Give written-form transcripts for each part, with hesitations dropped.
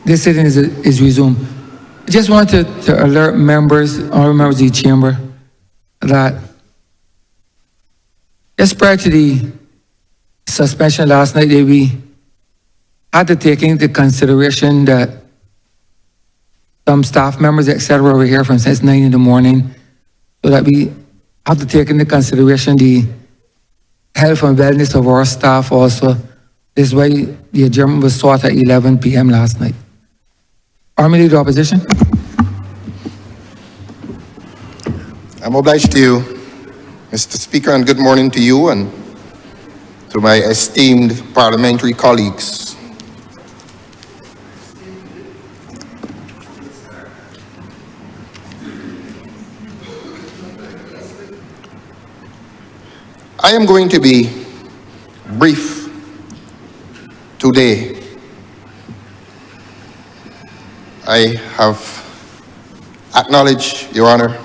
This sitting is resumed. I just wanted to alert members, all members of the chamber, that just prior to the suspension last night, we had to take into consideration that some staff members, etc., were here from since 9 in the morning, so that we have to take into consideration the health and wellness of our staff also. This is why the adjournment was sought at 11 p.m. last night. Army Leader Opposition. I'm obliged to you, Mr. Speaker, and good morning to you and to my esteemed parliamentary colleagues. I am going to be brief today. I have acknowledged, Your Honor,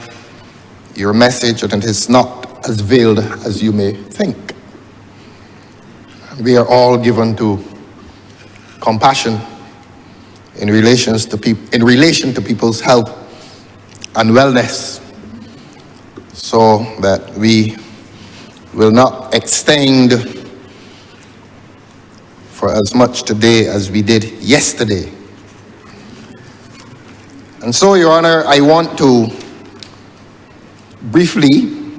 your message, and it is not as veiled as you may think. We are all given to compassion in relation to people's health and wellness, so that we will not extend for as much today as we did yesterday. And so, Your Honor, I want to briefly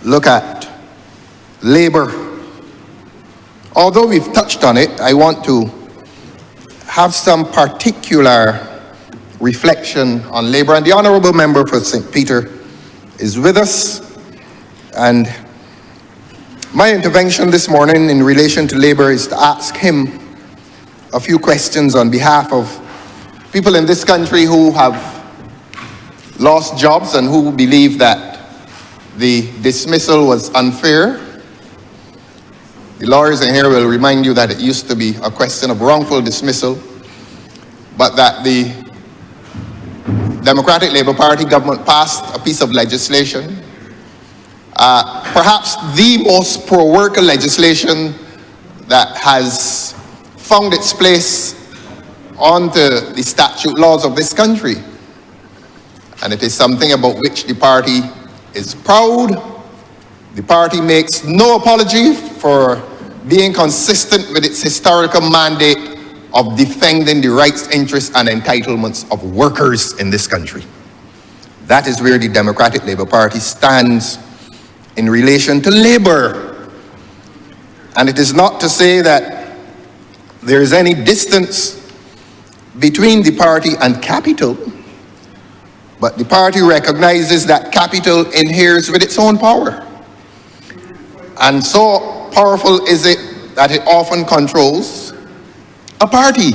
look at labor. Although we've touched on it, I want to have some particular reflection on labor. And the Honourable Member for St. Peter is with us. And my intervention this morning in relation to labor is to ask him a few questions on behalf of people in this country who have lost jobs and who believe that the dismissal was unfair. The lawyers in here will remind you that it used to be a question of wrongful dismissal, but that the Democratic Labour Party government passed a piece of legislation, perhaps the most pro-worker legislation that has found its place onto the statute laws of this country. And it is something about which the party is proud. The party makes no apology for being consistent with its historical mandate of defending the rights, interests, and entitlements of workers in this country. That is where the Democratic Labour Party stands in relation to labor. And it is not to say that there is any distance between the party and capital, but the party recognizes that capital inheres with its own power. And so powerful is it that it often controls a party.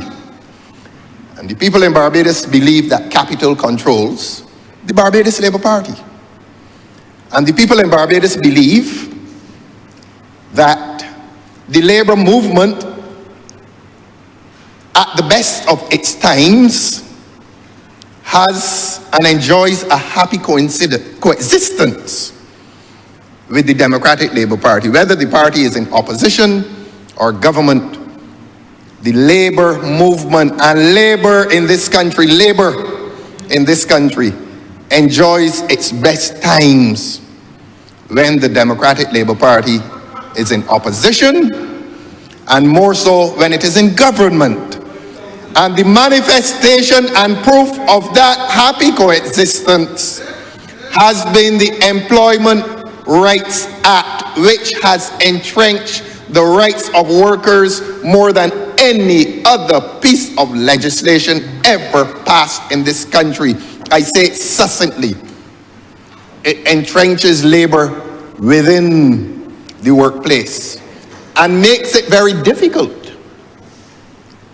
And the people in Barbados believe that capital controls the Barbados Labour Party. And the people in Barbados believe that the labor movement, at the best of its times, has and enjoys a happy coexistence with the Democratic Labour Party. Whether the party is in opposition or government, the labor movement and labor in this country enjoys its best times when the Democratic Labour Party is in opposition, and more so when it is in government. And the manifestation and proof of that happy coexistence has been the employment Rights Act, which has entrenched the rights of workers more than any other piece of legislation ever passed in this country. I say it succinctly. It entrenches labor within the workplace and makes it very difficult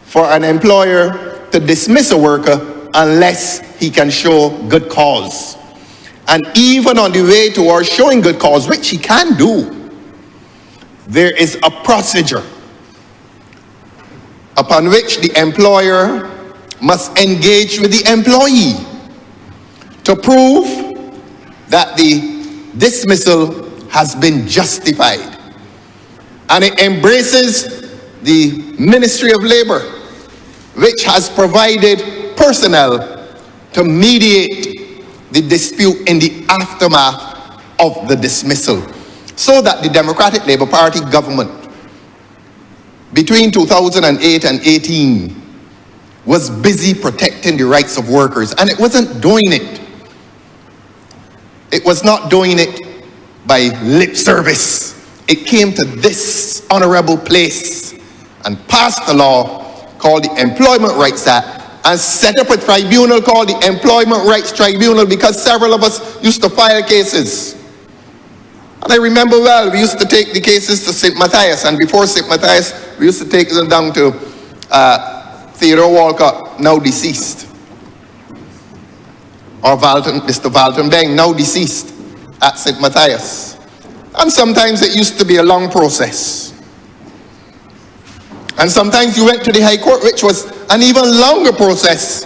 for an employer to dismiss a worker unless he can show good cause. And even on the way towards showing good cause, which he can do, there is a procedure upon which the employer must engage with the employee to prove that the dismissal has been justified. And it embraces the Ministry of Labor, which has provided personnel to mediate the dispute in the aftermath of the dismissal, so that the Democratic Labour Party government between 2008 and 18 was busy protecting the rights of workers, and it wasn't doing it. It was not doing it by lip service. It came to this honourable place and passed a law called the Employment Rights Act and set up a tribunal called the Employment Rights Tribunal, because several of us used to file cases. And I remember well, we used to take the cases to St. Matthias, and before St. Matthias, we used to take them down to Theodore Walcott, now deceased, or Mr. Valton Beng, now deceased, at St. Matthias. And sometimes it used to be a long process. And sometimes you went to the High Court, which was an even longer process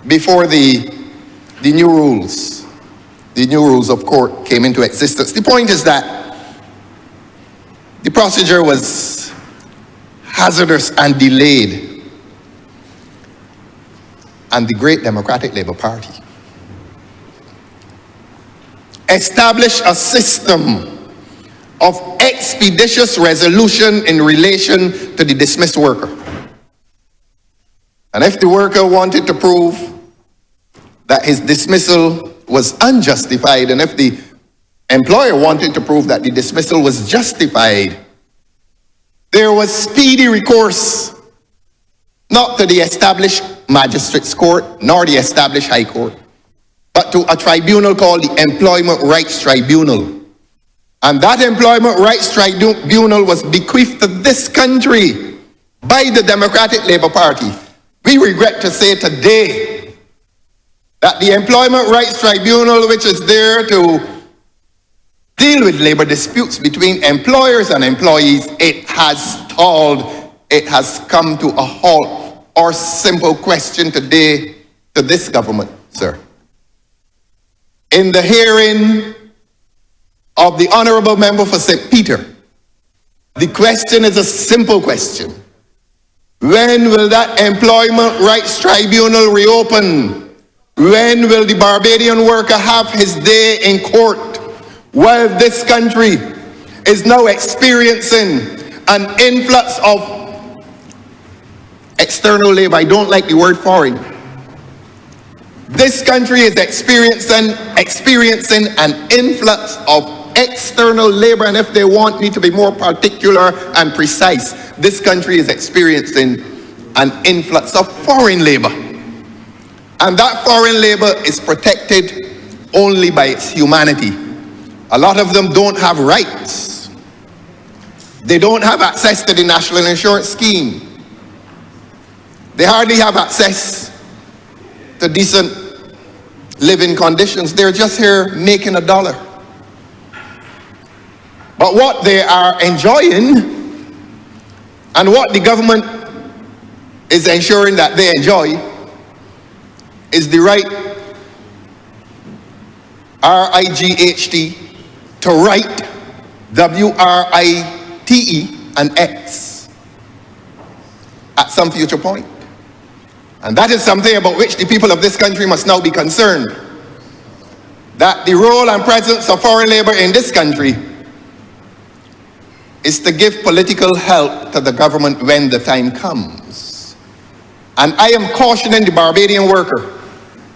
before the new rules. The new rules of court came into existence. The point is that the procedure was hazardous and delayed. And the great Democratic Labour Party established a system of expeditious resolution in relation to the dismissed worker. And if the worker wanted to prove that his dismissal was unjustified, and if the employer wanted to prove that the dismissal was justified, there was speedy recourse, not to the established magistrates court, nor the established high court, but to a tribunal called the Employment Rights Tribunal. And that Employment Rights Tribunal was bequeathed to this country by the Democratic Labour Party. We regret to say today that the Employment Rights Tribunal, which is there to deal with labor disputes between employers and employees, it has stalled. It has come to a halt. Our simple question today to this government, sir. In the hearing of the Honourable Member for St. Peter, the question is a simple question. When will that Employment Rights Tribunal reopen? When will the Barbadian worker have his day in court? While this country is now experiencing an influx of external labor. I don't like the word foreign. This country is experiencing an influx of external labor, and if they want me to be more particular and precise, this country is experiencing an influx of foreign labor. And that foreign labor is protected only by its humanity. A lot of them don't have rights. They don't have access to the National Insurance Scheme. They hardly have access to decent living conditions. They're just here making a dollar. But what they are enjoying, and what the government is ensuring that they enjoy, is the right, R-I-G-H-T, to write, W-R-I-T-E, and X, at some future point. And that is something about which the people of this country must now be concerned. That the role and presence of foreign labor in this country is to give political help to the government when the time comes. And I am cautioning the Barbadian worker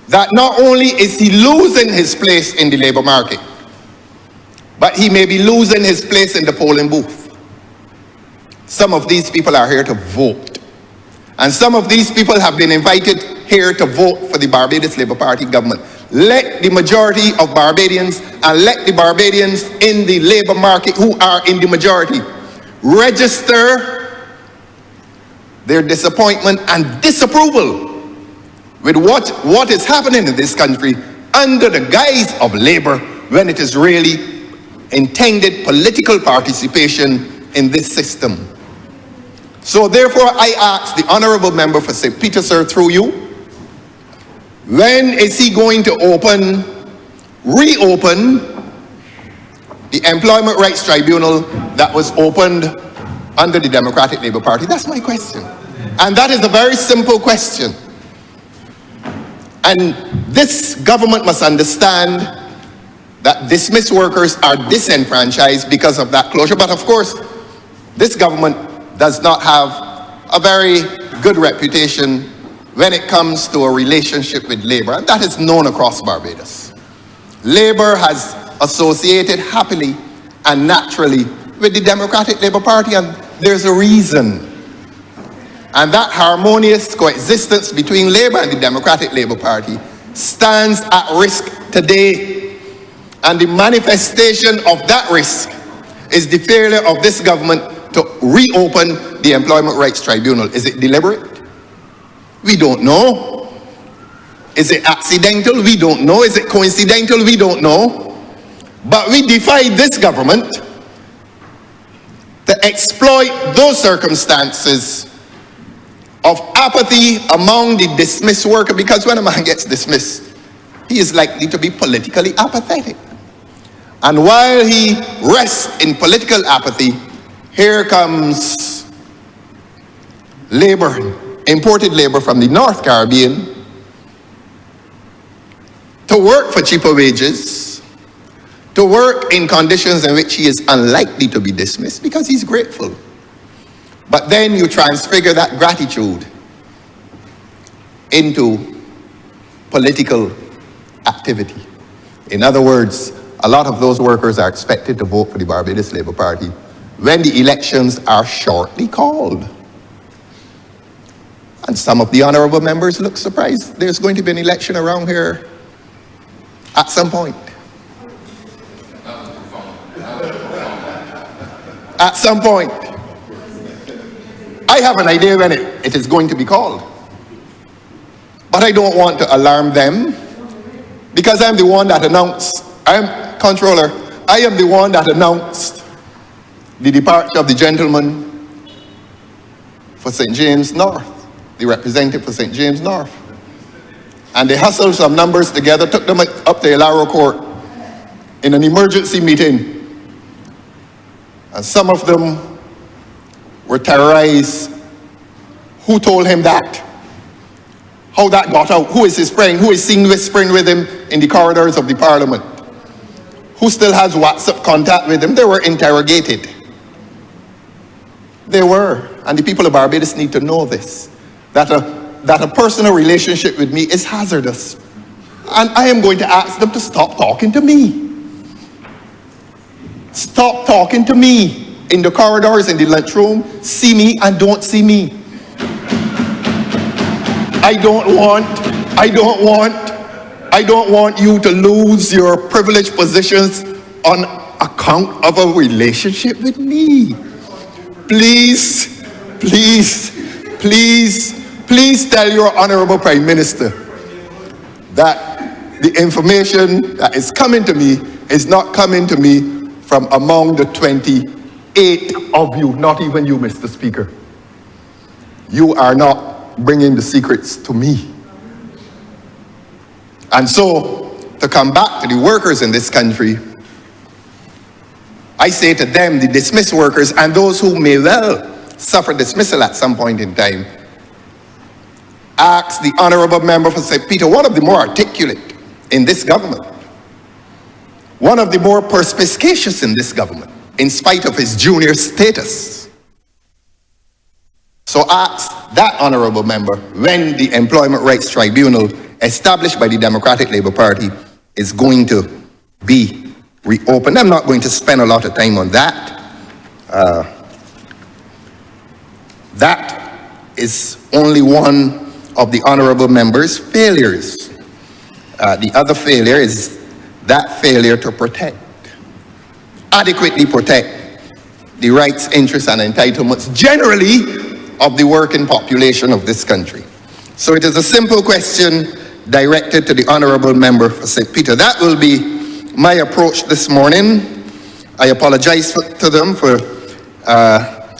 that not only is he losing his place in the labor market, but he may be losing his place in the polling booth. Some of these people are here to vote. And some of these people have been invited here to vote for the Barbados Labour Party government. Let the majority of Barbadians and let the Barbadians in the labour market who are in the majority register their disappointment and disapproval with what is happening in this country under the guise of labour when it is really intended political participation in this system. So therefore I ask the Honourable Member for St. Peter, sir, through you, when is he going to reopen the Employment Rights Tribunal that was opened under the Democratic Labour Party? That's my question. And that is a very simple question. And this government must understand that dismissed workers are disenfranchised because of that closure. But of course, this government does not have a very good reputation when it comes to a relationship with labor, and that is known across Barbados. Labor has associated happily and naturally with the Democratic Labour Party, and there's a reason. And that harmonious coexistence between Labour and the Democratic Labour Party stands at risk today. And the manifestation of that risk is the failure of this government to reopen the Employment Rights Tribunal. Is it deliberate? We don't know. Is it accidental? We don't know. Is it coincidental? We don't know. But we defy this government to exploit those circumstances of apathy among the dismissed worker, because when a man gets dismissed, he is likely to be politically apathetic. And while he rests in political apathy, here comes labor, imported labor from the North Caribbean, to work for cheaper wages, to work in conditions in which he is unlikely to be dismissed because he's grateful. But then you transfigure that gratitude into political activity. In other words, a lot of those workers are expected to vote for the Barbados Labour Party when the elections are shortly called. And some of the honourable members look surprised. There's going to be an election around here at some point. At some point. I have an idea when it is going to be called. But I don't want to alarm them, because I'm the one that announced, Controller, I am the one that announced the departure of the gentleman for St. James North, the representative for St. James North. And they hustled some numbers together, took them up to Elaro Court in an emergency meeting. And some of them were terrorized. Who told him that? How that got out? Who is his friend? Who is seen whispering with him in the corridors of the Parliament? Who still has WhatsApp contact with him? They were interrogated. They were. And the people of Barbados need to know this, that a personal relationship with me is hazardous. And I am going to ask them to stop talking to me. Stop talking to me in the corridors, in the lunchroom. See me and don't see me. I don't want you to lose your privileged positions on account of a relationship with me. Please, please, please, please tell your Honourable Prime Minister that the information that is coming to me is not coming to me from among the 28 of you, not even you, Mr. Speaker. You are not bringing the secrets to me. And so, to come back to the workers in this country, I say to them, the dismissed workers and those who may well suffer dismissal at some point in time, ask the Honourable Member for St. Peter, one of the more articulate in this government, one of the more perspicacious in this government, in spite of his junior status. So ask that Honourable Member when the Employment Rights Tribunal established by the Democratic Labour Party is going to be reopened. I'm not going to spend a lot of time on that. That is only one of the honourable members' failures. The other failure is that failure to adequately protect the rights, interests and entitlements generally of the working population of this country. So it is a simple question directed to the honourable member for St. Peter. That will be my approach this morning. I apologize to them for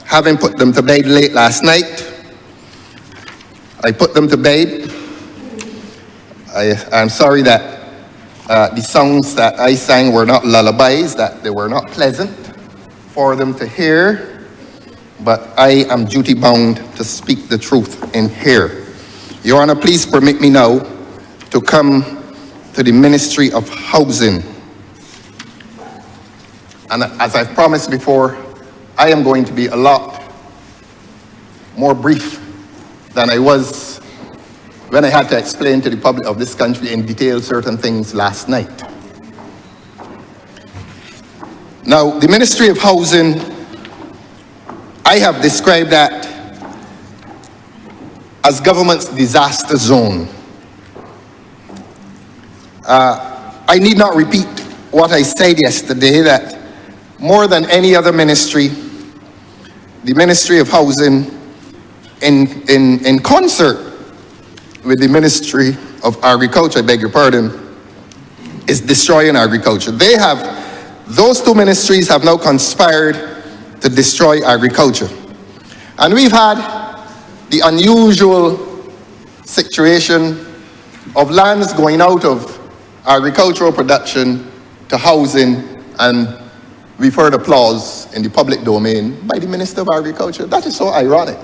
having put them to bed late last night. I put them to bed. I'm sorry that the songs that I sang were not lullabies, that they were not pleasant for them to hear, but I am duty bound to speak the truth in here. Your Honor, please permit me now to come to the Ministry of Housing. And as I've promised before, I am going to be a lot more brief than I was when I had to explain to the public of this country in detail certain things last night. Now, the Ministry of Housing, I have described that as government's disaster zone. I need not repeat what I said yesterday, that more than any other ministry, the Ministry of Housing, in concert with the Ministry of Agriculture, I beg your pardon, is destroying agriculture. Those two ministries have now conspired to destroy agriculture. And we've had the unusual situation of lands going out of agricultural production to housing, and we've heard applause in the public domain by the Minister of Agriculture. That is so ironic.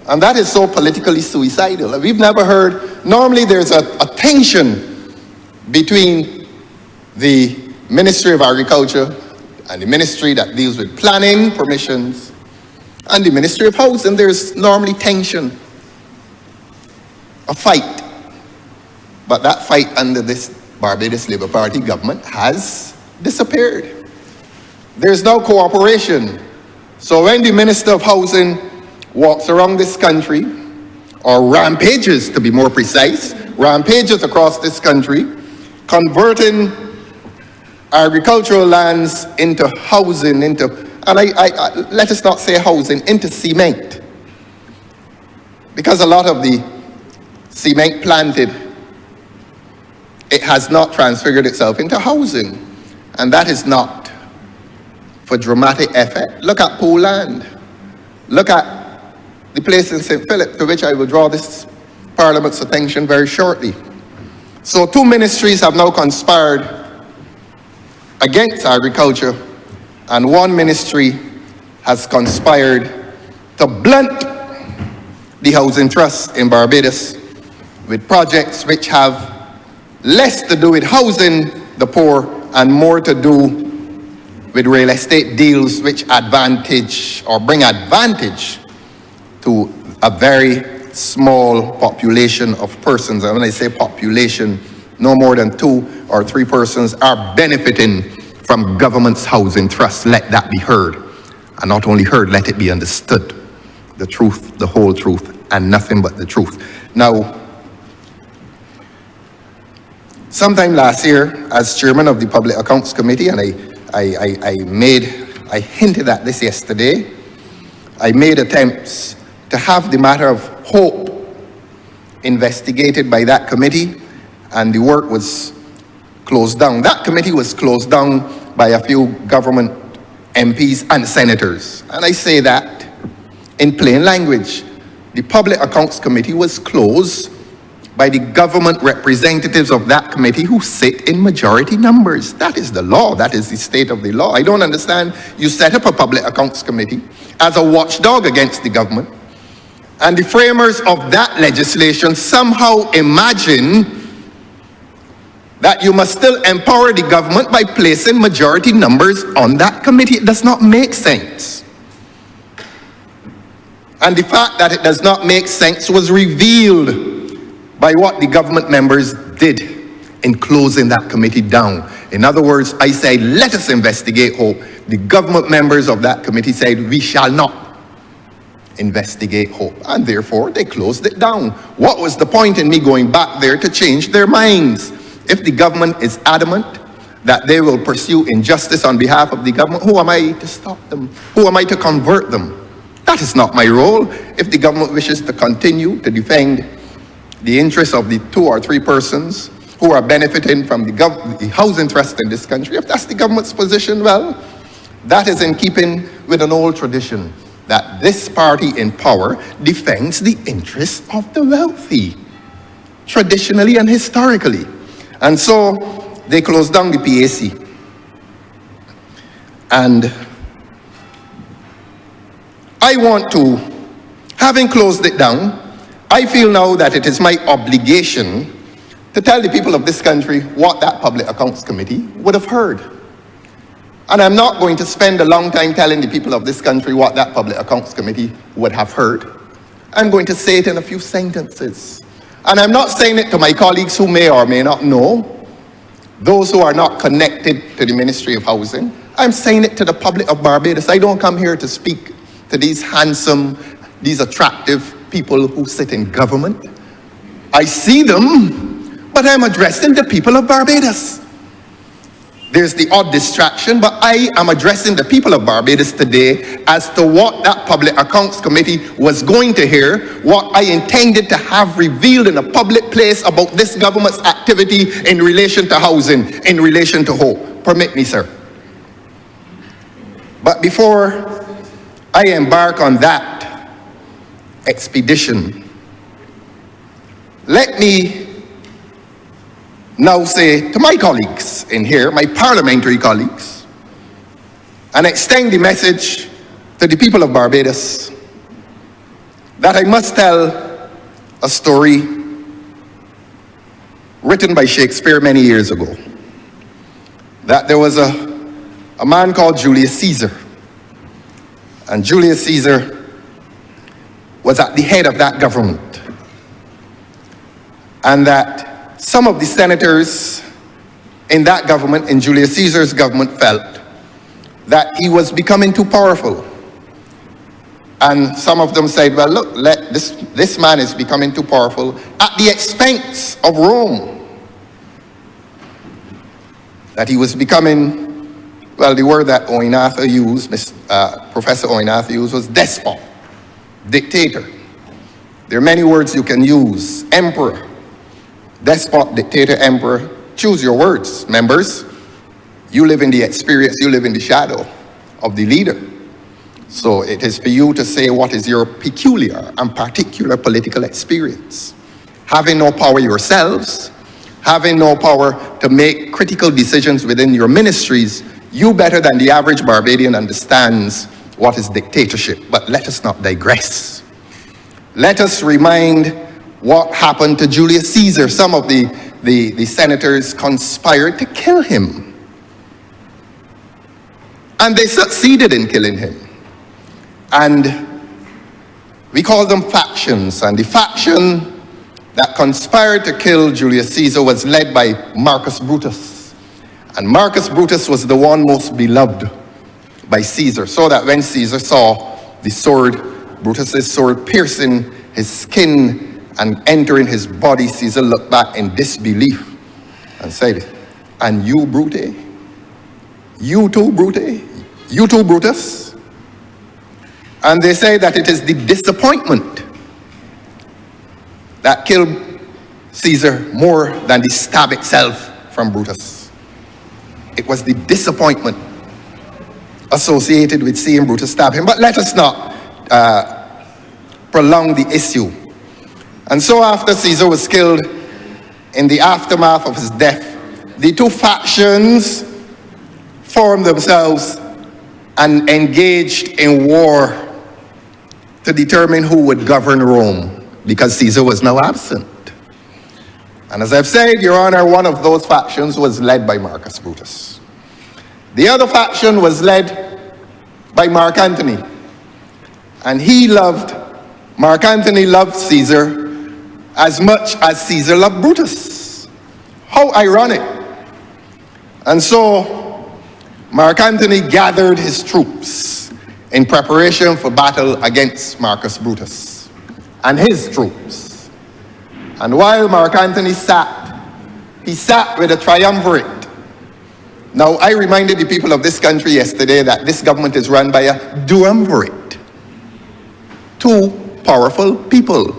And that is so politically suicidal. We've never heard, normally there's a tension between the Ministry of Agriculture and the ministry that deals with planning, permissions, and the Ministry of Housing. There's normally tension, a fight. But that fight under this Barbados Labour Party government has disappeared. There's no cooperation. So when the Minister of Housing walks around this country, or rampages to be more precise, rampages across this country, converting agricultural lands into housing, and let us not say housing, into cement. Because a lot of the cement planted, it has not transfigured itself into housing. And that is not for dramatic effect. Look at Poland. Look at the place in St. Philip, to which I will draw this Parliament's attention very shortly. So two ministries have now conspired against agriculture, and one ministry has conspired to blunt the housing trust in Barbados with projects which have less to do with housing the poor and more to do with real estate deals which advantage or bring advantage to a very small population of persons. And when I say population, no more than 2 or 3 persons are benefiting from government's housing trust. Let that be heard. And not only heard, let it be understood. The truth, the whole truth, and nothing but the truth. Now, sometime last year, as chairman of the Public Accounts Committee, and I hinted at this yesterday, I made attempts to have the matter of hope investigated by that committee, and the work was closed down. That committee was closed down by a few government MPs and senators. And I say that in plain language. The Public Accounts Committee was closed by the government representatives of that committee who sit in majority numbers. That is the law. That is the state of the law. I don't understand. You set up a Public Accounts Committee as a watchdog against the government, and the framers of that legislation somehow imagine that you must still empower the government by placing majority numbers on that committee. It does not make sense. And the fact that it does not make sense was revealed by what the government members did in closing that committee down. In other words, I said, let us investigate Hope. The government members of that committee said, we shall not investigate Hope. And therefore, they closed it down. What was the point in me going back there to change their minds? If the government is adamant that they will pursue injustice on behalf of the government, who am I to stop them? Who am I to convert them? That is not my role. If the government wishes to continue to defend the interests of the 2 or 3 persons who are benefiting from the housing trust in this country, if that's the government's position, well, that is in keeping with an old tradition that this party in power defends the interests of the wealthy, traditionally and historically. And so they closed down the PAC. And I want to, having closed it down, I feel now that it is my obligation to tell the people of this country what that Public Accounts Committee would have heard. And I'm not going to spend a long time telling the people of this country what that Public Accounts Committee would have heard. I'm going to say it in a few sentences. And I'm not saying it to my colleagues who may or may not know, those who are not connected to the Ministry of Housing. I'm saying it to the public of Barbados. I don't come here to speak to these handsome, these attractive people who sit in government. I see them, but I'm addressing the people of Barbados. There's the odd distraction, but I am addressing the people of Barbados today as to what that Public Accounts Committee was going to hear, what I intended to have revealed in a public place about this government's activity in relation to housing, in relation to Hope. Permit me, sir. But before I embark on that expedition, let me now say to my colleagues in here, my parliamentary colleagues, and extend the message to the people of Barbados that I must tell a story written by Shakespeare many years ago. That there was a man called Julius Caesar. And Julius Caesar was at the head of that government. And that some of the senators in that government, in Julius Caesar's government, felt that he was becoming too powerful. And some of them said, well, look, this man is becoming too powerful at the expense of Rome. That he was becoming, well, the word that Oinatha used, Professor Oinatha used, was despot, dictator. There are many words you can use. Emperor, despot, dictator, emperor. Choose your words, members. You live in the experience, you live in the shadow of the leader. So it is for you to say what is your peculiar and particular political experience. Having no power yourselves, having no power to make critical decisions within your ministries, you better than the average Barbadian understands what is dictatorship. But let us not digress. Let us remind what happened to Julius Caesar. Some of the senators conspired to kill him. And they succeeded in killing him. And we call them factions. And the faction that conspired to kill Julius Caesar was led by Marcus Brutus. And Marcus Brutus was the one most beloved by Caesar, so that when Caesar saw the sword, Brutus's sword, piercing his skin and entering his body, Caesar looked back in disbelief and said, and you, Brute? You too, Brute? You too, Brutus? And they say that it is the disappointment that killed Caesar more than the stab itself from Brutus. It was the disappointment associated with seeing Brutus stab him. But let us not prolong the issue. And so after Caesar was killed, in the aftermath of his death, the two factions formed themselves and engaged in war to determine who would govern Rome, because Caesar was now absent. And as I've said, Your Honor, one of those factions was led by Marcus Brutus. The other faction was led by Mark Antony. And Mark Antony loved Caesar as much as Caesar loved Brutus. How ironic. And so, Mark Antony gathered his troops in preparation for battle against Marcus Brutus and his troops. And while Mark Antony sat, he sat with a triumvirate. Now, I reminded the people of this country yesterday that this government is run by a duumvirate. Two powerful people,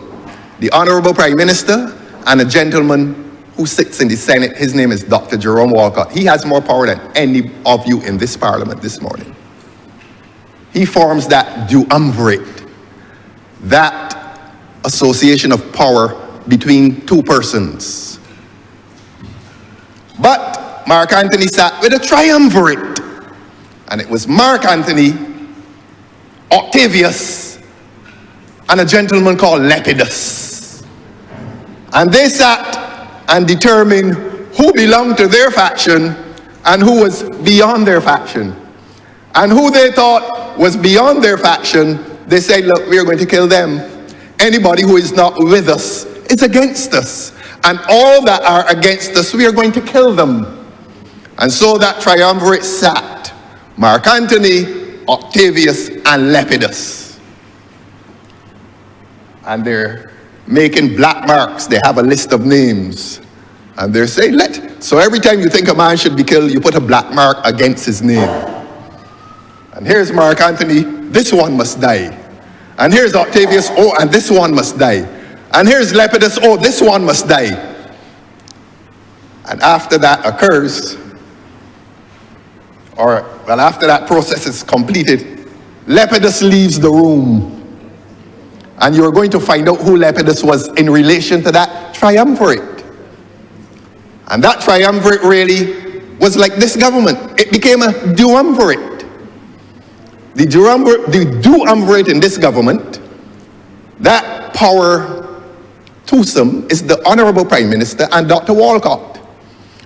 the Honourable Prime Minister and a gentleman who sits in the Senate. His name is Dr. Jerome Walcott. He has more power than any of you in this parliament this morning. He forms that duumvirate, that association of power between two persons. But Mark Antony sat with a triumvirate, and it was Mark Antony, Octavius, and a gentleman called Lepidus. And they sat and determined who belonged to their faction and who was beyond their faction. And who they thought was beyond their faction, they said, look, we are going to kill them. Anybody who is not with us is against us. And all that are against us, we are going to kill them. And so that triumvirate sat, Mark Antony, Octavius, and Lepidus. And they're making black marks. They have a list of names. And they're saying, so every time you think a man should be killed, you put a black mark against his name. And here's Mark Antony, this one must die. And here's Octavius, oh, and this one must die. And here's Lepidus, oh, this one must die. And after that occurs, after that process is completed, Lepidus leaves the room. And you're going to find out who Lepidus was in relation to that triumvirate. And that triumvirate really was like this government. It became a duumvirate. The duumvirate in this government, that power twosome is the Honourable Prime Minister and Dr. Walcott.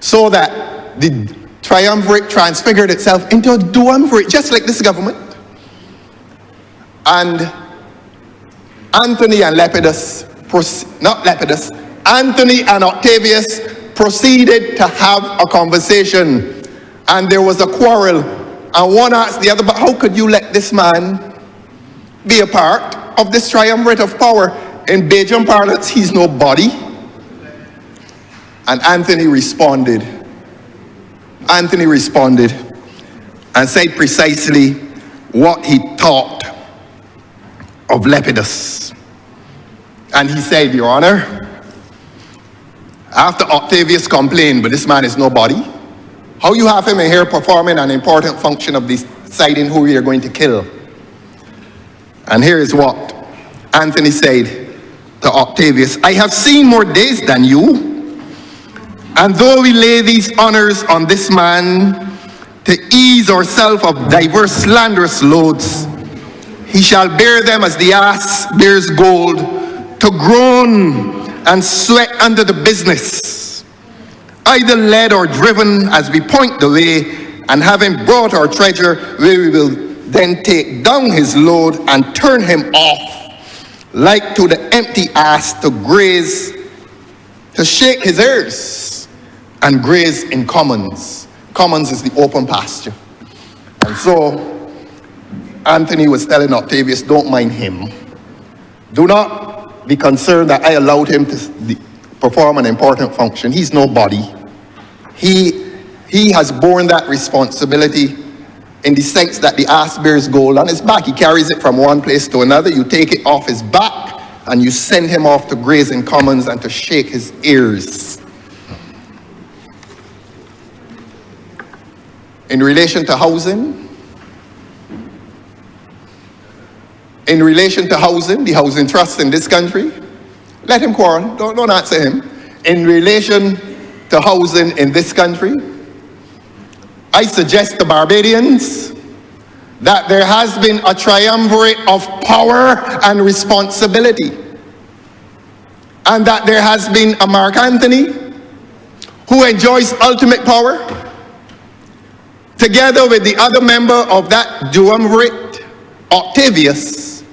So that the triumvirate transfigured itself into a duumvirate, just like this government. And Antony and Lepidus, Antony and Octavius proceeded to have a conversation. And there was a quarrel. And one asked the other, but how could you let this man be a part of this triumvirate of power? In Bajan parlance, he's nobody. And Antony responded and said precisely what he thought of Lepidus. And he said, Your Honor, after Octavius complained, but this man is nobody, how you have him in here performing an important function of deciding who we are going to kill? And here is what Antony said to Octavius. I have seen more days than you. And though we lay these honors on this man to ease ourselves of diverse slanderous loads, he shall bear them as the ass bears gold, to groan and sweat under the business, either led or driven as we point the way, and having brought our treasure, where we will then take down his load and turn him off, like to the empty ass, to graze, to shake his ears, and graze in commons. Commons is the open pasture. And so Antony was telling Octavius, don't mind him. Do not be concerned that I allowed him to perform an important function. He's nobody. He has borne that responsibility in the sense that the ass bears gold on his back. He carries it from one place to another. You take it off his back and you send him off to graze in commons and to shake his ears. In relation to housing, the housing trust in this country, let him quarrel, don't answer him. In relation to housing in this country, I suggest to Barbadians that there has been a triumvirate of power and responsibility. And that there has been a Mark Antony who enjoys ultimate power, together with the other member of that duumvirate, Octavius,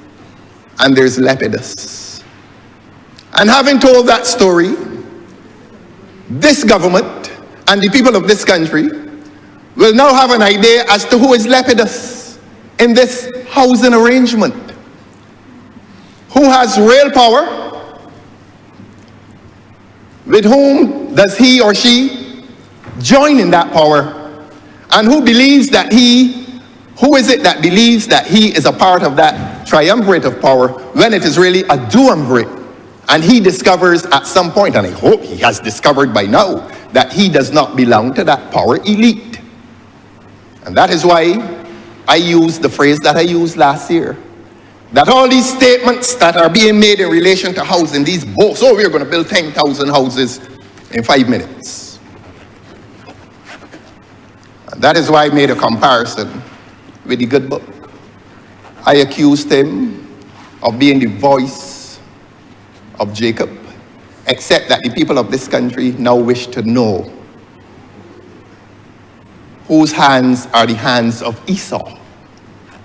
and there's Lepidus. And having told that story, this government and the people of this country will now have an idea as to who is Lepidus in this housing arrangement. Who has real power? With whom does he or she join in that power? And who believes that who is it that believes that he is a part of that triumvirate of power when it is really a duumvirate? And he discovers at some point, and I hope he has discovered by now, that he does not belong to that power elite. And that is why I used the phrase that I used last year. That all these statements that are being made in relation to housing, these boasts, oh, we're going to build 10,000 houses in 5 minutes. And that is why I made a comparison with the good book. I accused him of being the voice of Jacob, except that the people of this country now wish to know whose hands are the hands of Esau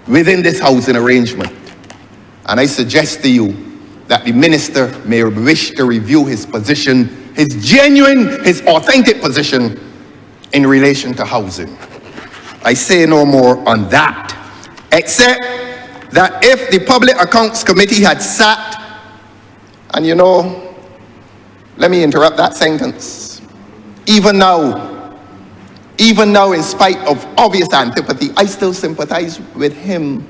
within this housing arrangement. And I suggest to you that the minister may wish to review his position, his genuine, his authentic position in relation to housing. I say no more on that, except that if the Public Accounts Committee had sat, and let me interrupt that sentence. Even now, in spite of obvious antipathy, I still sympathize with him.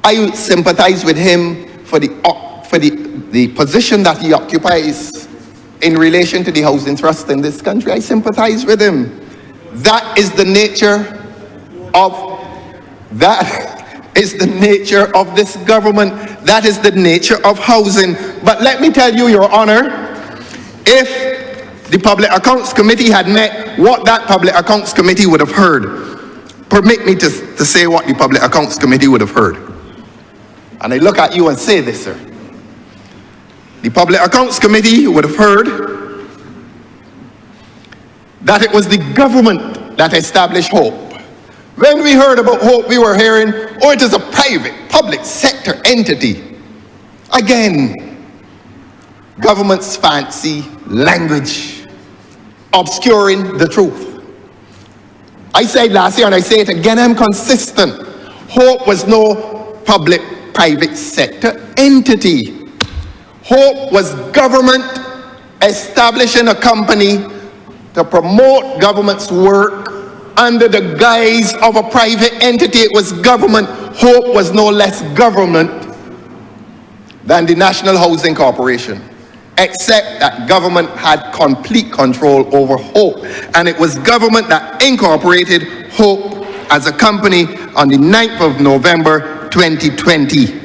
I sympathize with him for the position that he occupies in relation to the housing trust in this country. I sympathize with him. That is the nature of this government. That is the nature of housing. But let me tell you, Your Honor, if the Public Accounts Committee had met, what that Public Accounts Committee would have heard. Permit me to say what the Public Accounts Committee would have heard. And I look at you and say this, sir. The Public Accounts Committee would have heard that it was the government that established Hope. When we heard about Hope, we were hearing, oh, it is a private, public sector entity. Again, government's fancy language, obscuring the truth. I said last year, and I say it again, I'm consistent. Hope was no public-private sector entity. Hope was government establishing a company to promote government's work under the guise of a private entity. It was government. Hope was no less government than the National Housing Corporation, except that government had complete control over Hope. And it was government that incorporated Hope as a company on the 9th of November 2020.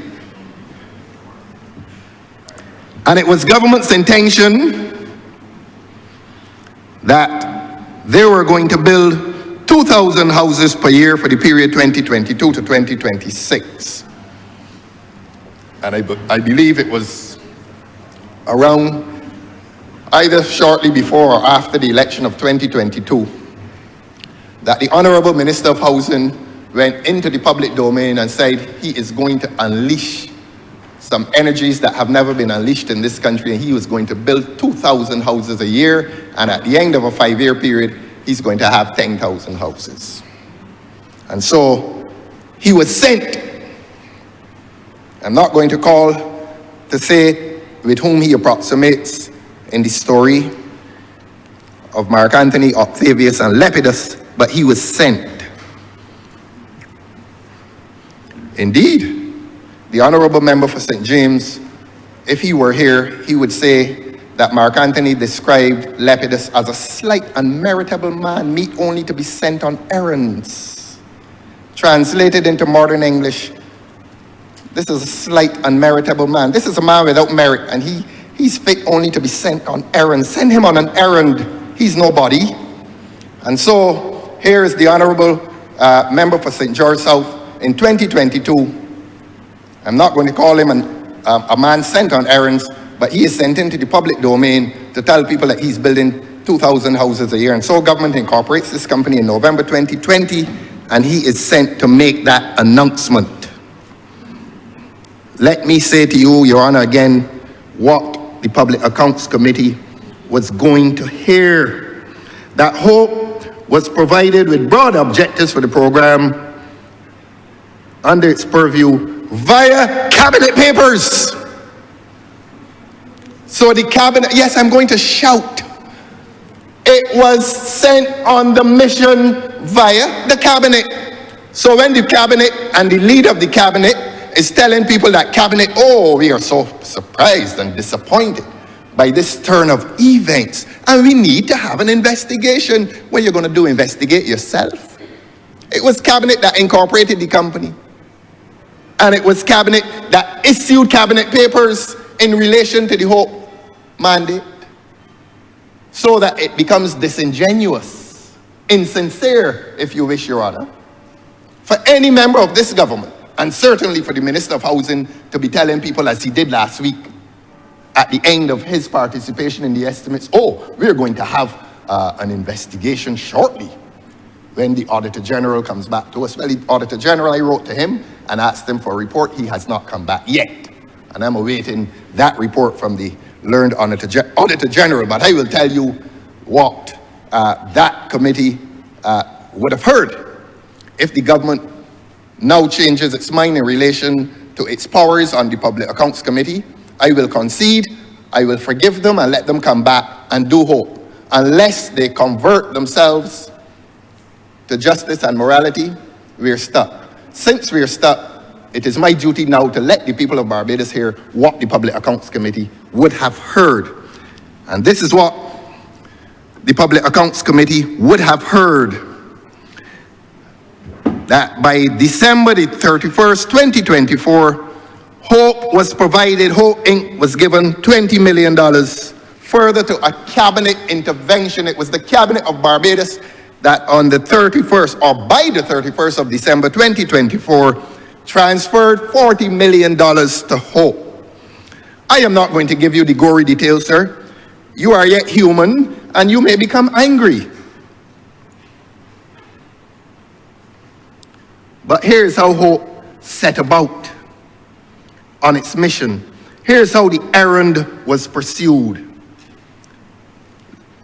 And it was government's intention that they were going to build 2,000 houses per year for the period 2022 to 2026. And I believe it was around either shortly before or after the election of 2022 that the Honourable Minister of Housing went into the public domain and said he is going to unleash some energies that have never been unleashed in this country, and he was going to build 2,000 houses a year, and at the end of a 5-year period, he's going to have 10,000 houses. And so he was sent. I'm not going to call to say with whom he approximates in the story of Mark Antony, Octavius, and Lepidus, but he was sent. Indeed, the Honourable Member for St. James, if he were here, he would say that Mark Antony described Lepidus as a slight, unmeritable man, meet only to be sent on errands. Translated into modern English, this is a slight, unmeritable man. This is a man without merit, and he's fit only to be sent on errands. Send him on an errand. He's nobody. And so here is the Honourable Member for St. George South in 2022. I'm not going to call him a man sent on errands, but he is sent into the public domain to tell people that he's building 2,000 houses a year. And so government incorporates this company in November 2020, and he is sent to make that announcement. Let me say to you, Your Honor, again, what the Public Accounts Committee was going to hear. That Hope was provided with broad objectives for the program under its purview via cabinet papers. So the cabinet, yes, I'm going to shout. It was sent on the mission via the cabinet. So when the cabinet and the leader of the cabinet is telling people that cabinet, oh, we are so surprised and disappointed by this turn of events, and we need to have an investigation. What you're going to do, investigate yourself? It was cabinet that incorporated the company. And it was cabinet that issued cabinet papers in relation to the Hope mandate, so that it becomes disingenuous, insincere, if you wish, Your Honor, for any member of this government, and certainly for the Minister of Housing, to be telling people, as he did last week, at the end of his participation in the estimates, oh, we're going to have an investigation shortly when the Auditor General comes back to us. Well, the Auditor General, I wrote to him and asked him for a report. He has not come back yet. And I'm awaiting that report from the learned Auditor General. But I will tell you what that committee would have heard if the government now changes its mind in relation to its powers on the Public Accounts Committee. I will concede, I will forgive them and let them come back and do hope. Unless they convert themselves to justice and morality, we're stuck. Since we're stuck, it is my duty now to let the people of Barbados hear what the Public Accounts Committee would have heard. And this is what the Public Accounts Committee would have heard. That by December the 31st, 2024, Hope was provided, Hope Inc. was given $20 million further to a cabinet intervention. It was the Cabinet of Barbados that on the 31st, or by the 31st of December 2024, transferred $40 million to Hope. I am not going to give you the gory details, sir. You are yet human, and you may become angry. But here's how Hope set about on its mission. Here's how the errand was pursued.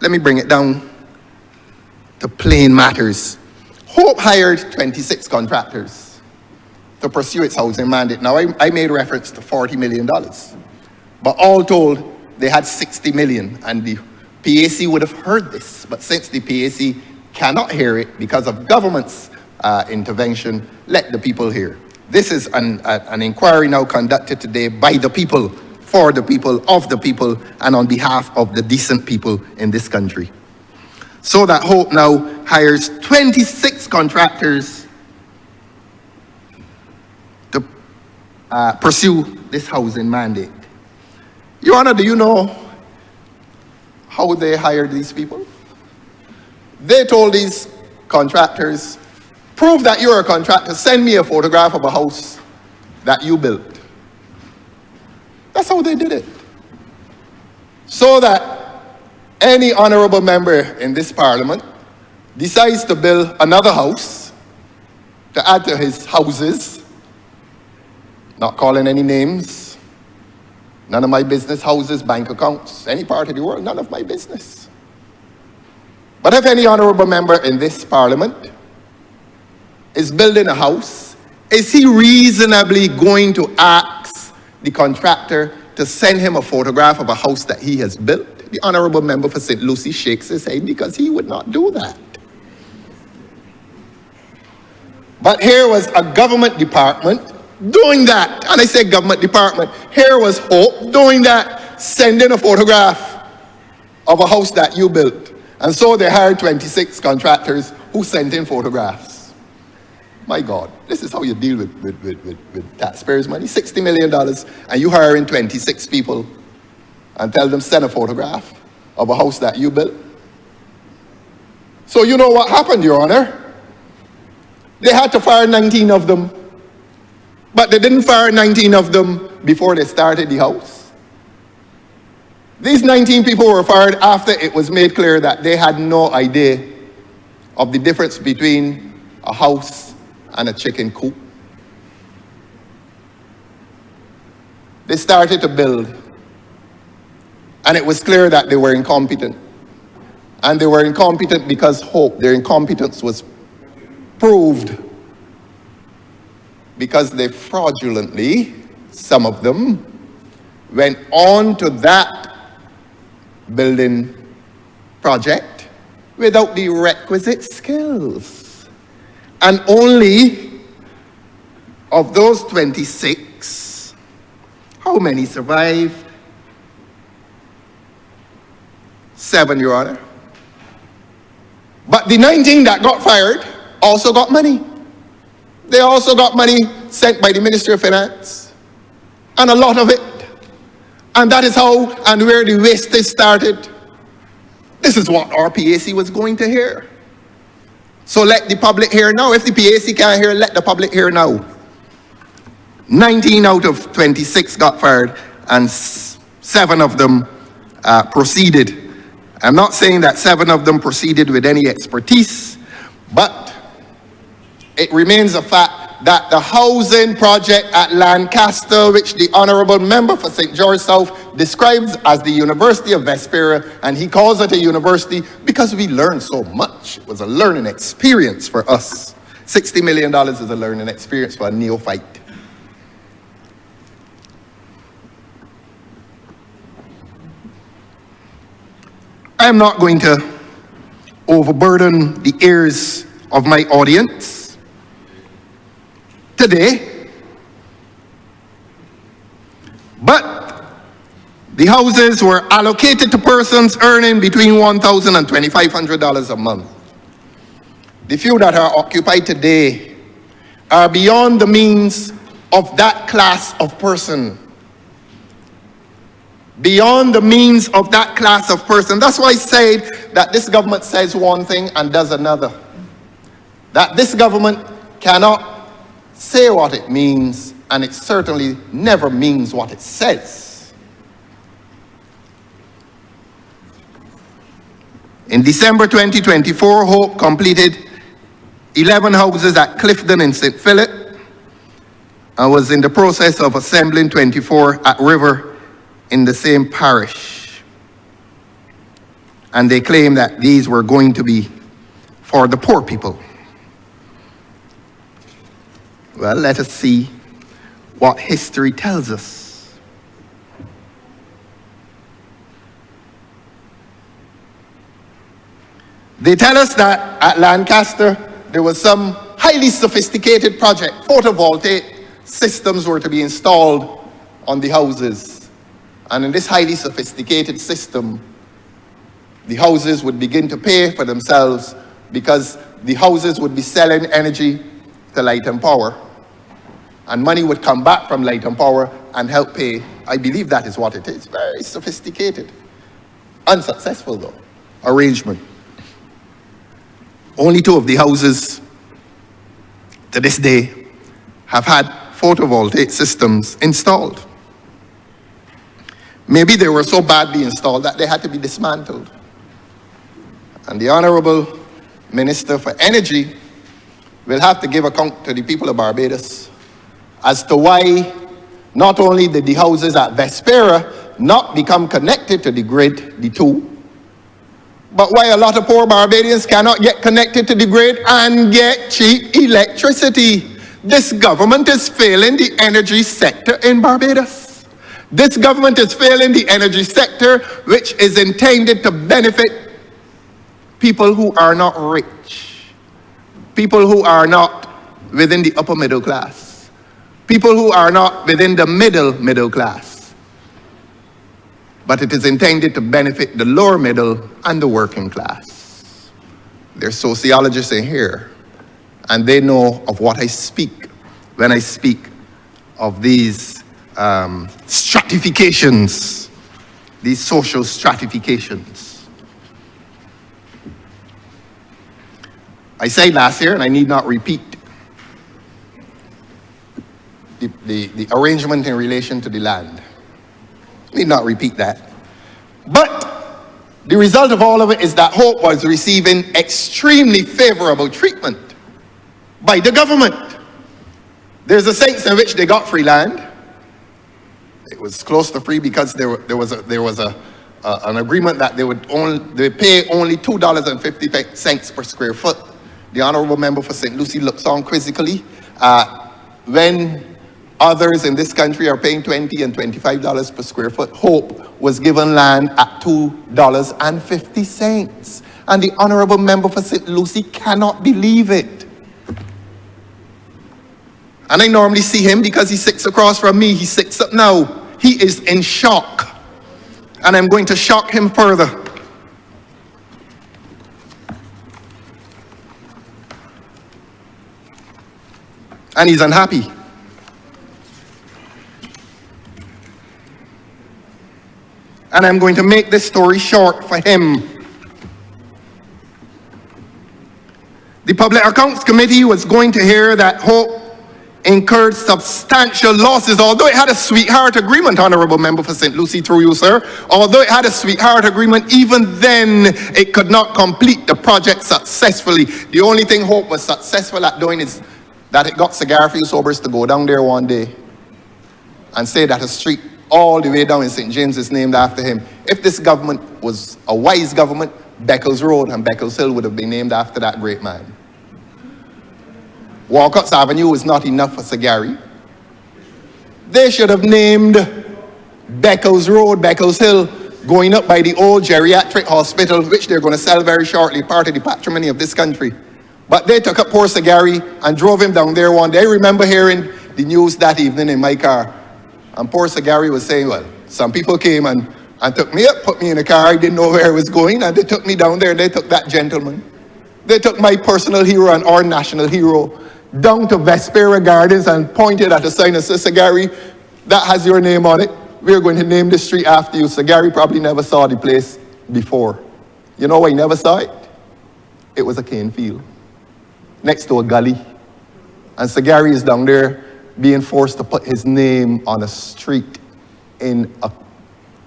Let me bring it down to plain matters. Hope hired 26 contractors to pursue its housing mandate. Now, I made reference to $40 million, but all told, they had $60 million, and the PAC would have heard this, but since the PAC cannot hear it because of government's intervention, let the people hear. This is an inquiry now conducted today by the people, for the people, of the people, and on behalf of the decent people in this country. So that Hope now hires 26 contractors to pursue this housing mandate. Your Honor, do you know how they hired these people? They told these contractors, prove that you're a contractor, send me a photograph of a house that you built. That's how they did it. So that any honorable member in this parliament decides to build another house to add to his houses, not calling any names, none of my business, houses, bank accounts, any part of the world, none of my business. But if any honorable member in this parliament is building a house, is he reasonably going to ask the contractor to send him a photograph of a house that he has built? The honorable member for St. Lucie shakes his head because he would not do that. But here was a government department doing that. And I say government department. Here was Hope doing that, sending a photograph of a house that you built. And so they hired 26 contractors who sent in photographs. My God, this is how you deal with taxpayers' money. $60 million, and you hire in 26 people and tell them send a photograph of a house that you built. So you know what happened, Your Honor? They had to fire 19 of them. But they didn't fire 19 of them before they started the house. These 19 people were fired after it was made clear that they had no idea of the difference between a house and a chicken coop. They started to build, and it was clear that they were incompetent. And they were incompetent because Hope, their incompetence was proved because they fraudulently, some of them, went on to that building project without the requisite skills. And only of those 26, how many survived? 7, Your Honor. But the 19 that got fired also got money. They also got money sent by the Ministry of Finance, and a lot of it. And that is how and where the wastage started. This is what our PAC was going to hear. So let the public hear now. If the PAC can't hear, let the public hear now. 19 out of 26 got fired, and 7 of them proceeded. I'm not saying that 7 of them proceeded with any expertise, but it remains a fact that the housing project at Lancaster, which the Honourable Member for St. George South describes as the University of Vesperia, and he calls it a university because we learned so much. It was a learning experience for us. $60 million is a learning experience for a neophyte. I am not going to overburden the ears of my audience today, but the houses were allocated to persons earning between $1,000 and $2,500 a month. The few that are occupied today are beyond the means of that class of person. Beyond the means of that class of person. That's why I said that this government says one thing and does another. That this government cannot say what it means, and it certainly never means what it says. In December 2024, Hope completed 11 houses at Clifton in St. Philip and was in the process of assembling 24 at River in the same parish. And they claim that these were going to be for the poor people. Well, let us see what history tells us. They tell us that at Lancaster, there was some highly sophisticated project. Photovoltaic systems were to be installed on the houses. And in this highly sophisticated system, the houses would begin to pay for themselves because the houses would be selling energy to Light and Power. And money would come back from Light and Power and help pay. I believe that is what it is. Very sophisticated. Unsuccessful though, arrangement. Only 2 of the houses to this day have had photovoltaic systems installed. Maybe they were so badly installed that they had to be dismantled. And the Honourable Minister for Energy will have to give account to the people of Barbados as to why not only did the houses at Vesperia not become connected to the grid, the 2, but why a lot of poor Barbadians cannot get connected to the grid and get cheap electricity. This government is failing the energy sector in Barbados. This government is failing the energy sector, which is intended to benefit people who are not rich, people who are not within the upper middle class, people who are not within the middle class. But it is intended to benefit the lower middle and the working class. There's sociologists in here, and they know of what I speak when I speak of these stratifications, these social stratifications. I said last year, and I need not repeat, the arrangement in relation to the land. Need not repeat that. But the result of all of it is that Hope was receiving extremely favorable treatment by the government. There's a sense in which they got free land. It was close to free because there was a an agreement that they pay only $2.50 per square foot. The honourable member for St. Lucie looks on quizzically when others in this country are paying $20 and $25 per square foot. Hope was given land at $2.50. And the honourable member for St. Lucie cannot believe it. And I normally see him because he sits across from me. He sits up now. He is in shock. And I'm going to shock him further. And he's unhappy. And I'm going to make this story short for him. The Public Accounts Committee was going to hear that Hope incurred substantial losses, although it had a sweetheart agreement, honourable member for St. Lucie, through you, sir. Although it had a sweetheart agreement, even then it could not complete the project successfully. The only thing Hope was successful at doing is that it got cigar field sobers to go down there one day and say that a street all the way down in St. James is named after him. If this government was a wise government, Beckles Road and Beckles Hill would have been named after that great man. Walcott's Avenue was not enough for Sir Gary. They should have named Beckles Road, Beckles Hill, going up by the old geriatric hospital, which they're going to sell very shortly, part of the patrimony of this country. But they took up poor Sir Gary and drove him down there one day. I remember hearing the news that evening in my car. And poor Sir Gary was saying, well, some people came and took me up, put me in a car. I didn't know where I was going, and they took me down there. They took that gentleman. They took my personal hero and our national hero down to Vespera Gardens and pointed at a sign and said, Sir Gary, that has your name on it. We're going to name the street after you. Sir Gary probably never saw the place before. You know why he never saw it? It was a cane field next to a gully. And Sir Gary is down there being forced to put his name on a street in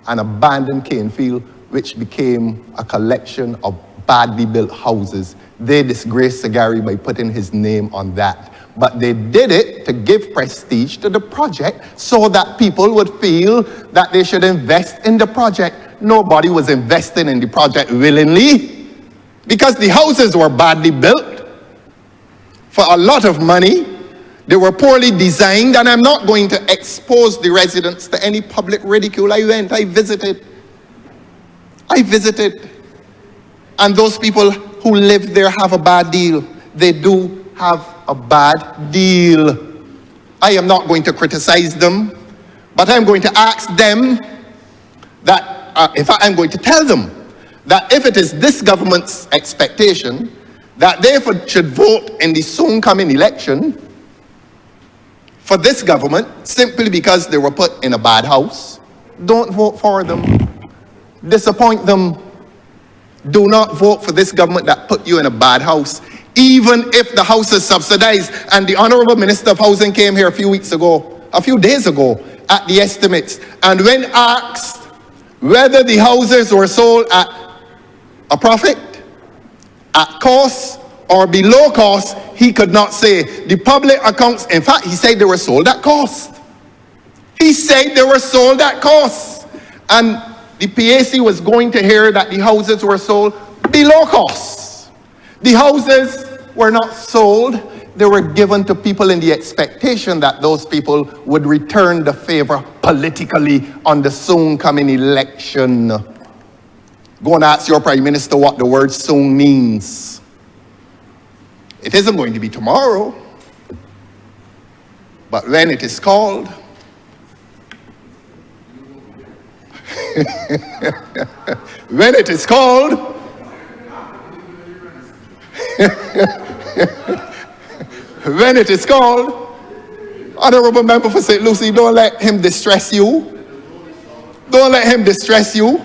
an abandoned cane field, which became a collection of badly built houses. They disgraced Sir Gary by putting his name on that. But they did it to give prestige to the project so that people would feel that they should invest in the project. Nobody was investing in the project willingly because the houses were badly built for a lot of money. They were poorly designed, and I'm not going to expose the residents to any public ridicule. I visited. And those people who live there have a bad deal. They do have a bad deal. I am not going to criticize them, but I'm going to ask them that, in fact, I'm going to tell them that if it is this government's expectation that they should vote in the soon coming election for this government simply because they were put in a bad house, don't vote for them. Disappoint them. Do not vote for this government that put you in a bad house, even if the house is subsidized. And the Honourable Minister of Housing came here a few days ago, at the estimates. And when asked whether the houses were sold at a profit, at cost, or below cost, he could not say. The public accounts, in fact, he said they were sold at cost. He said they were sold at cost. And the PAC was going to hear that the houses were sold below cost. The houses were not sold. They were given to people in the expectation that those people would return the favor politically on the soon coming election. Go and ask your Prime Minister what the word soon means. It isn't going to be tomorrow, but when it is called, when it is called, when it is called, Honourable Member for St. Lucie, don't let him distress you. Don't let him distress you.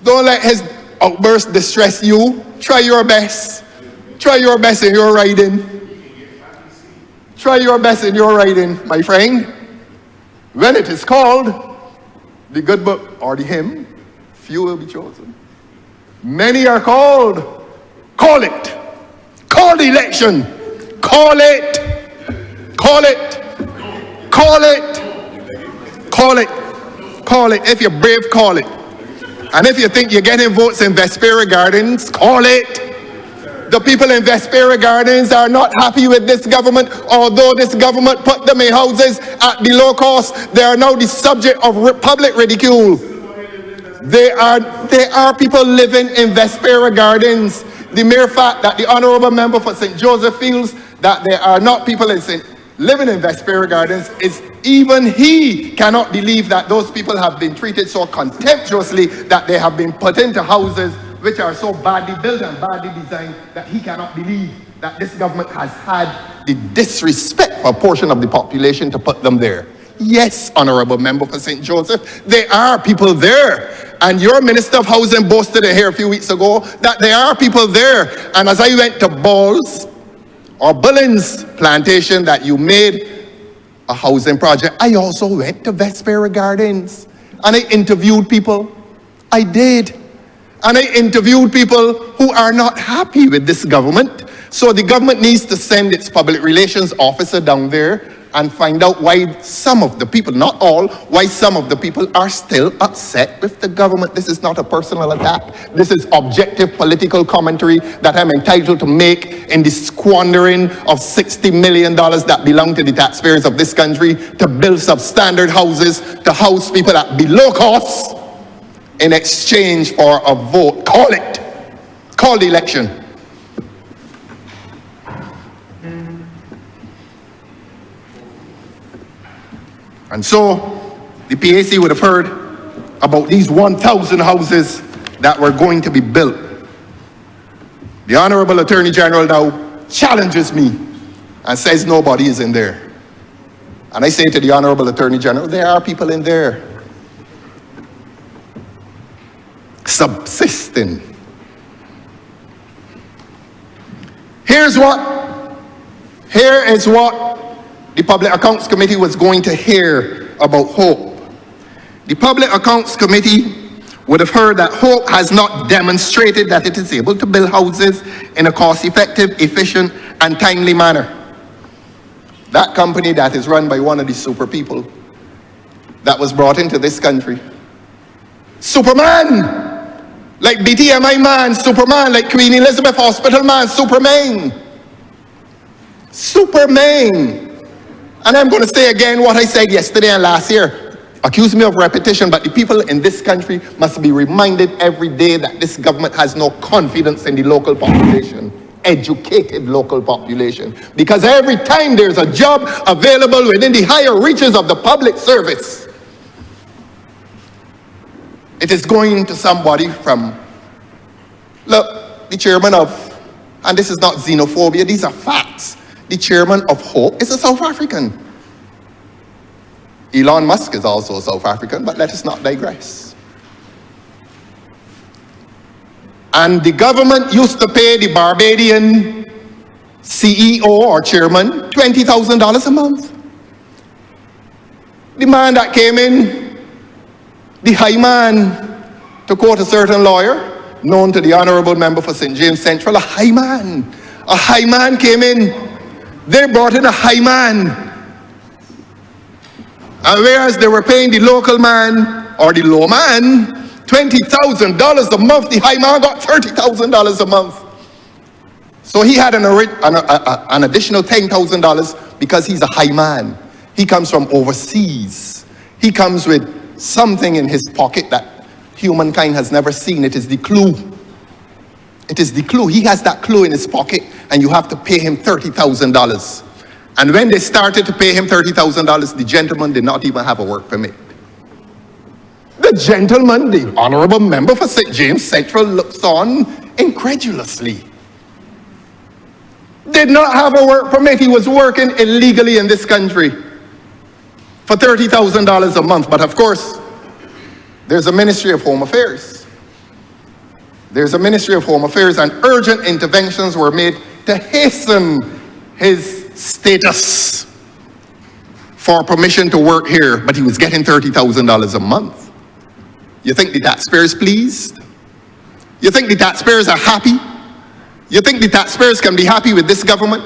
Don't let his outburst distress you. Try your best. Try your best in your writing. Try your best in your writing, my friend. When it is called, the good book or the hymn, few will be chosen. Many are called. Call it. Call the election. Call it. Call it. Call it. Call it. Call it. If you're brave, call it. And if you think you're getting votes in Vesperia Gardens, call it. The people in Vesperia Gardens are not happy with this government. Although this government put them in houses at below cost, they are now the subject of public ridicule. There are people living in Vesperia Gardens. The mere fact that the Honourable Member for St. Joseph feels that there are not people living in Vesperia Gardens, is even he cannot believe that those people have been treated so contemptuously, that they have been put into houses which are so badly built and badly designed, that he cannot believe that this government has had the disrespect for a portion of the population to put them there. Yes, Honourable Member for St. Joseph, there are people there. And your Minister of Housing boasted in here a few weeks ago that there are people there. And as I went to Balls or Bullins plantation that you made a housing project, I also went to Vesperia Gardens and I interviewed people. I did. And I interviewed people who are not happy with this government. So the government needs to send its public relations officer down there and find out why some of the people, not all, why some of the people are still upset with the government. This is not a personal attack. This is objective political commentary that I'm entitled to make in the squandering of $60 million that belong to the taxpayers of this country to build substandard houses, to house people at below cost in exchange for a vote. Call it. Call the election. And so the PAC would have heard about these 1,000 houses that were going to be built. The Honourable Attorney General now challenges me and says nobody is in there. And I say to the Honourable Attorney General, there are people in there subsisting. Here is what the Public Accounts Committee was going to hear about Hope. The Public Accounts Committee would have heard that Hope has not demonstrated that it is able to build houses in a cost-effective, efficient, and timely manner. That company that is run by one of the super people that was brought into this country. Superman! Like BTMI man, Superman, like Queen Elizabeth Hospital man, Superman. Superman. And I'm going to say again what I said yesterday and last year. Accuse me of repetition, but the people in this country must be reminded every day that this government has no confidence in the local population, educated local population. Because every time there's a job available within the higher reaches of the public service, it is going to somebody from, look, the chairman of, and this is not xenophobia, these are facts. The chairman of Hope is a South African. Elon Musk is also a South African, but let us not digress. And the government used to pay the Barbadian CEO or chairman $20,000 a month. The man that came in, the high man, to quote a certain lawyer, known to the Honourable Member for St. James Central, a high man came in. They brought in a high man. And whereas they were paying the local man or the low man $20,000 a month, the high man got $30,000 a month. So he had an additional $10,000 because he's a high man. He comes from overseas. He comes with something in his pocket that humankind has never seen. It is the clue. It is the clue. He has that clue in his pocket, and you have to pay him $30,000. And when they started to pay him $30,000, the gentleman did not even have a work permit. The gentleman, the Honourable Member for St. James Central, looks on incredulously. Did not have a work permit. He was working illegally in this country for $30,000 a month. But of course, there's a Ministry of Home Affairs. There's a Ministry of Home Affairs, and urgent interventions were made to hasten his status for permission to work here, but he was getting $30,000 a month. You think the taxpayers pleased? You think the taxpayers are happy? You think the taxpayers can be happy with this government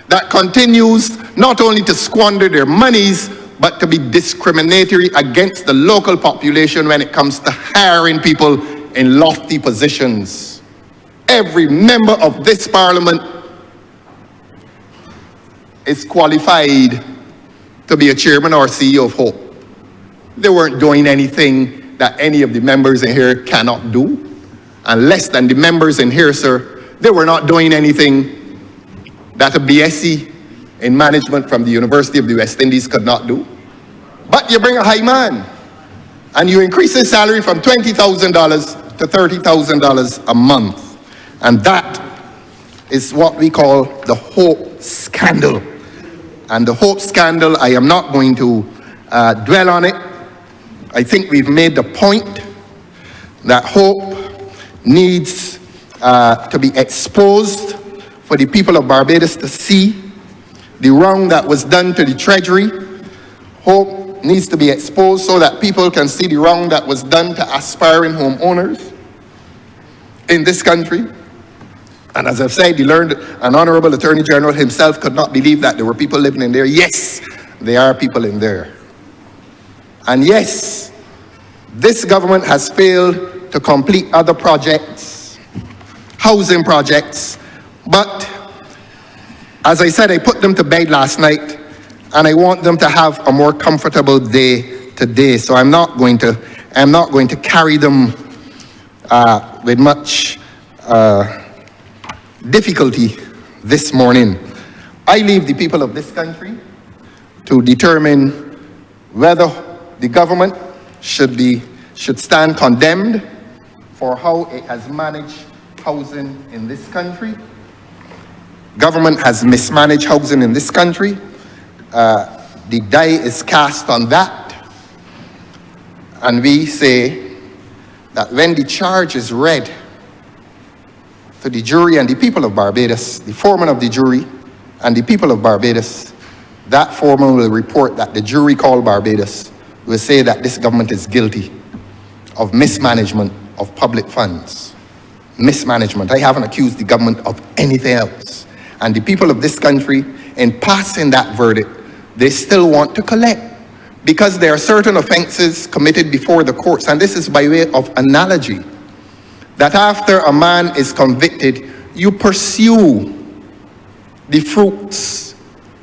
that continues not only to squander their monies, but to be discriminatory against the local population when it comes to hiring people in lofty positions. Every member of this parliament is qualified to be a chairman or CEO of Hope. They weren't doing anything that any of the members in here cannot do. And less than the members in here, sir, they were not doing anything that a BSc in management from the University of the West Indies could not do. But you bring a high man and you increase his salary from $20,000 to $30,000 a month. And that is what we call the Hope scandal. And the Hope scandal, I am not going to dwell on it. I think we've made the point that Hope needs to be exposed for the people of Barbados to see the wrong that was done to the Treasury. Hope needs to be exposed so that people can see the wrong that was done to aspiring homeowners in this country. And as I've said, the learned and Honourable Attorney General himself could not believe that there were people living in there. Yes, there are people in there. And yes, this government has failed to complete other projects, housing projects, but as I said, I put them to bed last night, and I want them to have a more comfortable day today. So I'm not going to carry them with much difficulty this morning. I leave the people of this country to determine whether the government should stand condemned for how it has managed housing in this country. Government has mismanaged housing in this country. The die is cast on that. And we say that when the charge is read to the jury and the people of Barbados, the foreman of the jury and the people of Barbados, that foreman will report that the jury called Barbados will say that this government is guilty of mismanagement of public funds. Mismanagement. I haven't accused the government of anything else. And the people of this country, in passing that verdict, they still want to collect because there are certain offenses committed before the courts. And this is by way of analogy, that after a man is convicted, you pursue the fruits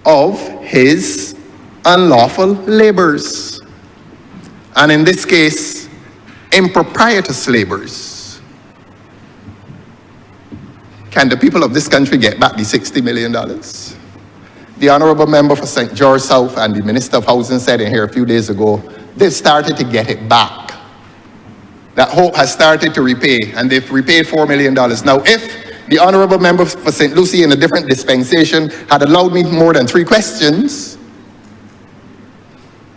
of his unlawful labors. And in this case, improprietous labors. Can the people of this country get back the $60 million? The Honourable Member for St. George South and the Minister of Housing said in here a few days ago, they've started to get it back. That Hope has started to repay, and they've repaid $4 million. Now, if the Honourable Member for St. Lucie in a different dispensation had allowed me more than 3 questions,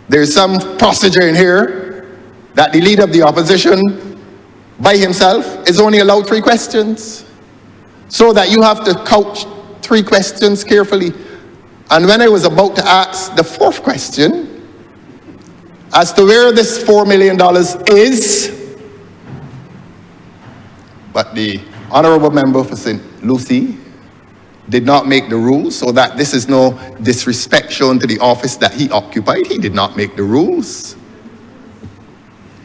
there's some procedure in here that the leader of the opposition by himself is only allowed 3 questions. So that you have to couch 3 questions carefully. And when I was about to ask the 4th question, as to where this $4 million is, but the Honourable Member for St. Lucie did not make the rules, so that this is no disrespect shown to the office that he occupied. He did not make the rules.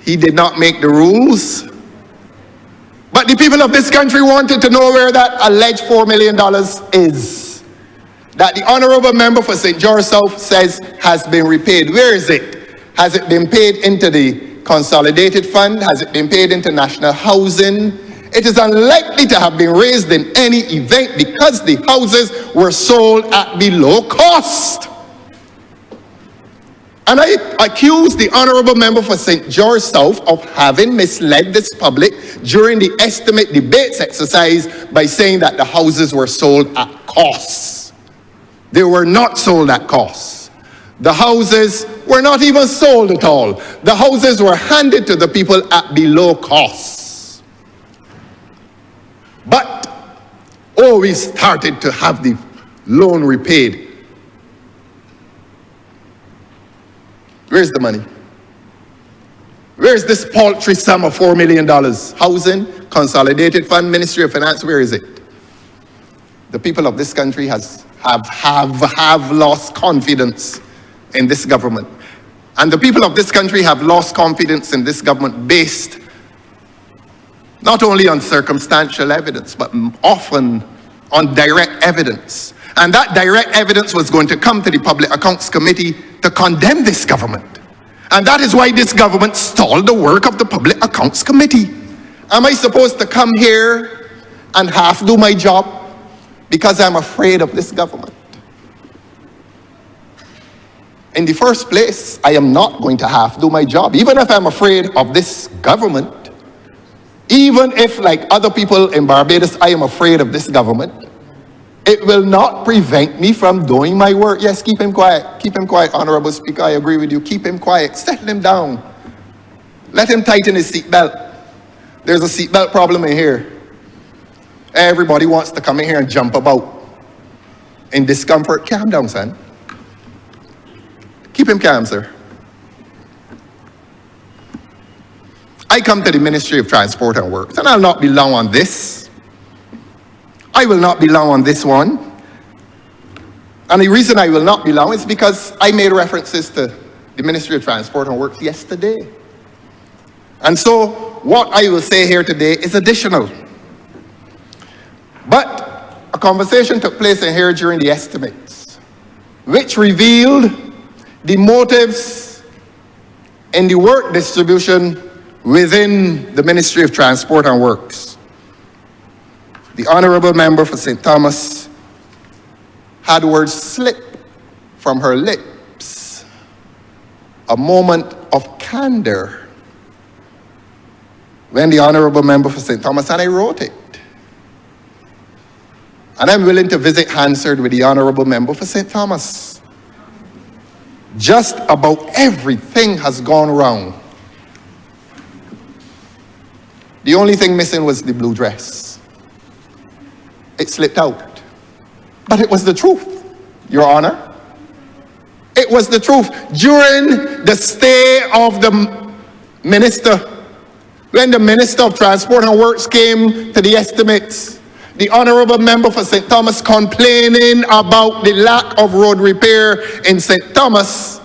He did not make the rules. But the people of this country wanted to know where that alleged $4 million is. That the Honourable Member for St. George South says has been repaid. Where is it? Has it been paid into the Consolidated Fund? Has it been paid into National Housing? It is unlikely to have been raised in any event because the houses were sold at below cost. And I accuse the Honourable Member for St. George South of having misled this public during the estimate debates exercise by saying that the houses were sold at cost. They were not sold at cost. The houses were not even sold at all. The houses were handed to the people at below cost. But, we started to have the loan repaid. Where's the money? Where's this paltry sum of $4 million? Housing, Consolidated Fund, Ministry of Finance, where is it? The people of this country have lost confidence in this government. And the people of this country have lost confidence in this government based not only on circumstantial evidence, but often on direct evidence. And that direct evidence was going to come to the Public Accounts Committee to condemn this government. And that is why this government stalled the work of the Public Accounts Committee. Am I supposed to come here and half do my job because I'm afraid of this government? In the first place, I am not going to half do my job, even if I'm afraid of this government. Even if, like other people in Barbados, I am afraid of this government, it will not prevent me from doing my work. Yes, keep him quiet. Keep him quiet, Honourable Speaker. I agree with you. Keep him quiet. Settle him down. Let him tighten his seatbelt. There's a seatbelt problem in here. Everybody wants to come in here and jump about in discomfort. Calm down, son. Keep him calm, sir. I come to the Ministry of Transport and Works, and I'll not be long on this. I will not be long on this one. And the reason I will not be long is because I made references to the Ministry of Transport and Works yesterday. And so what I will say here today is additional. But a conversation took place in here during the estimates, which revealed the motives in the work distribution within the Ministry of Transport and Works. The Honourable Member for St. Thomas had words slip from her lips, a moment of candor, when the Honourable Member for St. Thomas, and I wrote it. And I'm willing to visit Hansard with the Honourable Member for St. Thomas. Just about everything has gone wrong. The only thing missing was the blue dress. It slipped out. But it was the truth, Your Honor. It was the truth. During the stay of the minister, when the Minister of Transport and Works came to the estimates, the Honourable Member for St. Thomas complaining about the lack of road repair in St. Thomas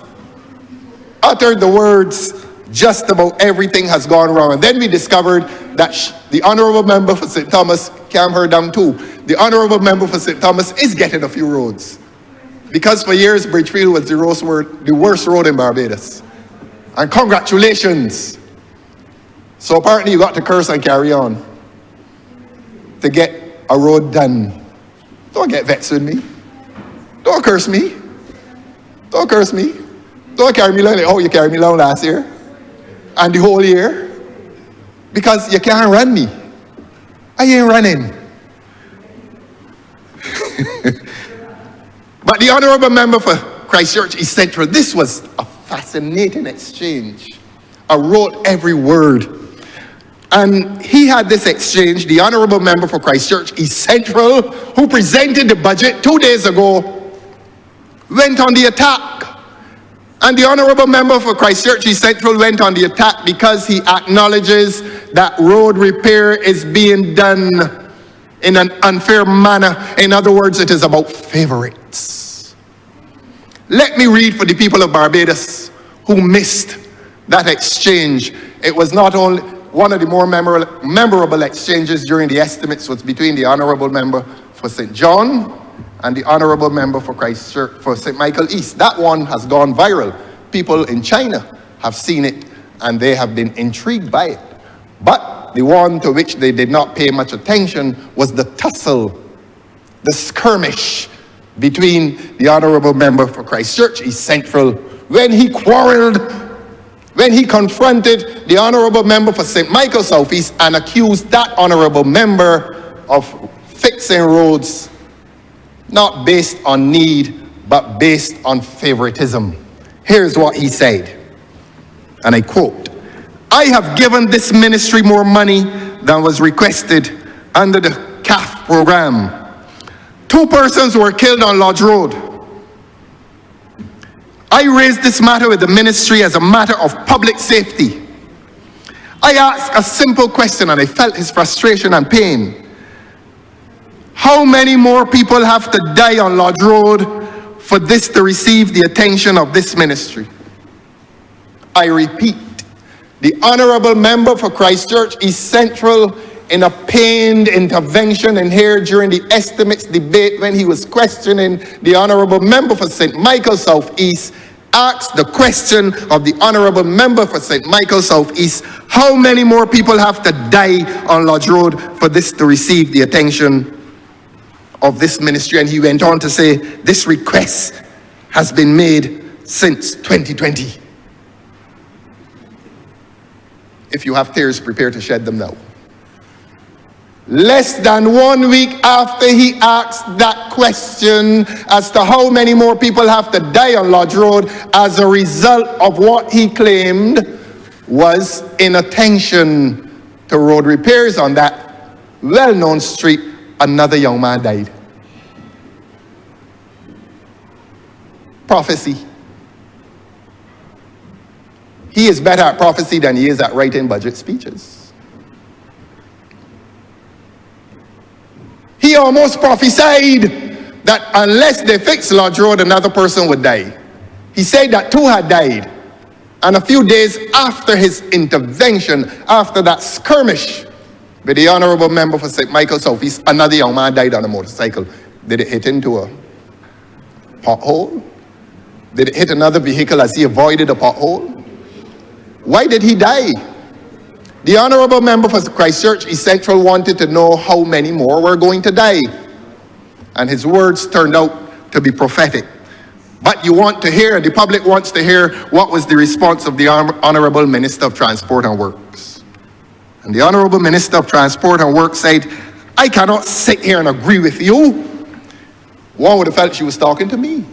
uttered the words, just about everything has gone wrong. And then we discovered that the Honourable Member for St. Thomas, calm her down too, the Honourable Member for St. Thomas is getting a few roads. Because for years, Bridgefield was the worst road in Barbados. And congratulations. So apparently you got to curse and carry on to get a road done. Don't get vexed with me. Don't curse me. Don't curse me. Don't carry me along like, oh, you carried me along last year and the whole year. Because you can't run me. I ain't running. But the Honourable Member for Christchurch East Central, this was a fascinating exchange. I wrote every word. And he had this exchange, the Honourable Member for Christchurch East Central, who presented the budget 2 days ago, went on the attack. And the Honourable Member for Christchurch East Central went on the attack because he acknowledges that road repair is being done in an unfair manner. In other words, it is about favorites. Let me read for the people of Barbados who missed that exchange. It was not only one of the more memorable exchanges during the estimates was between the Honourable Member for St. John and the Honourable Member for Christchurch for St. Michael East. That one has gone viral. People in China have seen it and they have been intrigued by it. But the one to which they did not pay much attention was the tussle, the skirmish between the Honourable Member for Christchurch East Central when he quarreled, when he confronted the Honourable Member for St. Michael South East and accused that Honourable Member of fixing roads not based on need, but based on favoritism. Here's what he said, and I quote, "I have given this ministry more money than was requested under the CAF program. 2 persons were killed on Lodge Road. I raised this matter with the ministry as a matter of public safety. I asked a simple question and I felt his frustration and pain. How many more people have to die on Lodge Road for this to receive the attention of this ministry? I repeat, the Honourable Member for Christchurch East Central, in a pained intervention in here during the estimates debate when he was questioning the Honourable Member for St. Michael South East, asked the question of the Honourable Member for St. Michael South East, how many more people have to die on Lodge Road for this to receive the attention of this ministry? And he went on to say, this request has been made since 2020. If you have tears, prepare to shed them now. Less than 1 week after he asked that question as to how many more people have to die on Lodge Road as a result of what he claimed was inattention to road repairs on that well-known street, another young man died. Prophecy. He is better at prophecy than he is at writing budget speeches. He almost prophesied that unless they fix Lodge Road, another person would die. He said that 2 had died. And a few days after his intervention, after that skirmish with the Honourable Member for St. Michael South East, another young man died on a motorcycle. Did it hit into a pothole? Did it hit another vehicle as he avoided a pothole? Why did he die? The Honourable Member for Christchurch East Central wanted to know how many more were going to die. And his words turned out to be prophetic. But you want to hear, the public wants to hear, what was the response of the Honourable Minister of Transport and Works. And the Honourable Minister of Transport and Works said, I cannot sit here and agree with you. One would have felt she was talking to me.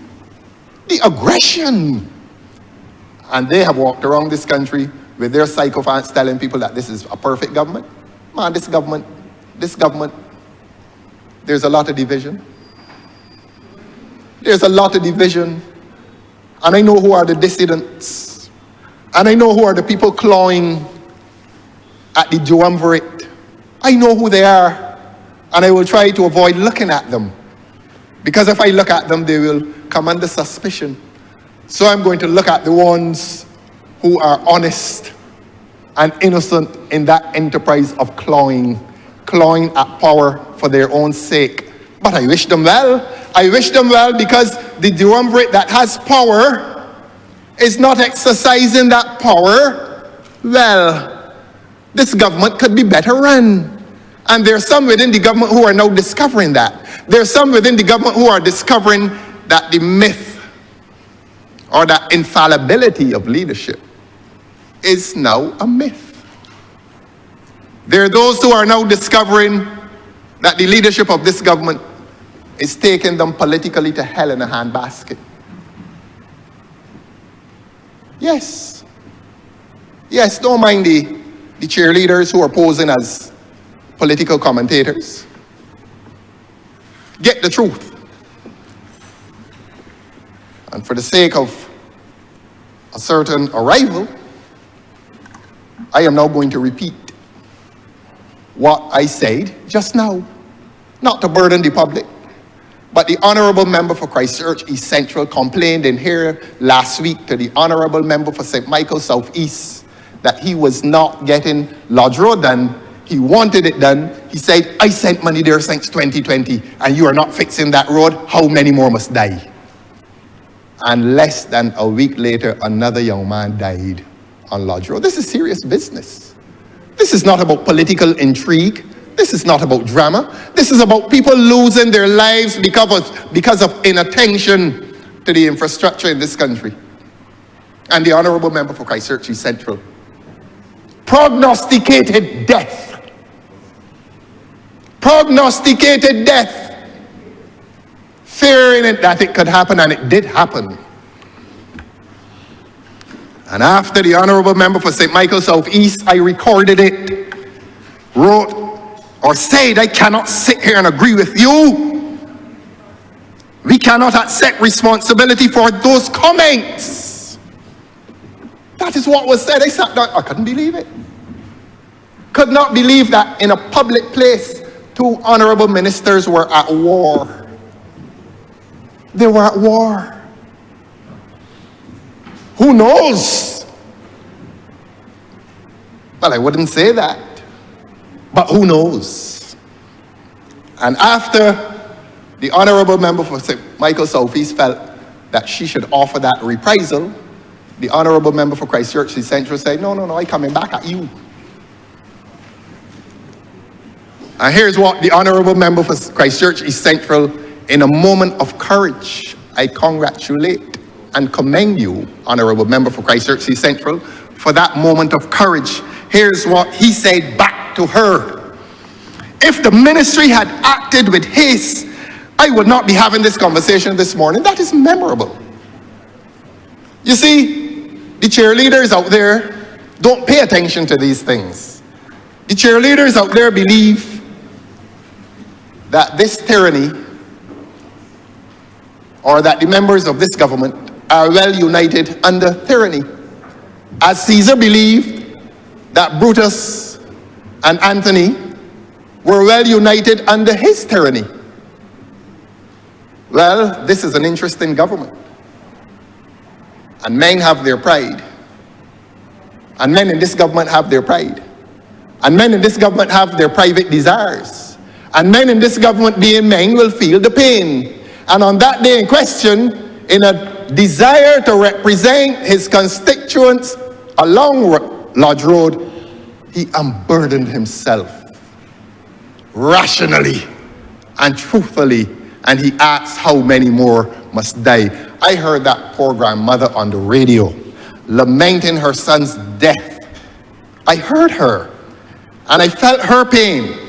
The aggression. And they have walked around this country with their sycophants telling people that this is a perfect government. Man, this government, there's a lot of division. There's a lot of division. And I know who are the dissidents. And I know who are the people clawing at the duumvirate. I know who they are. And I will try to avoid looking at them. Because if I look at them, they will come under suspicion. So I'm going to look at the ones who are honest and innocent in that enterprise of clawing at power for their own sake. But I wish them well. I wish them well because the duumvirate that has power is not exercising that power well. This government could be better run. And there are some within the government who are now discovering that. There are some within the government who are discovering that the myth or that infallibility of leadership is now a myth. There are those who are now discovering that the leadership of this government is taking them politically to hell in a handbasket. Yes. Yes, don't mind the cheerleaders who are posing as political commentators. Get the truth. And for the sake of a certain arrival, I am now going to repeat what I said just now, not to burden the public, but the Honourable Member for Christchurch East Central complained in here last week to the Honourable Member for St. Michael South East that he was not getting Lodge Road done. He wanted it done. He said, I sent money there since 2020 and you are not fixing that road. How many more must die? And less than a week later, another young man died on Lodge Road. This is serious business. This is not about political intrigue. This is not about drama. This is about people losing their lives because of inattention to the infrastructure in this country. And the Honourable Member for Christchurch East Central prognosticated death. Prognosticated death. Fearing it that it could happen, and it did happen. And after the Honourable Member for St. Michael South East, I recorded it, wrote or said, I cannot sit here and agree with you. We cannot accept responsibility for those comments. That is what was said. I sat down, I couldn't believe it. Could not believe that in a public place, 2 honourable ministers were at war. They were at war. Who knows Well, I wouldn't say that, but who knows? And after the Honourable Member for St. Michael Southeast felt that she should offer that reprisal, the Honourable Member for Christchurch East Central said, no, I'm coming back at you. And here's what the Honourable Member for Christchurch East Central, in a moment of courage, I congratulate and commend you, Honourable Member for Christchurch East Central, for that moment of courage. Here's what he said back to her. If the ministry had acted with haste, I would not be having this conversation this morning. That is memorable. You see, the cheerleaders out there don't pay attention to these things. The cheerleaders out there believe that this tyranny, or that the members of this government are well united under tyranny. As Caesar believed that Brutus and Antony were well united under his tyranny. Well, this is an interesting government. And men have their pride. And men in this government have their pride. And men in this government have their private desires. And men in this government, being men, will feel the pain. And on that day in question, in a desire to represent his constituents along Lodge Road, he unburdened himself rationally and truthfully, and he asked how many more must die. I heard that poor grandmother on the radio lamenting her son's death. I heard her and I felt her pain.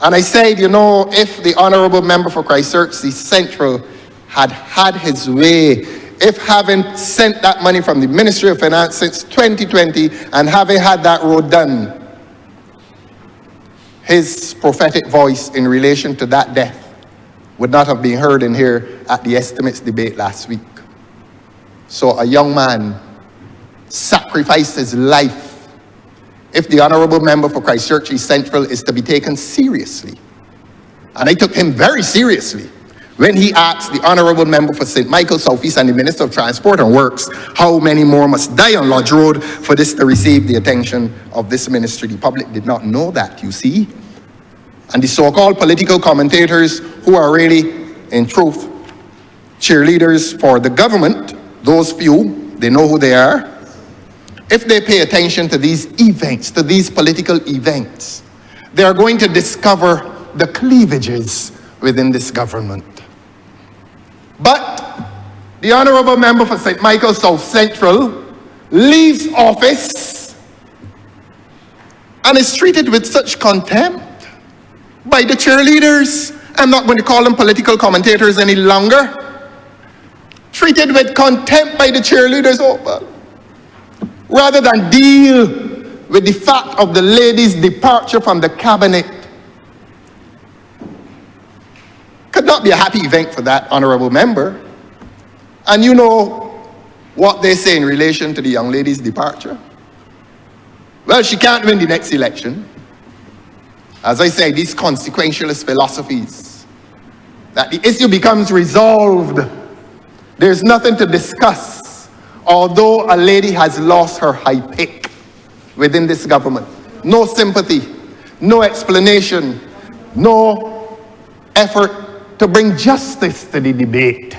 And I said, you know, if the Honourable Member for Christchurch East Central had had his way, if having sent that money from the Ministry of Finance since 2020 and having had that road done, his prophetic voice in relation to that death would not have been heard in here at the estimates debate last week. So a young man sacrificed his life. If the Honourable Member for Christchurch East Central is to be taken seriously, and I took him very seriously when he asked the Honourable Member for St. Michael South East and the Minister of Transport and Works, how many more must die on Lodge Road for this to receive the attention of this ministry? The public did not know that, you see. And the so-called political commentators, who are really, in truth, cheerleaders for the government, those few, they know who they are. If they pay attention to these events, to these political events, they are going to discover the cleavages within this government. But the Honourable Member for St. Michael South Central leaves office and is treated with such contempt by the cheerleaders. I'm not going to call them political commentators any longer. Treated with contempt by the cheerleaders. Rather than deal with the fact of the lady's departure from the cabinet. Could not be a happy event for that honourable member. And you know what they say in relation to the young lady's departure? Well, she can't win the next election. As I say, these consequentialist philosophies, that the issue becomes resolved. There's nothing to discuss. Although a lady has lost her high pick within this government. No sympathy, no explanation, no effort to bring justice to the debate.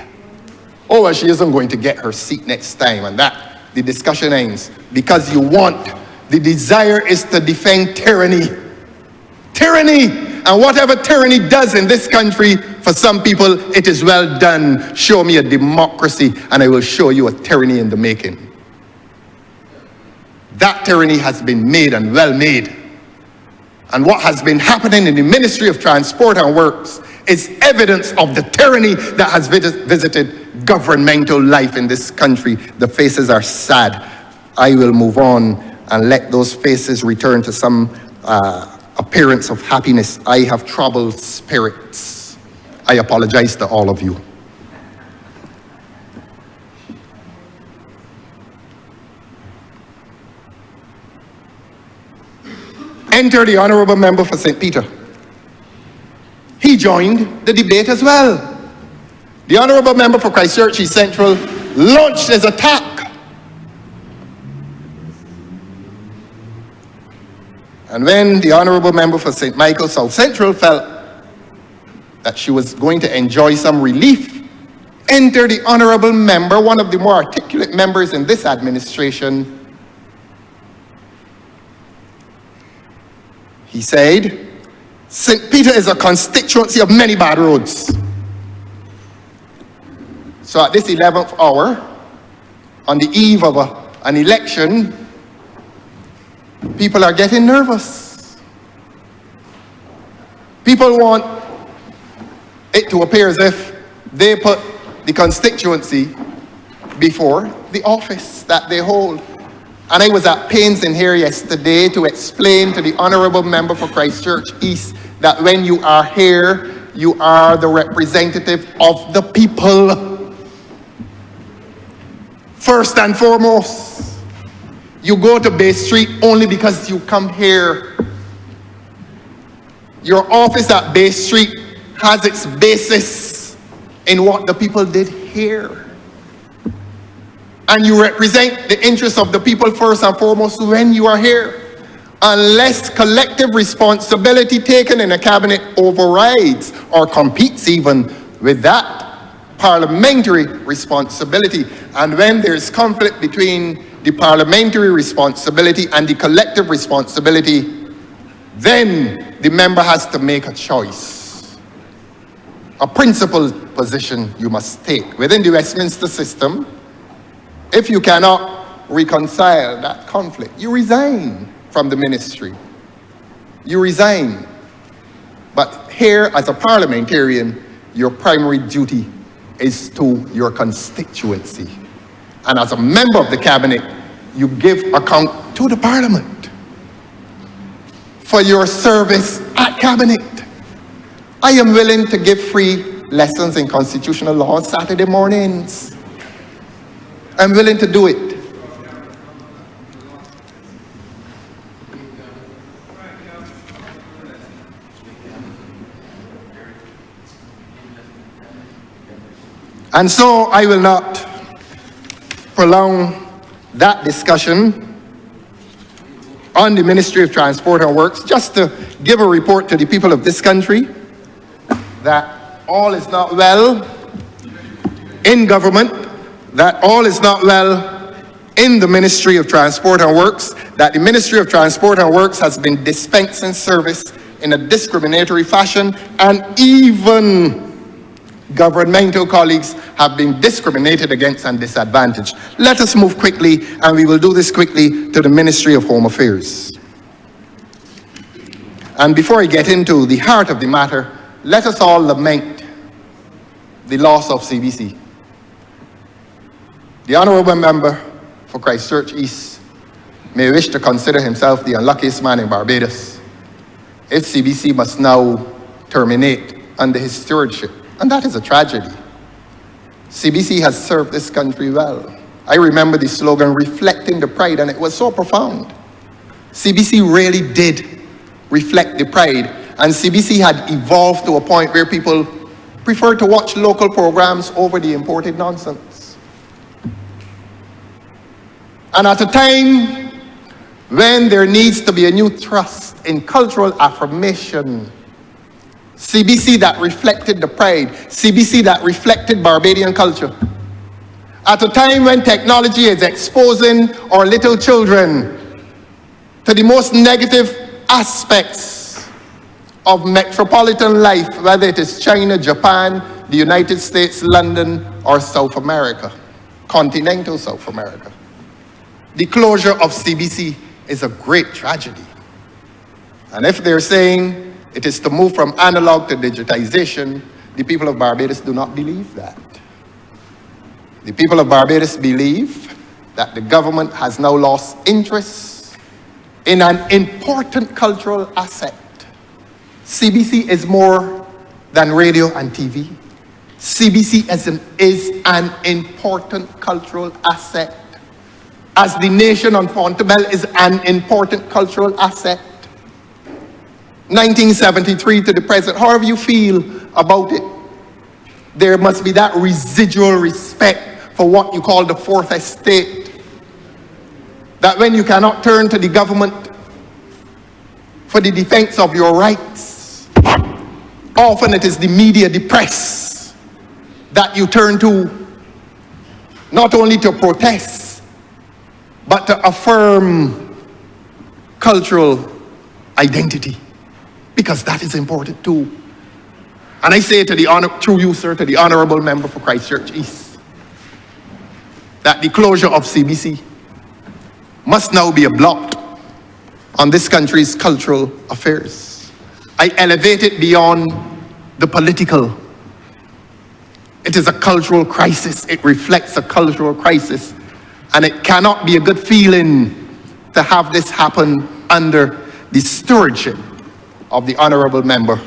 Oh, well, she isn't going to get her seat next time, and that the discussion ends. Because you want, the desire is to defend tyranny. Tyranny! And whatever tyranny does in this country, for some people, it is well done. Show me a democracy, and I will show you a tyranny in the making. That tyranny has been made, and well made. And what has been happening in the Ministry of Transport and Works is evidence of the tyranny that has visited governmental life in this country. The faces are sad. I will move on and let those faces return to some appearance of happiness. I have troubled spirits. I apologize to all of you. Enter the Honourable Member for St. Peter. He joined the debate as well. The Honourable Member for Christchurch East Central launched his attack. And when the Honourable Member for St. Michael South Central felt that she was going to enjoy some relief, enter the Honourable Member, one of the more articulate members in this administration. He said, St. Peter is a constituency of many bad roads. So at this 11th hour, on the eve of an election, people are getting nervous. People want it to appear as if they put the constituency before the office that they hold. And I was at pains in here yesterday to explain to the Honourable Member for Christchurch East that when you are here, you are the representative of the people. First and foremost, you go to Bay Street only because you come here. Your office at Bay Street has its basis in what the people did here. And you represent the interests of the people first and foremost when you are here. Unless collective responsibility taken in a cabinet overrides or competes even with that parliamentary responsibility. And when there's conflict between the parliamentary responsibility and the collective responsibility, then the member has to make a choice. A principled position you must take. Within the Westminster system, if you cannot reconcile that conflict, you resign from the ministry. You resign. But here, as a parliamentarian, your primary duty is to your constituency. And as a member of the cabinet, you give account to the parliament for your service at cabinet. I am willing to give free lessons in constitutional law on Saturday mornings. I'm willing to do it. And so I will not prolong that discussion on the Ministry of Transport and Works, just to give a report to the people of this country that all is not well in government, that all is not well in the Ministry of Transport and Works, that the Ministry of Transport and Works has been dispensing service in a discriminatory fashion, and even governmental colleagues have been discriminated against and disadvantaged. Let us move quickly, and we will do this quickly, to the Ministry of Home Affairs. And before I get into the heart of the matter, let us all lament the loss of CBC. The Honourable Member for Christchurch East may wish to consider himself the unluckiest man in Barbados if CBC must now terminate under his stewardship. And that is a tragedy. CBC has served this country well. I remember the slogan, reflecting the pride, and it was so profound. CBC really did reflect the pride, and CBC had evolved to a point where people prefer to watch local programs over the imported nonsense. And at a time when there needs to be a new thrust in cultural affirmation, CBC that reflected the pride, CBC that reflected Barbadian culture. At a time when technology is exposing our little children to the most negative aspects of metropolitan life, whether it is China, Japan, the United States, London, or South America, continental South America. The closure of CBC is a great tragedy. And if they're saying it is to move from analog to digitization, the people of Barbados do not believe that. The people of Barbados believe that the government has now lost interest in an important cultural asset. CBC is more than radio and TV. CBC is an important cultural asset. As the nation on Fontebelle is an important cultural asset. 1973 to the present, however you feel about it, there must be that residual respect for what you call the fourth estate. That when you cannot turn to the government for the defense of your rights. Often it is the media, the press, that you turn to, not only to protest, but to affirm cultural identity, because that is important too. And I say to through you, sir, to the Honourable Member for Christchurch East, that the closure of CBC must now be a blot on this country's cultural affairs. I elevate it beyond the political. It is a cultural crisis. It reflects a cultural crisis. And it cannot be a good feeling to have this happen under the stewardship of the Honourable Member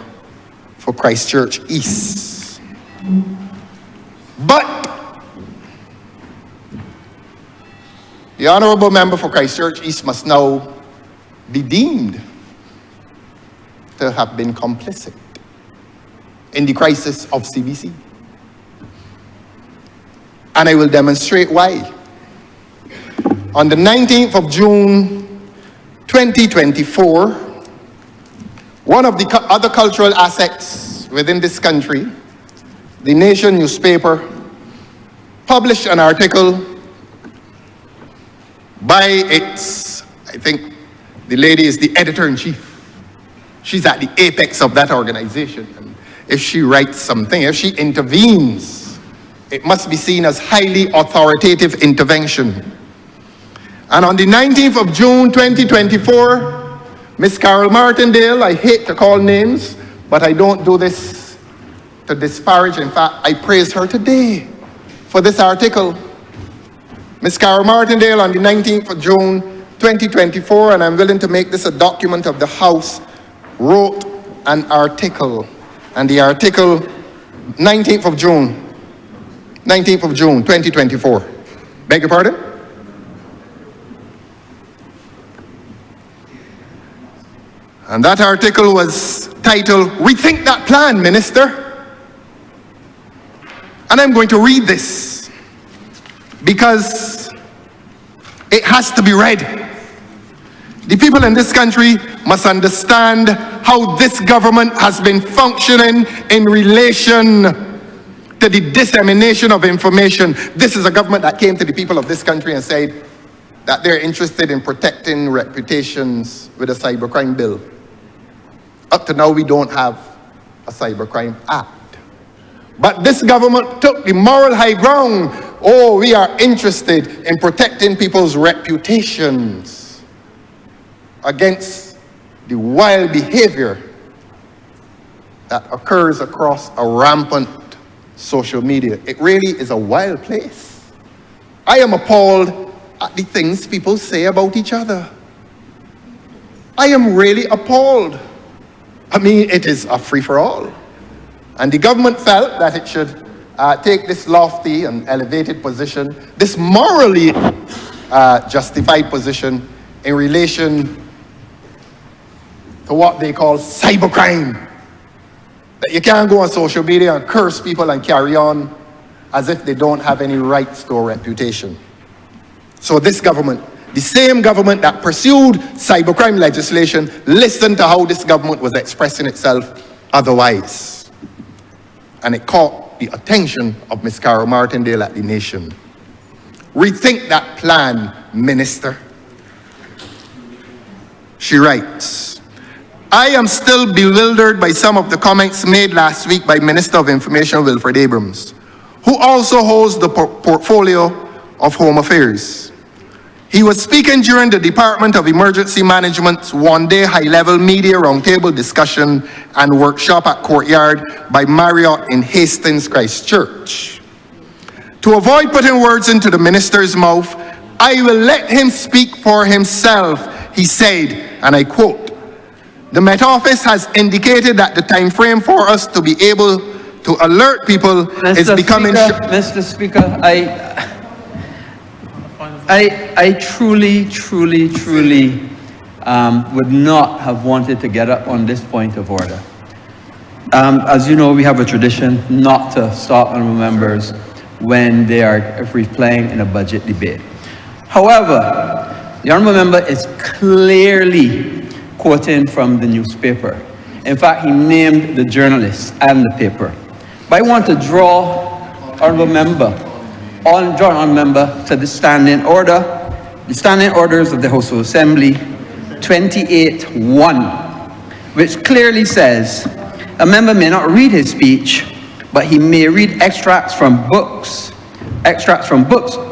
for Christchurch East. But the Honourable Member for Christchurch East must now be deemed to have been complicit in the crisis of CBC. And I will demonstrate why. On the 19th of June, 2024, one of the other cultural assets within this country, the Nation newspaper, published an article by its, I think the lady is the editor-in-chief. She's at the apex of that organization. And if she writes something, if she intervenes, it must be seen as highly authoritative intervention. And on the 19th of June, 2024, Miss Carol Martindale, I hate to call names, but I don't do this to disparage. In fact, I praise her today for this article. Miss Carol Martindale, on the 19th of June, 2024, and I'm willing to make this a document of the House, wrote an article. And the article, 19th of June, 2024. Beg your pardon? And that article was titled, "Rethink That Plan, Minister." And I'm going to read this because it has to be read. The people in this country must understand how this government has been functioning in relation to the dissemination of information. This is a government that came to the people of this country and said that they're interested in protecting reputations with a cybercrime bill. Up to now, we don't have a cybercrime act. But this government took the moral high ground. Oh, we are interested in protecting people's reputations against the wild behavior that occurs across a rampant social media. It really is a wild place. I am appalled at the things people say about each other. I am really appalled. I mean, it is a free-for-all. And the government felt that it should take this lofty and elevated position, this morally justified position in relation to what they call cybercrime. That you can't go on social media and curse people and carry on as if they don't have any rights to a reputation. So this government, the same government that pursued cybercrime legislation, listened to how this government was expressing itself otherwise. And it caught the attention of Ms. Carol Martindale at the Nation. Rethink that plan, Minister. She writes, "I am still bewildered by some of the comments made last week by Minister of Information Wilfred Abrams, who also holds the portfolio of Home Affairs. He was speaking during the Department of Emergency Management's one-day high-level media roundtable discussion and workshop at Courtyard by Marriott in Hastings, Christchurch. To avoid putting words into the minister's mouth, I will let him speak for himself, he said, and I quote, "The Met Office has indicated that the time frame for us to be able to alert people is becoming..." Mr. Speaker, I truly would not have wanted to get up on this point of order. As you know, we have a tradition not to stop honourable members when they are replying in a budget debate. However, the honourable member is clearly quoting from the newspaper. In fact, he named the journalist and the paper. But I want to draw honourable member to the standing order, the standing orders of the House of Assembly 28:1, which clearly says, a member may not read his speech, but he may read extracts from books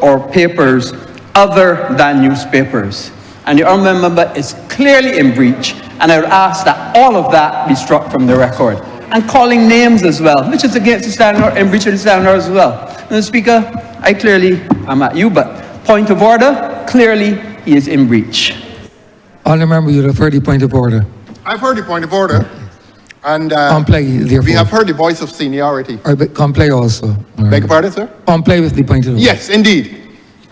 or papers other than newspapers. And the honourable member is clearly in breach, and I would ask that all of that be struck from the record. And calling names as well, which is against the standing order, in breach of the standing order as well. Mr. Speaker, I clearly am at you, but point of order, clearly he is in breach. Honourable member, you have heard the point of order. I've heard the point of order, and Comply, therefore. we have heard the voice of seniority. All right, but comply also. All right. Beg your pardon, sir? Comply with the point of order. Yes, indeed.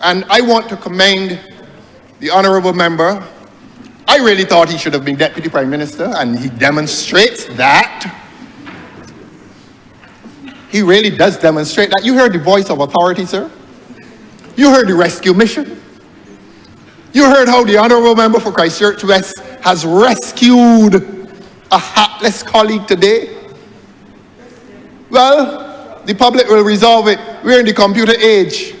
And I want to commend the honourable member. I really thought he should have been Deputy Prime Minister, and he demonstrates that. He really does demonstrate that. You heard the voice of authority, sir. You heard the rescue mission. You heard how the honourable member for Christchurch West has rescued a hapless colleague today. Well, the public will resolve it. We're in the computer age.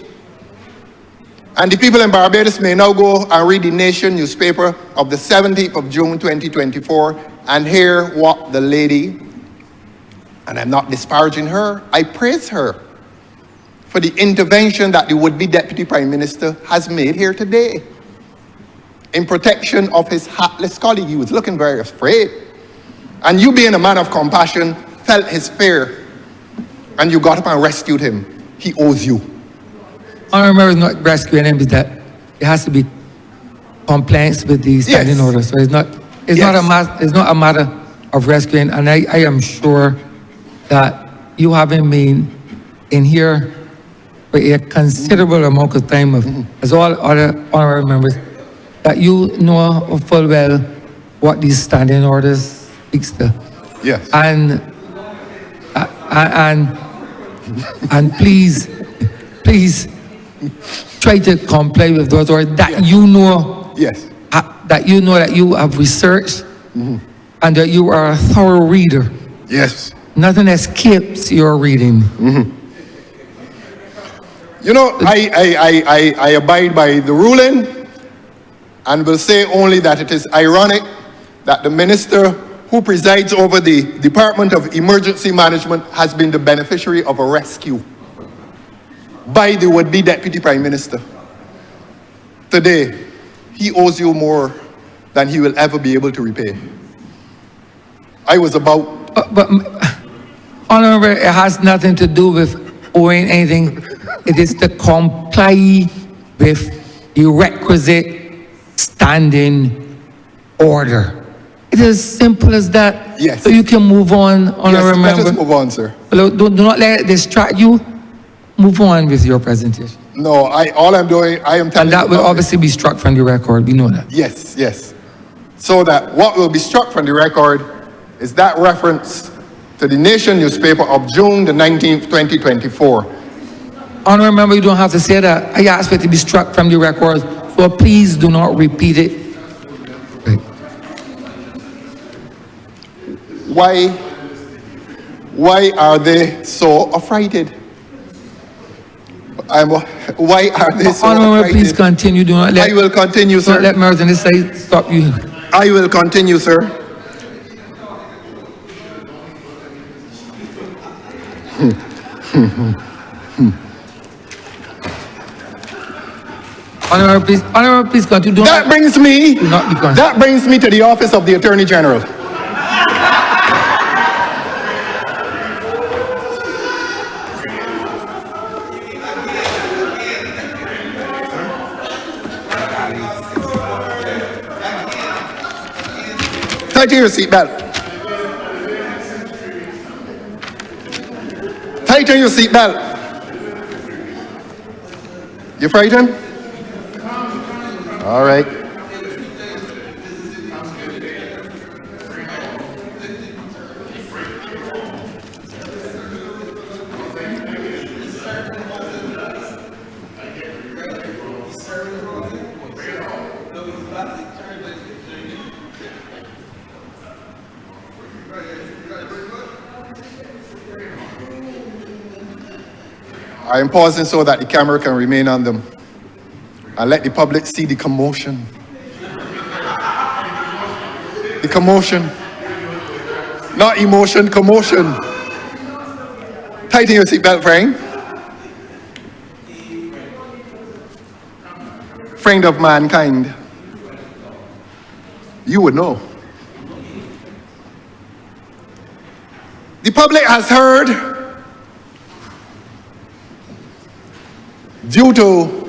And the people in Barbados may now go and read the Nation newspaper of the 17th of June 2024 and hear what the lady, and I'm not disparaging her, I praise her for the intervention that the would-be Deputy Prime Minister has made here today in protection of his hapless colleague. He was looking very afraid. And you, being a man of compassion, felt his fear, and you got up and rescued him. He owes you. Honourable member is not rescuing him, is that it has to be compliance with the standing Yes. order. So it's not a matter of rescuing, and I am sure that you haven't been in here for a considerable amount of time, as all other honourable members, that you know full well what these standing orders speaks to. Yes. And please try to comply with those orders that you know. Yes. That you know that you have researched and that you are a thorough reader. Yes. Nothing escapes your reading. You know, I abide by the ruling and will say only that it is ironic that the minister who presides over the Department of Emergency Management has been the beneficiary of a rescue by the would-be Deputy Prime Minister. Today, he owes you more than he will ever be able to repay. I was about... But Honourable, it has nothing to do with owing anything. It is to comply with the requisite standing order. It is as simple as that. Yes. So you can move on, Honourable Yes, let member. us move on, sir. Do not let it distract you. Move on with your presentation. No, all I'm doing, I am telling And that you will about obviously be struck from the record. We know that. Yes, yes. So that what will be struck from the record is that reference to the Nation newspaper of June the 19th, 2024. Honourable member, you don't have to say that. I asked for it to be struck from the record, so please do not repeat it. Right. Why are they so affrighted? Why are they so Honourable, affrighted? please continue. Do not let, I will continue, do not sir. let members on this side stop you. I will continue, sir. Honourable, please continue. Do That not, brings me. do not be con- That brings me to the office of the Attorney General. Tighten your seatbelt. Tighten your seatbelt. You frightened? All right. I am pausing so that the camera can remain on them and let the public see the commotion. The commotion. Not emotion, commotion. Tighten your seatbelt, friend. Friend of mankind. You would know. The public has heard, due to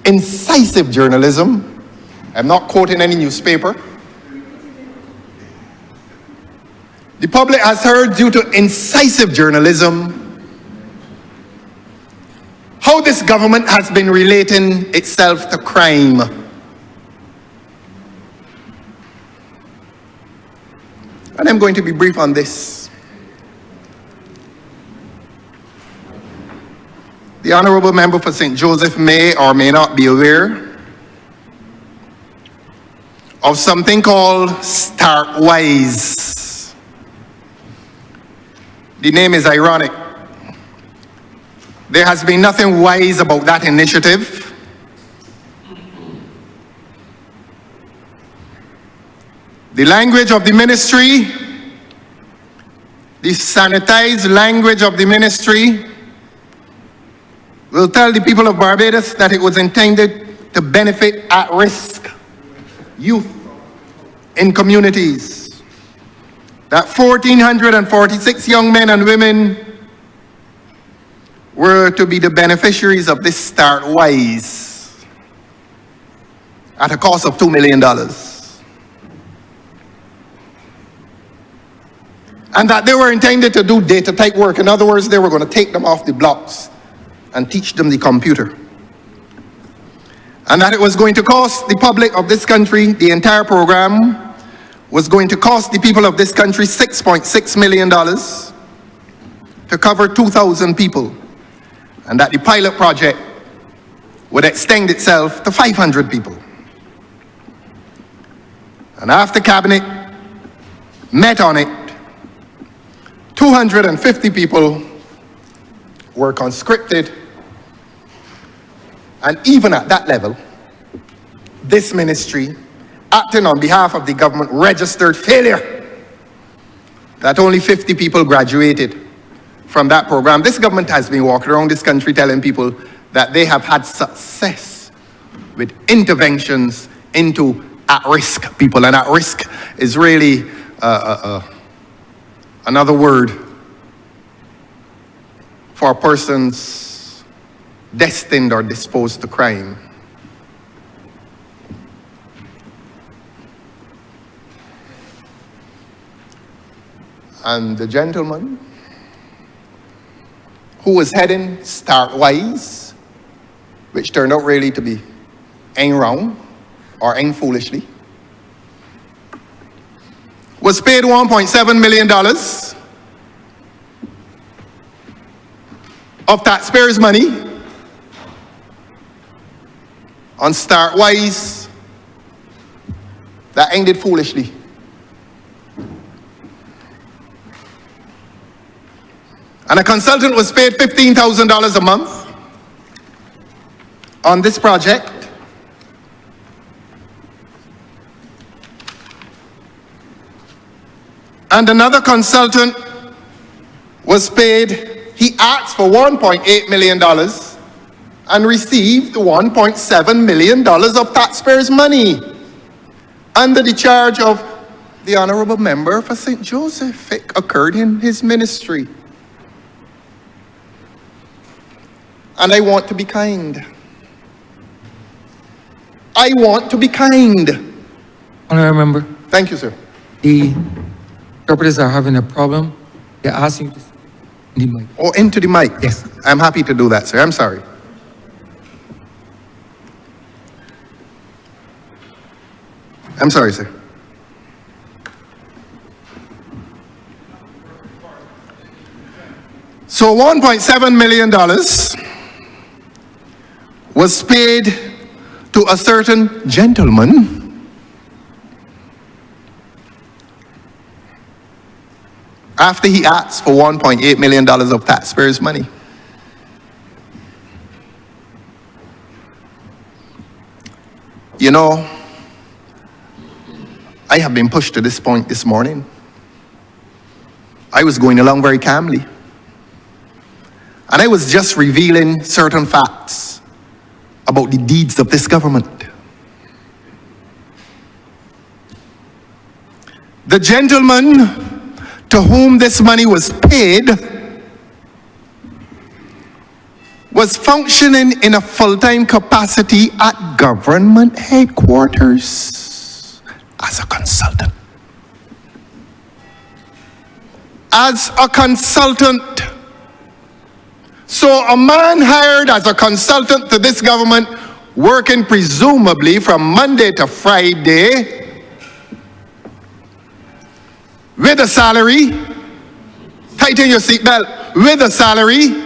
incisive journalism, I'm not quoting any newspaper, the public has heard, due to incisive journalism, how this government has been relating itself to crime. And I'm going to be brief on this. The Honourable Member for St. Joseph may or may not be aware of something called Startwise. The name is ironic. There has been nothing wise about that initiative. The language of the ministry, the sanitized language of the ministry, will tell the people of Barbados that it was intended to benefit at-risk youth in communities. That 1,446 young men and women were to be the beneficiaries of this Startwise at a cost of $2 million. And that they were intended to do data type work. In other words, they were going to take them off the blocks and teach them the computer. And that it was going to cost the public of this country, the entire program was going to cost the people of this country $6.6 million to cover 2,000 people. And that the pilot project would extend itself to 500 people. And after Cabinet met on it, 250 people were conscripted, and even at that level, this ministry, acting on behalf of the government, registered failure. That only 50 people graduated from that program. This government has been walking around this country telling people that they have had success with interventions into at-risk people, and at-risk is really another word for persons destined or disposed to crime. And the gentleman who was heading Startwise, which turned out really to be ain't wrong or ain't foolishly, was paid $1.7 million of taxpayers' money on Startwise that ended foolishly. And a consultant was paid $15,000 a month on this project. And another consultant was paid, he asked for $1.8 million and received $1.7 million of taxpayers' money under the charge of the Honourable Member for St. Joseph. It occurred in his ministry. And I want to be kind. I want to be kind. Honourable Member, Thank you, sir. the interpreters are having a problem. They're asking you to speak in the mic. Oh, into the mic. Yes. I'm happy to do that, sir. I'm sorry. I'm sorry, sir. So $1.7 million was paid to a certain gentleman after he asked for $1.8 million of taxpayers' money. You know, I have been pushed to this point this morning. I was going along very calmly. And I was just revealing certain facts about the deeds of this government. The gentleman to whom this money was paid was functioning in a full-time capacity at government headquarters as a consultant. As a consultant. So a man hired as a consultant to this government, working presumably from Monday to Friday, with a salary, tighten your seatbelt, with a salary,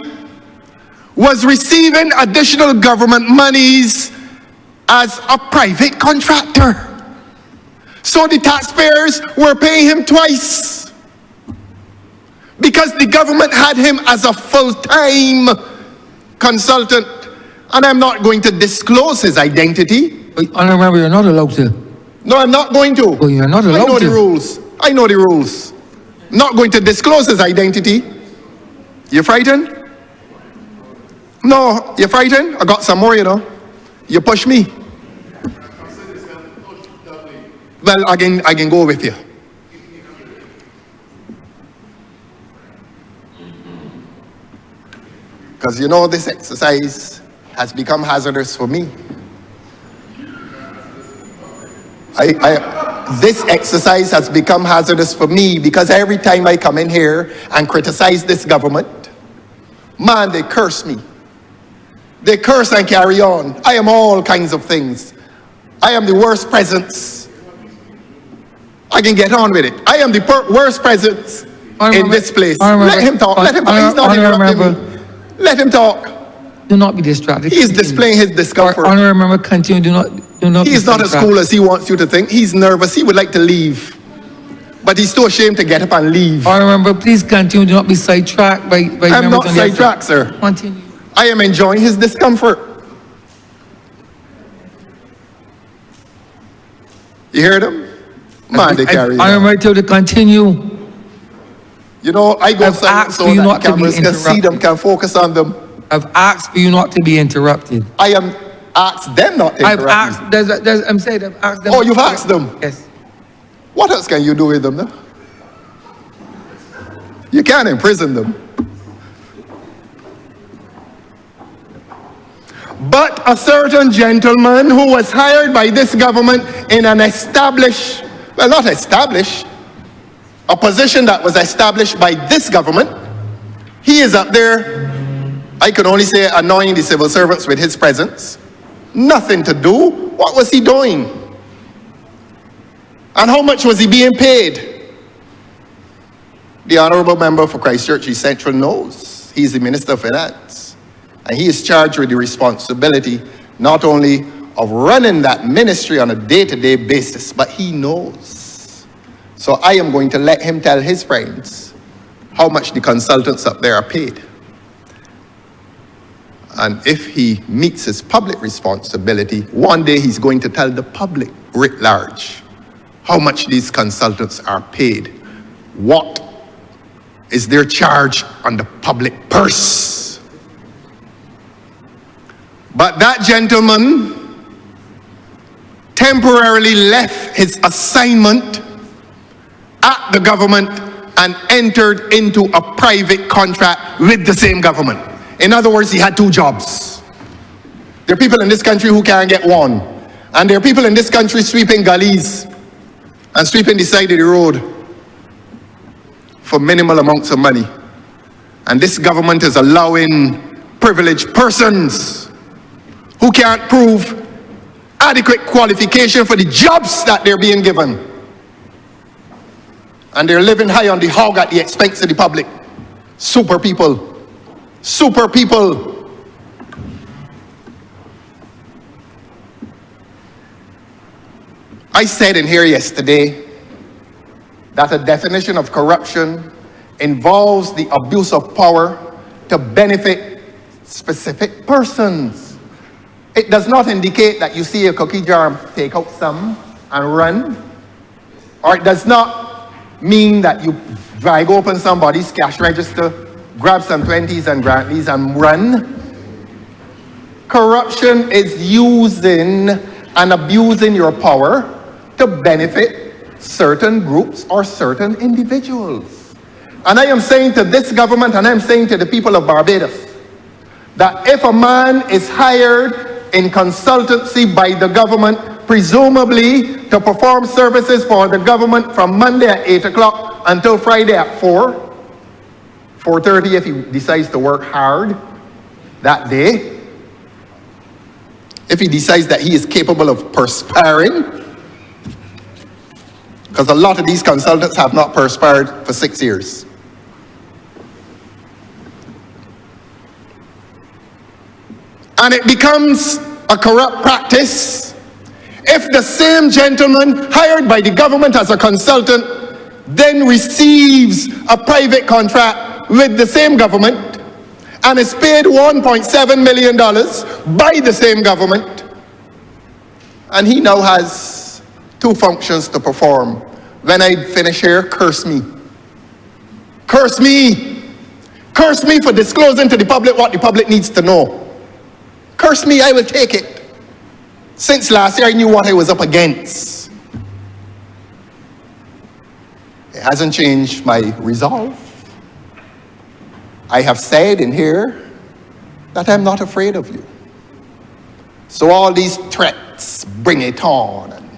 was receiving additional government monies as a private contractor. So the taxpayers were paying him twice, because the government had him as a full-time consultant. And I'm not going to disclose his identity. Honourable, you're not allowed to. No, I'm not going to. Well, you're not allowed I know to. the rules. I know the rules. Not going to disclose his identity. You frightened? No, you frightened? I got some more, you know. You push me. Well, I can go with you. Because you know, this exercise has become hazardous for me. This exercise has become hazardous for me because every time I come in here and criticize this government, man, they curse me. They curse and carry on. I am all kinds of things. I am the worst presence. I can get on with it. I am the worst presence in this place. Let him talk. Let him talk. He's not interrupting me. Let him talk. Do not be distracted. He is displaying his discomfort. Honourable, continue. Do not be He's not as distracted. cool as he wants you to think. He's nervous. He would like to leave. But he's too ashamed to get up and leave. Honourable, please continue. Do not be sidetracked by I'm members not on the other sidetracked, side. sir. Continue. I am enjoying his discomfort. You heard him? Man, they carry on. Honourable, to continue. You know, I go I've silent asked so for you that not to be cameras can see them, interrupted. can focus on them. I've asked for you not to be interrupted. I am asked them not to I've interrupt me. asked, I'm saying I've asked them. Oh, you've asked them? Yes. What else can you do with them, though? You can't imprison them. But a certain gentleman who was hired by this government in an established, well, not established, a position that was established by this government, he is up there, I can only say, annoying the civil servants with his presence. Nothing to do. What was he doing? And how much was he being paid? The Honourable Member for Christchurch East Central knows. He is the Minister of Finance. And he is charged with the responsibility not only of running that ministry on a day-to-day basis, but he knows. So I am going to let him tell his friends how much the consultants up there are paid. And if he meets his public responsibility, one day he's going to tell the public writ large how much these consultants are paid. What is their charge on the public purse? But that gentleman temporarily left his assignment at the government and entered into a private contract with the same government. In other words, he had two jobs. There are people in this country who can't get one. And there are people in this country sweeping gullies and sweeping the side of the road for minimal amounts of money. And this government is allowing privileged persons who can't prove adequate qualification for the jobs that they're being given. And they're living high on the hog at the expense of the public. Super people. Super people. I said in here yesterday that a definition of corruption involves the abuse of power to benefit specific persons. It does not indicate that you see a cookie jar and take out some and run. Or it does not mean that you drag open somebody's cash register, grab some 20s and grantlys and run. Corruption is using and abusing your power to benefit certain groups or certain individuals. And I am saying to this government, and I am saying to the people of Barbados, that if a man is hired in consultancy by the government, presumably to perform services for the government from Monday at 8 o'clock until Friday at 4:30 if he decides to work hard that day, if he decides that he is capable of perspiring, because a lot of these consultants have not perspired for 6 years. And it becomes a corrupt practice if the same gentleman hired by the government as a consultant then receives a private contract with the same government and is paid $1.7 million by the same government, and he now has 2 functions to perform. When I finish here, curse me. Curse me. Curse me for disclosing to the public what the public needs to know. Curse me, I will take it. Since last year, I knew what I was up against. It hasn't changed my resolve. I have said in here that I'm not afraid of you. So all these threats, bring it on, and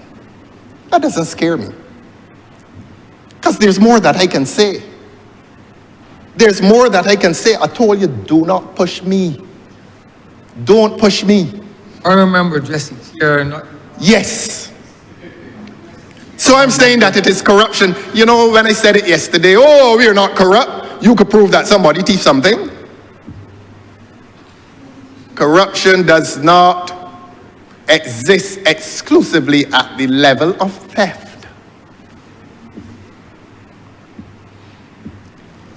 that doesn't scare me. Because there's more that I can say. There's more that I can say. I told you, do not push me. Don't push me. I remember Jesse here. Yes. So I'm saying that it is corruption. You know, when I said it yesterday, oh, we are not corrupt. You could prove that somebody thieved something. Corruption does not exist exclusively at the level of theft.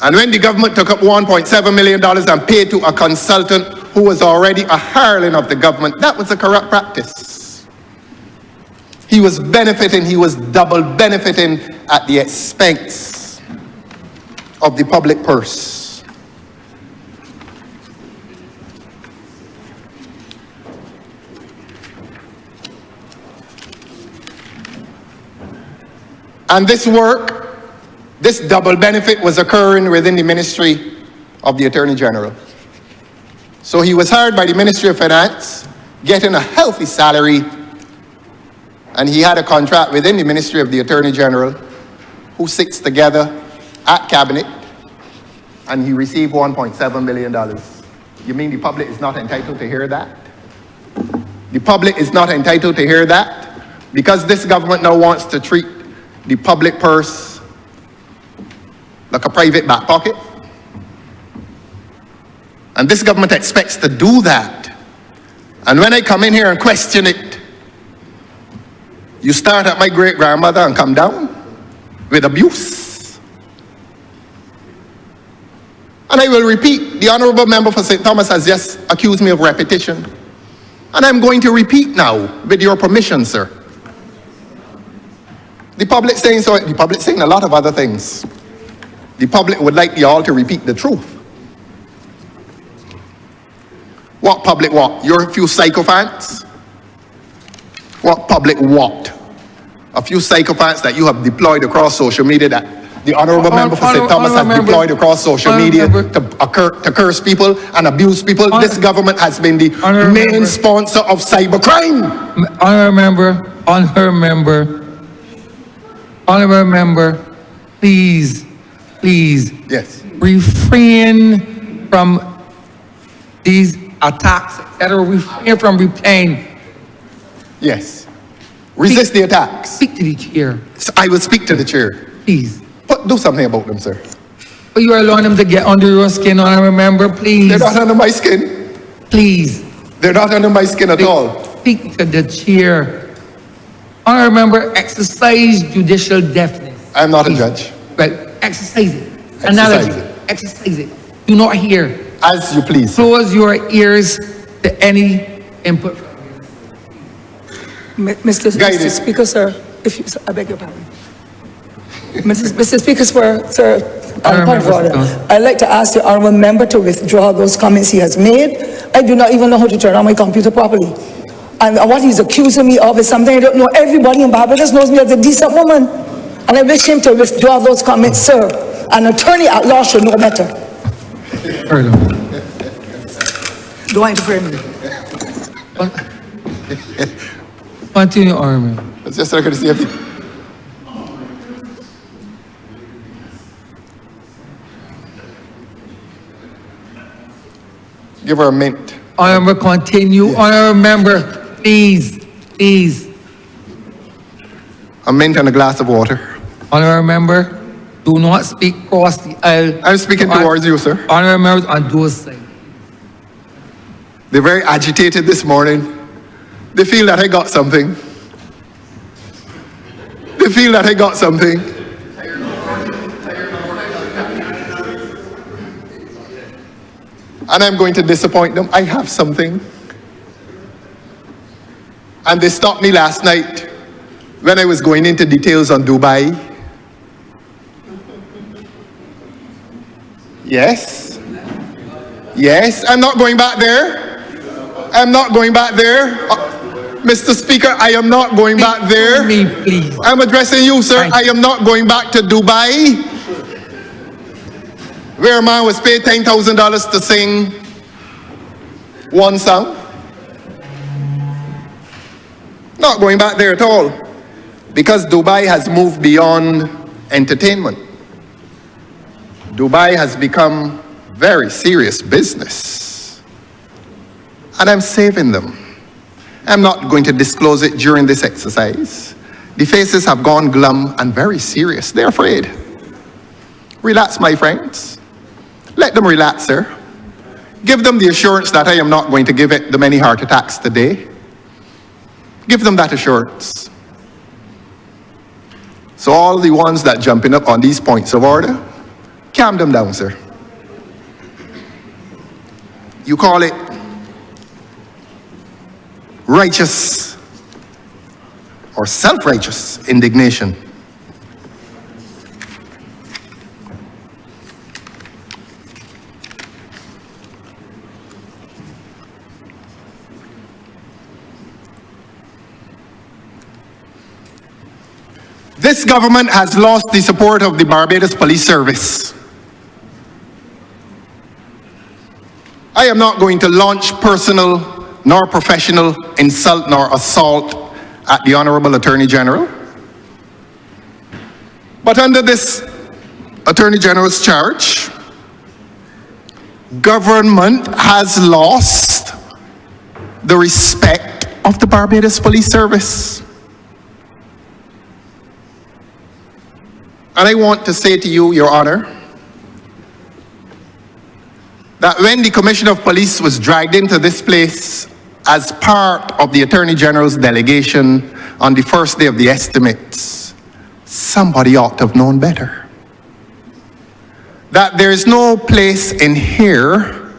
And when the government took up $1.7 million and paid to a consultant who was already a hireling of the government, that was a corrupt practice. He was benefiting, he was double benefiting at the expense of the public purse. And this work, this double benefit was occurring within the Ministry of the Attorney General. So he was hired by the Ministry of Finance, getting a healthy salary, and he had a contract within the Ministry of the Attorney General, who sits together at Cabinet, and he received $1.7 million. You mean the public is not entitled to hear that? The public is not entitled to hear that? Because this government now wants to treat the public purse like a private back pocket. And this government expects to do that. And when I come in here and question it, you start at my great-grandmother and come down with abuse. And I will repeat, the Honourable Member for St. Thomas has just accused me of repetition. And I'm going to repeat now, with your permission, sir. The public saying so, the public saying a lot of other things. The public would like you all to repeat the truth. What public what? You're a few sycophants? What public what? A few sycophants that you have deployed across social media, that the Honourable Member for St. Thomas has deployed across social media to curse people and abuse people. This government has been the main sponsor of cybercrime. Honourable member, please, yes, refrain from these attacks, etc. Refrain from replaying. Yes. Resist the attacks. Speak to the chair. I will speak to the chair. Please. But do something about them, sir. But you are allowing them to get under your skin, Honourable member, please. They're not under my skin. Please. They're not under my skin at all. Speak to the chair. Honourable member, exercise judicial deafness. I'm not a judge. Right, exercise it. Exercise it. Exercise it. Do not hear. As you please. Close your ears to any input from Guided. Mr. Speaker, sir, if you, I beg your pardon. Mr. Speaker, sir, point of order. I'd like to ask the honourable member to withdraw those comments he has made. I do not even know how to turn on my computer properly. And what he's accusing me of is something I don't know. Everybody in Barbados knows me as a decent woman. And I wish him to withdraw those comments, sir. An attorney at law should know better. Do I interfere me? Continue, Honourable. I was just looking to see if he... Give her a mint. Honourable, continue. Honourable member, please, please. A mint and a glass of water. Honourable member, do not speak across the aisle. I'm speaking towards you, sir. Honourable members on those sides. They're very agitated this morning. They feel that I got something. They feel that I got something. And I'm going to disappoint them. I have something. And they stopped me last night when I was going into details on Dubai. Yes. Yes, I'm not going back there. I'm not going back there. Mr. Speaker, I am not going back there. Me, please. I'm addressing you, sir. I am not going back to Dubai, where a man was paid $10,000 to sing one song. Not going back there at all, because Dubai has moved beyond entertainment. Dubai has become very serious business, and I'm saving them. I'm not going to disclose it during this exercise. The faces have gone glum and very serious. They're afraid. Relax, my friends. Let them relax, sir. Give them the assurance that I am not going to give it them any heart attacks today. Give them that assurance. So all the ones that jumping up on these points of order, calm them down, sir. You call it righteous or self-righteous indignation. This government has lost the support of the Barbados Police Service. I am not going to launch personal nor professional insult nor assault at the Honourable Attorney General. But under this Attorney General's charge, government has lost the respect of the Barbados Police Service. And I want to say to you, Your Honour, that when the Commissioner of Police was dragged into this place as part of the Attorney General's delegation on the first day of the estimates, somebody ought to have known better. That there is no place in here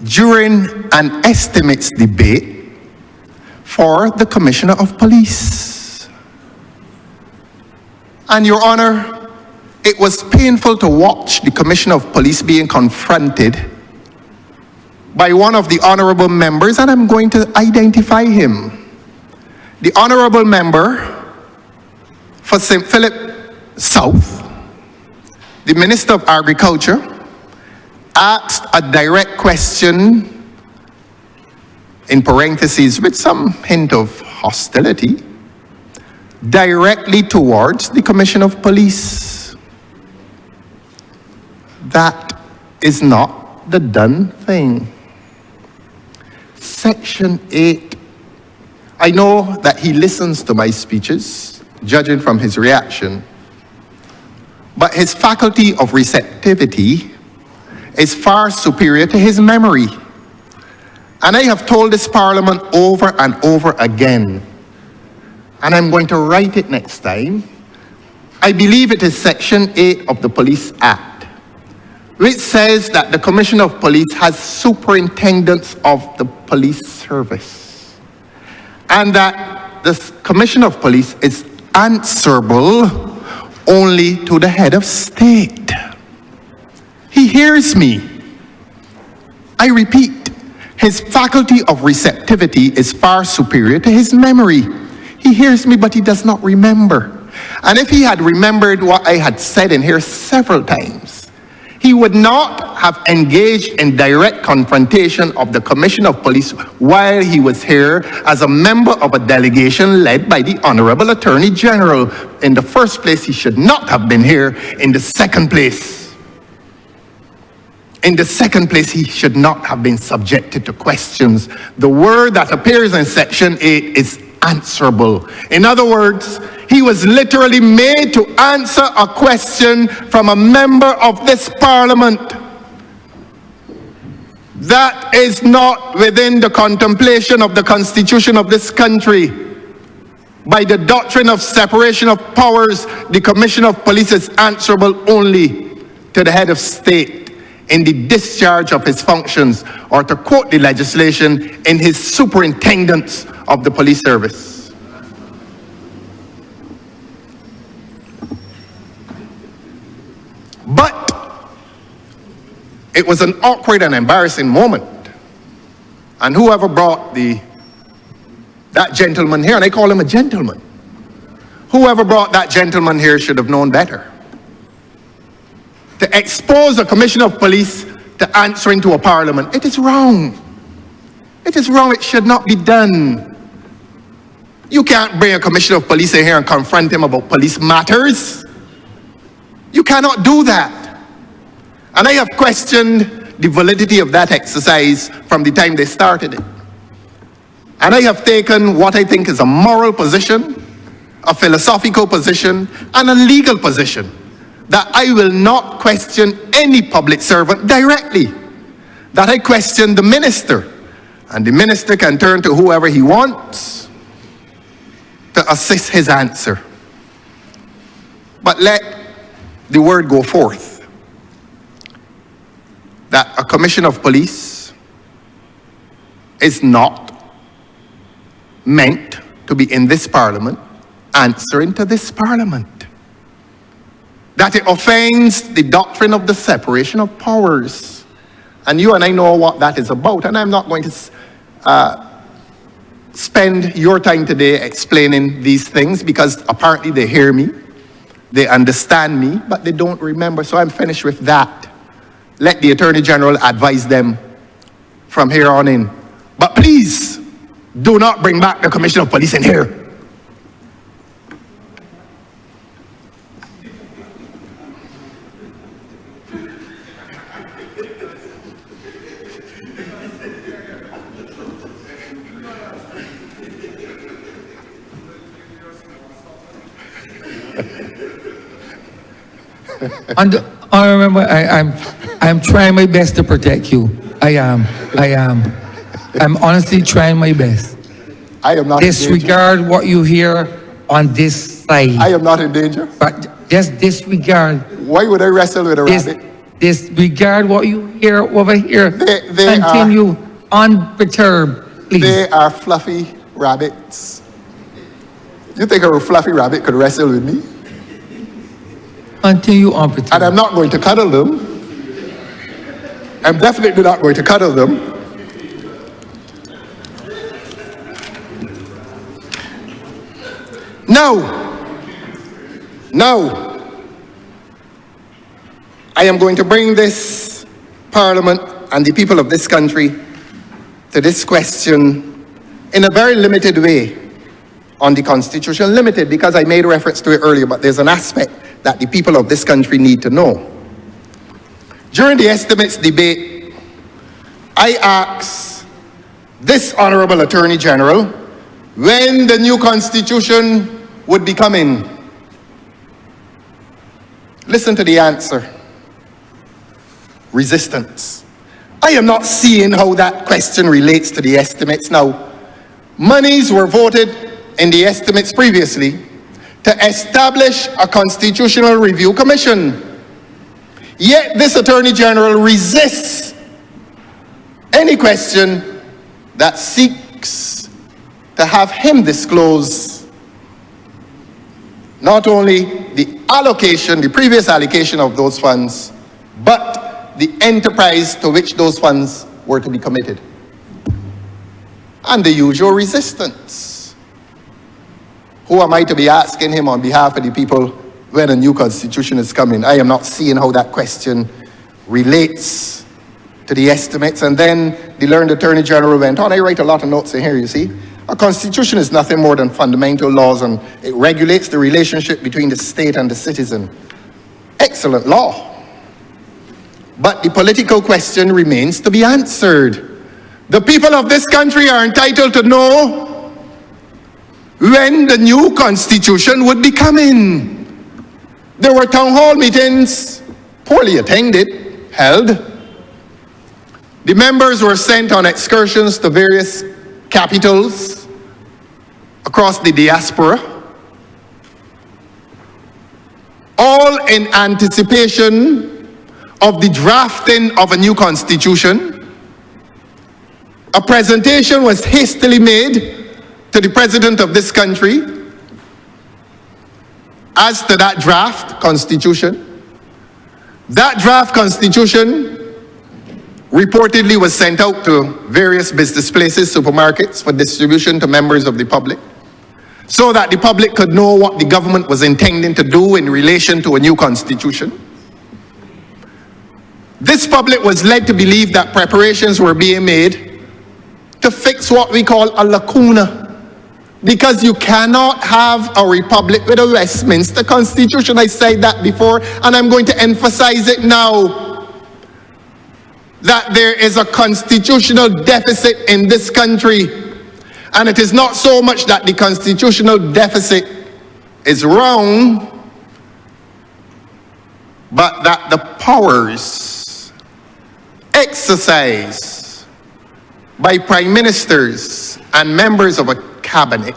during an estimates debate for the Commissioner of Police. And Your Honour, it was painful to watch the Commissioner of Police being confronted by one of the honourable members, and I'm going to identify him. The honourable member for St. Philip South, the Minister of Agriculture, asked a direct question, in parentheses with some hint of hostility, directly towards the Commissioner of Police. That is not the done thing. Section 8. I know that he listens to my speeches, judging from his reaction, but his faculty of receptivity is far superior to his memory. And I have told this Parliament over and over again, and I'm going to write it next time. I believe it is Section 8 of the Police Act, which says that the Commissioner of Police has superintendence of the police service. and that the Commissioner of Police is answerable only to the head of state. He hears me. I repeat, his faculty of receptivity is far superior to his memory. He hears me, but he does not remember. And if he had remembered what I had said in here several times, he would not have engaged in direct confrontation of the Commissioner of Police while he was here as a member of a delegation led by the Honourable Attorney General. In the first place, he should not have been here. In the second place, he should not have been subjected to questions. The word that appears in section 8 is answerable. In other words, he was literally made to answer a question from a member of this parliament. That is not within the contemplation of the Constitution of this country. By the doctrine of separation of powers, the Commissioner of Police is answerable only to the head of state in the discharge of his functions, or to quote the legislation, in his superintendence of the police service. But it was an awkward and embarrassing moment. And whoever brought that gentleman here, and I call him a gentleman, whoever brought that gentleman here should have known better. To expose a Commissioner of Police to answering to a parliament, it is wrong. It is wrong. It should not be done. You can't bring a Commissioner of Police in here and confront him about police matters. You cannot do that. And I have questioned the validity of that exercise from the time they started it. And I have taken what I think is a moral position, a philosophical position, and a legal position, that I will not question any public servant directly, that I question the minister, and the minister can turn to whoever he wants to assist his answer. But let the word go forth that a Commissioner of Police is not meant to be in this parliament answering to this parliament. That it offends the doctrine of the separation of powers. And you and I know what that is about, and I'm not going to spend your time today explaining these things, because apparently they hear me, they understand me, but they don't remember, so I'm finished with that. Let the Attorney General advise them from here on in. But please, do not bring back the Commissioner of Police in here. I remember, I'm trying my best to protect you. I am. I'm honestly trying my best. I am not in danger. Disregard what you hear on this side. I am not in danger. But just disregard. Why would I wrestle with a rabbit? Disregard what you hear over here. They Continue unperturbed, please. They are fluffy rabbits. You think a fluffy rabbit could wrestle with me? Continue unperturbed. And I'm not going to cuddle them. I'm definitely not going to cuddle them. No. I am going to bring this Parliament and the people of this country to this question in a very limited way on the Constitution. Limited because I made reference to it earlier, but there's an aspect that the people of this country need to know. During the estimates debate, I asked this Honourable Attorney General when the new Constitution would be coming. Listen to the answer. Resistance. I am not seeing how that question relates to the estimates. Now, monies were voted in the estimates previously to establish a Constitutional Review Commission. Yet this Attorney General resists any question that seeks to have him disclose not only the allocation, the previous allocation of those funds, but the enterprise to which those funds were to be committed. And the usual resistance. Who am I to be asking him on behalf of the people when a new constitution is coming? I am not seeing how that question relates to the estimates. And then the learned Attorney General went on. I write a lot of notes in here, you see. A constitution is nothing more than fundamental laws, and it regulates the relationship between the state and the citizen. Excellent law. But the political question remains to be answered. The people of this country are entitled to know when the new constitution would be coming. There were town hall meetings, poorly attended, held. The members were sent on excursions to various capitals across the diaspora, all in anticipation of the drafting of a new constitution. A presentation was hastily made to the president of this country as to that draft constitution. That draft constitution reportedly was sent out to various business places, supermarkets, for distribution to members of the public, so that the public could know what the government was intending to do in relation to a new constitution. This public was led to believe that preparations were being made to fix what we call a lacuna, because you cannot have a republic with a Westminster Constitution. I said that before, and I'm going to emphasize it now, that there is a constitutional deficit in this country. And it is not so much that the constitutional deficit is wrong, but that the powers exercised by prime ministers and members of a cabinet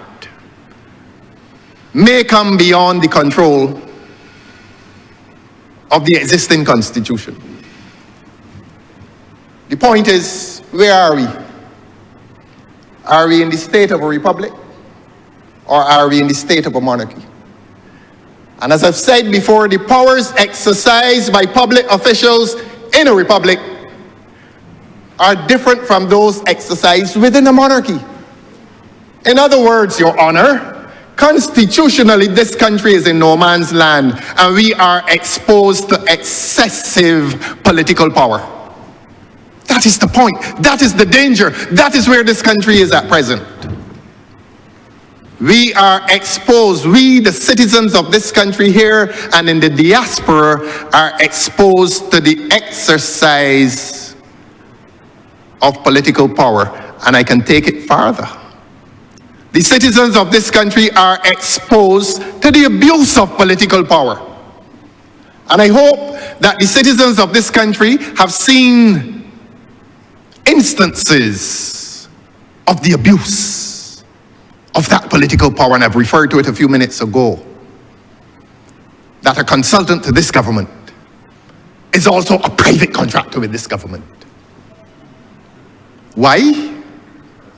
may come beyond the control of the existing constitution. The point is, where are we? Are we in the state of a republic, or are we in the state of a monarchy? And as I've said before, the powers exercised by public officials in a republic are different from those exercised within a monarchy. In other words, Your Honor, constitutionally this country is in no man's land, and we are exposed to excessive political power. That is the point. That is the danger. That is where this country is at present. We are exposed, we the citizens of this country here and in the diaspora are exposed to the exercise of political power. And I can take it farther. The citizens of this country are exposed to the abuse of political power. And I hope that the citizens of this country have seen instances of the abuse of that political power, and I've referred to it a few minutes ago, that a consultant to this government is also a private contractor with this government. Why?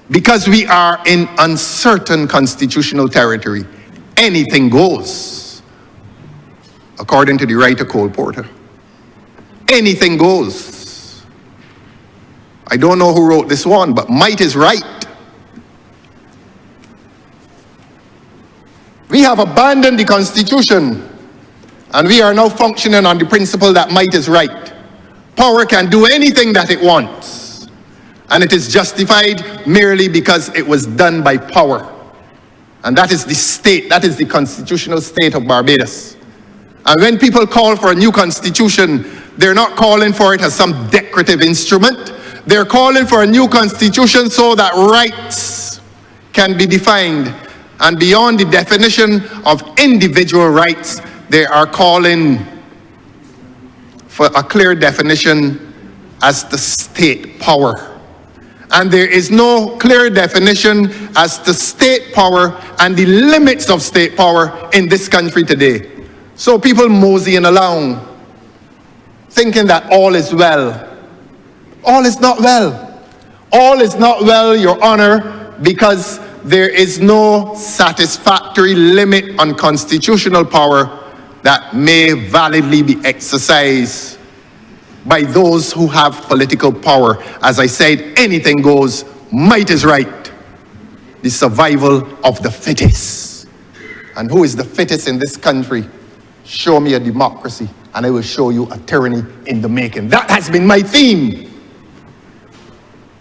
Because we are in uncertain constitutional territory. Anything goes, according to the writer Cole Porter. Anything goes. I don't know who wrote this one, but might is right. We have abandoned the Constitution, and we are now functioning on the principle that might is right. Power can do anything that it wants, and it is justified merely because it was done by power. And that is the state, that is the constitutional state of Barbados. And when people call for a new constitution, they're not calling for it as some decorative instrument. They're calling for a new constitution so that rights can be defined. And beyond the definition of individual rights, they are calling for a clear definition as to state power. And there is no clear definition as to state power and the limits of state power in this country today. So people moseying along, thinking that all is well. All is not well. All is not well, Your Honor, because there is no satisfactory limit on constitutional power that may validly be exercised by those who have political power. As I said, anything goes, might is right. The survival of the fittest. And who is the fittest in this country? Show me a democracy, and I will show you a tyranny in the making. That has been my theme.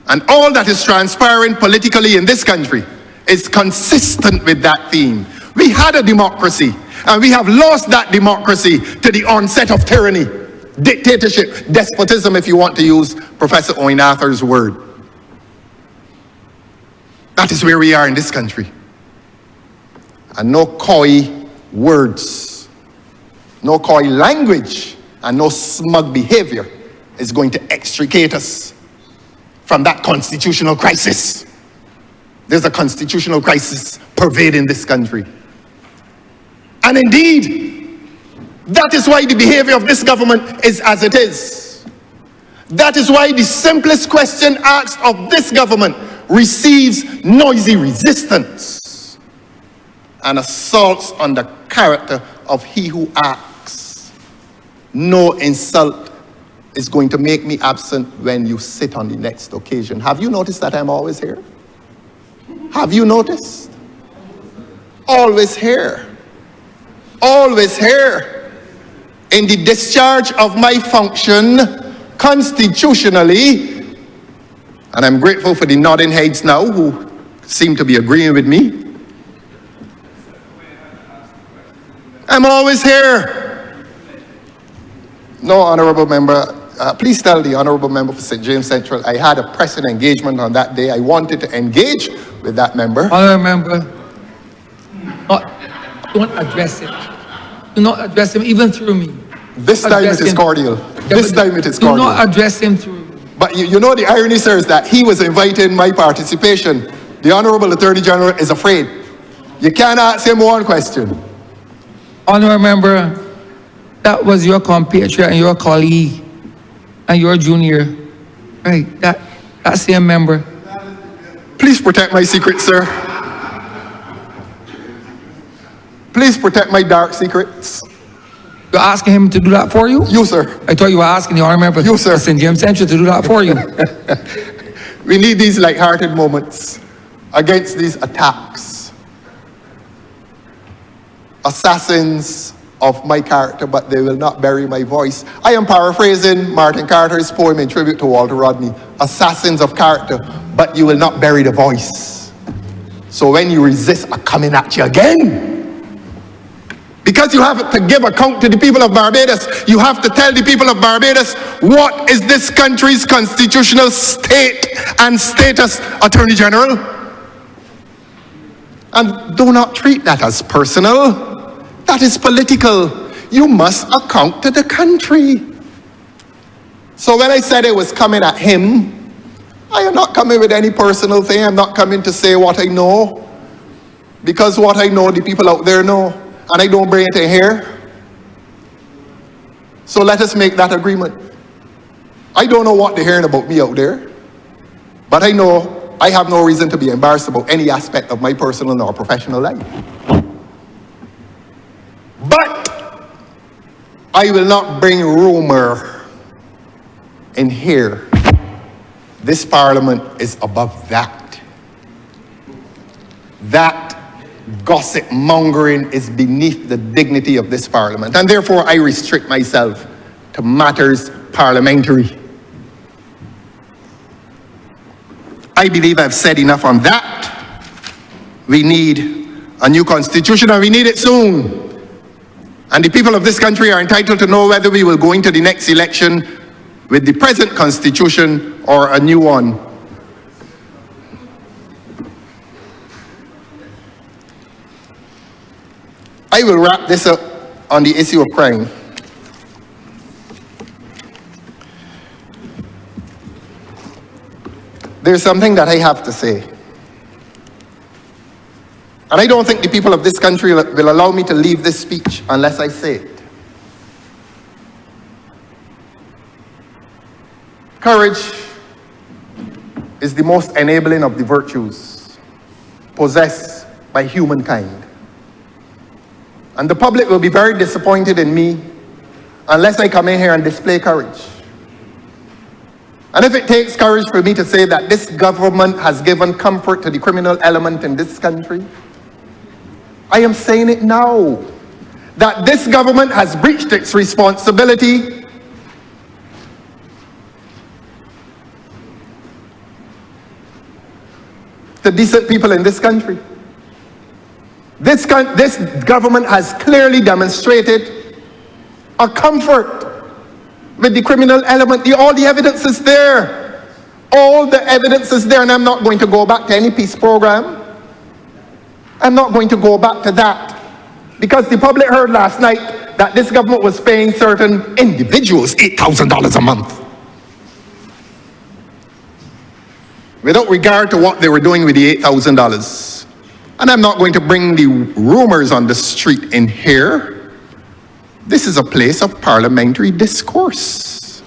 And all that is transpiring politically in this country is consistent with that theme. We had a democracy, and we have lost that democracy to the onset of tyranny, dictatorship, despotism, if you want to use Professor Owen Arthur's word. That is where we are in this country. And no coy words, no coy language, and no smug behavior is going to extricate us from that constitutional crisis. There's a constitutional crisis pervading this country. And indeed, that is why the behavior of this government is as it is. That is why the simplest question asked of this government receives noisy resistance and assaults on the character of he who acts. No insult is going to make me absent when you sit on the next occasion. Have you noticed that I'm always here? Have you noticed? Always here. Always here. In the discharge of my function constitutionally, and I'm grateful for the nodding heads now who seem to be agreeing with me. I'm always here. No, Honourable Member, please tell the Honourable Member for St. James Central, I had a pressing engagement on that day. I wanted to engage with that member. Honourable Member, don't address him. Do not address him, even through me. This time it is cordial. This time it is cordial. Do not address him through me. But you know the irony, sir, is that he was inviting my participation. The Honourable Attorney General is afraid. You can't ask him one question. Honourable Member, that was your compatriot and your colleague and your junior. Right, that same member. Please protect my secret, sir. Please protect my dark secrets. You're asking him to do that for you? You, sir. I thought you were asking the Honourable Member You, sir. for St. James Central to do that for you. We need these light-hearted moments against these attacks. Assassins of my character, but they will not bury my voice. I am paraphrasing Martin Carter's poem in tribute to Walter Rodney. Assassins of character, but you will not bury the voice. So when you resist, I'm coming at you again. Because you have to give account to the people of Barbados. You have to tell the people of Barbados what is this country's constitutional state and status, Attorney General. And do not treat that as personal. That is political. You must account to the country. So when I said I was coming at him, I am not coming with any personal thing. I'm not coming to say what I know. Because what I know, the people out there know. And I don't bring it in here. So let us make that agreement. I don't know what they're hearing about me out there. But I know I have no reason to be embarrassed about any aspect of my personal or professional life. But I will not bring rumor in here. This parliament is above that. That gossip mongering is beneath the dignity of this parliament. And therefore I restrict myself to matters parliamentary. I believe I've said enough on that. We need a new constitution, and we need it soon. And the people of this country are entitled to know whether we will go into the next election with the present constitution or a new one. I will wrap this up on the issue of crime. There's something that I have to say. And I don't think the people of this country will allow me to leave this speech unless I say it. Courage is the most enabling of the virtues. possessed by humankind. And the public will be very disappointed in me unless I come in here and display courage. And if it takes courage for me to say that this government has given comfort to the criminal element in this country, I am saying it now, that this government has breached its responsibility to decent people in this country. This government has clearly demonstrated a comfort with the criminal element. All the evidence is there. All the evidence is there, and I'm not going to go back to any peace program. I'm not going to go back to that. Because the public heard last night that this government was paying certain individuals $8,000 a month, without regard to what they were doing with the $8,000. And I'm not going to bring the rumors on the street in here. This is a place of parliamentary discourse.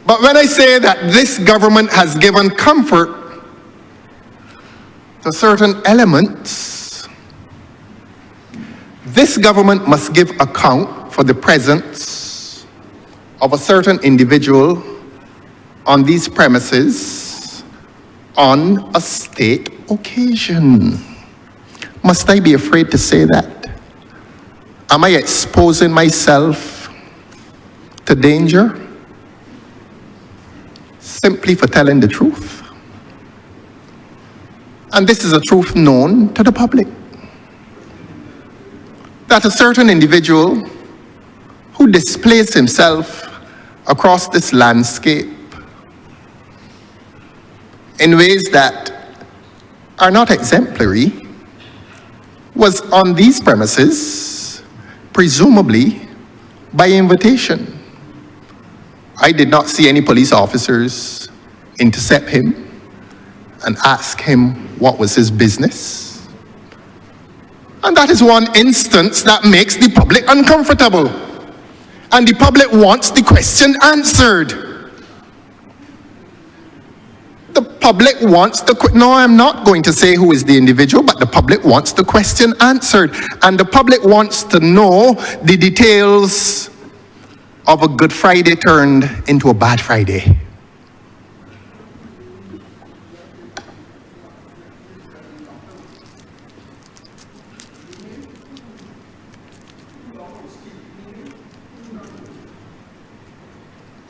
But when I say that this government has given comfort to certain elements, this government must give account for the presence of a certain individual on these premises on a state occasion. Must I be afraid to say that? Am I exposing myself to danger simply for telling the truth? And this is a truth known to the public, that a certain individual who displays himself across this landscape in ways that are not exemplary was on these premises, presumably by invitation. I did not see any police officers intercept him and ask him what was his business. And that is one instance that makes the public uncomfortable. And the public wants the question answered. The public wants no, I'm not going to say who is the individual, but the public wants the question answered. And the public wants to know the details of a Good Friday turned into a Bad Friday.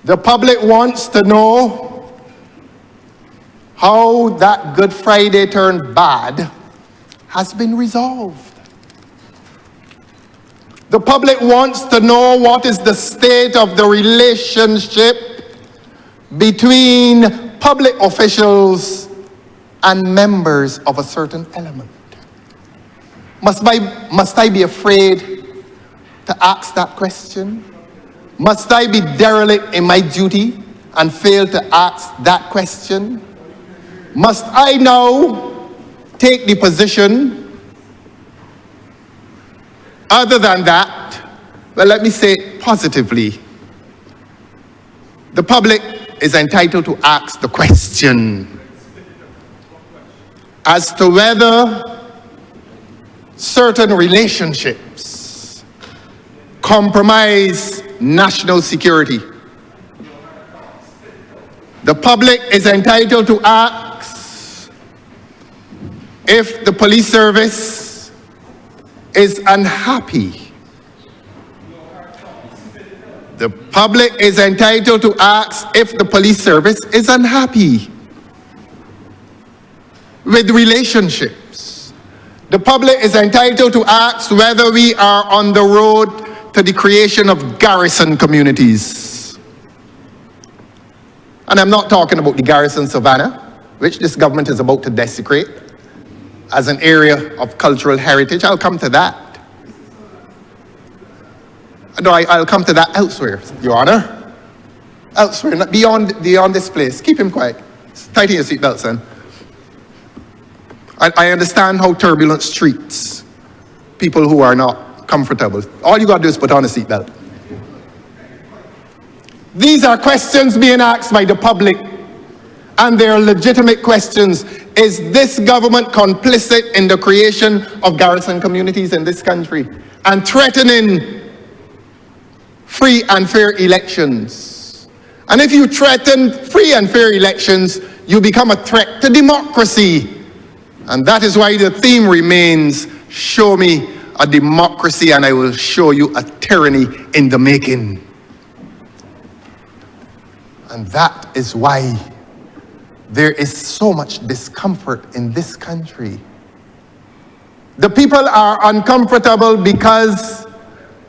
The public wants to know how that Good Friday turned bad has been resolved. The public wants to know what is the state of the relationship between public officials and members of a certain element. Must I be afraid to ask that question? Must I be derelict in my duty and fail to ask that question? Must I now take the position other than that? Well, let me say it positively. The public is entitled to ask the question as to whether certain relationships compromise national security. The public is entitled to ask if the police service is unhappy. The public is entitled to ask if the police service is unhappy with relationships. The public is entitled to ask whether we are on the road to the creation of garrison communities. And I'm not talking about the garrison Savannah, which this government is about to desecrate as an area of cultural heritage. I'll come to that. No, I'll come to that elsewhere, Your Honor. Elsewhere, not beyond this place. Keep him quiet. Tighten your seatbelt, son. I understand how turbulence treats people who are not comfortable. All you got to do is put on a seatbelt. These are questions being asked by the public And there are legitimate questions. Is this government complicit in the creation of garrison communities in this country and threatening free and fair elections? And if you threaten free and fair elections, you become a threat to democracy. And that is why the theme remains, show me a democracy and I will show you a tyranny in the making. And that is why there is so much discomfort in this country. The people are uncomfortable because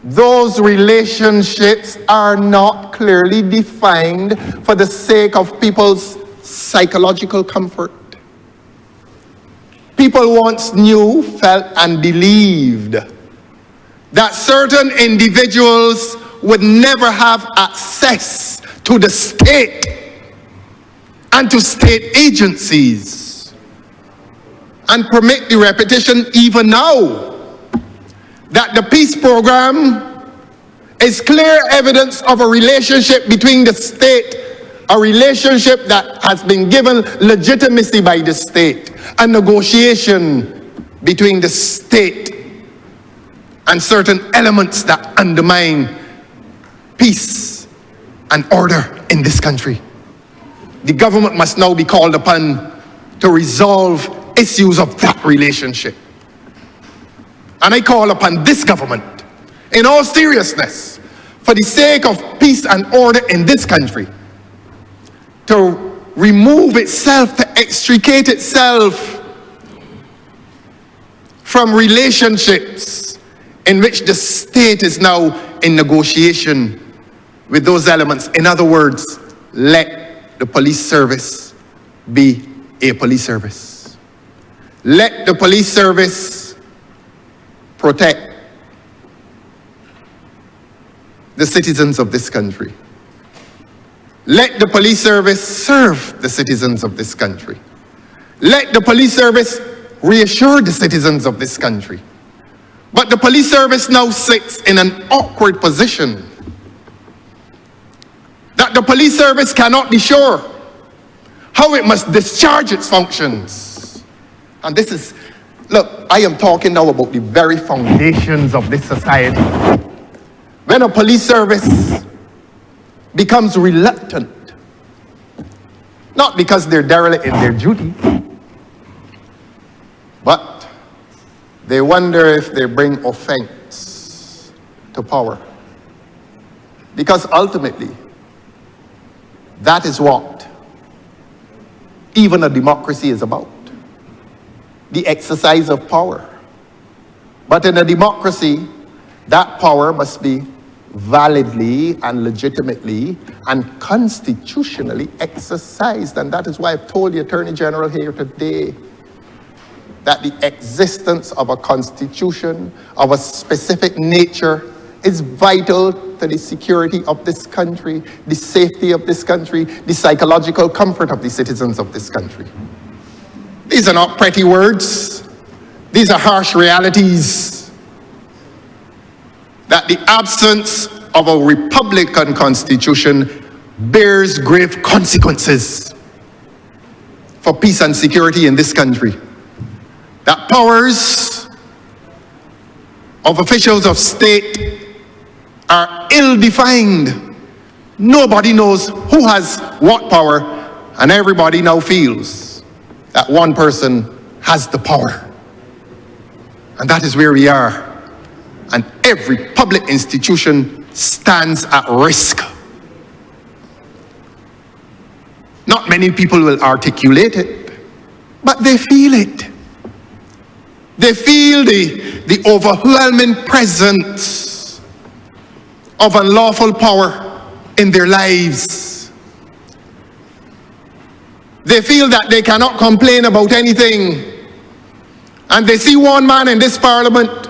those relationships are not clearly defined for the sake of people's psychological comfort. People once knew, felt, and believed that certain individuals would never have access to the state and to state agencies. And permit the repetition even now that the peace program is clear evidence of a relationship between the state, a relationship that has been given legitimacy by the state, a negotiation between the state and certain elements that undermine peace and order in this country. The government must now be called upon to resolve issues of that relationship. And I call upon this government, in all seriousness, for the sake of peace and order in this country, to remove itself, to extricate itself from relationships in which the state is now in negotiation with those elements. In other words, let the police service be a police service. Let the police service protect the citizens of this country. Let the police service serve the citizens of this country. Let the police service reassure the citizens of this country. But the police service now sits in an awkward position that the police service cannot be sure how it must discharge its functions. And this is, look, I am talking now about the very foundations of this society. When a police service becomes reluctant, not because they're derelict in their duty, but they wonder if they bring offense to power. Because ultimately, that is what even a democracy is about. The exercise of power. But in a democracy, that power must be validly and legitimately and constitutionally exercised. And that is why I've told the Attorney General here today that the existence of a constitution of a specific nature is vital to the security of this country, the safety of this country, the psychological comfort of the citizens of this country. These are not pretty words. These are harsh realities. That the absence of a republican constitution bears grave consequences for peace and security in this country. That powers of officials of state are ill-defined. Nobody knows who has what power, and everybody now feels that one person has the power. And that is where we are. And every public institution stands at risk. Not many people will articulate it, but they feel it. They feel the overwhelming presence of unlawful power in their lives. They feel that they cannot complain about anything. And they see one man in this parliament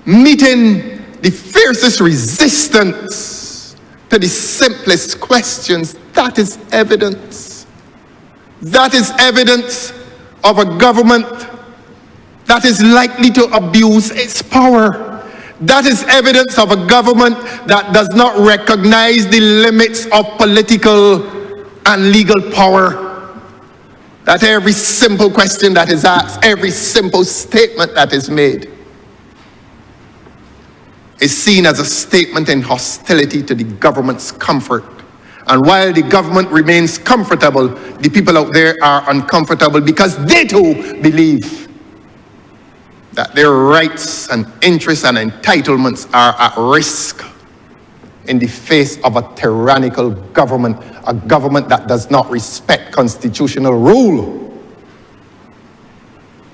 meeting the fiercest resistance to the simplest questions. That is evidence. That is evidence of a government that is likely to abuse its power. That is evidence of a government that does not recognize the limits of political and legal power that every simple question that is asked, every simple statement that is made, is seen as a statement in hostility to the government's comfort. And while the government remains comfortable, the people out there are uncomfortable because they too believe that their rights and interests and entitlements are at risk in the face of a tyrannical government, a government that does not respect constitutional rule,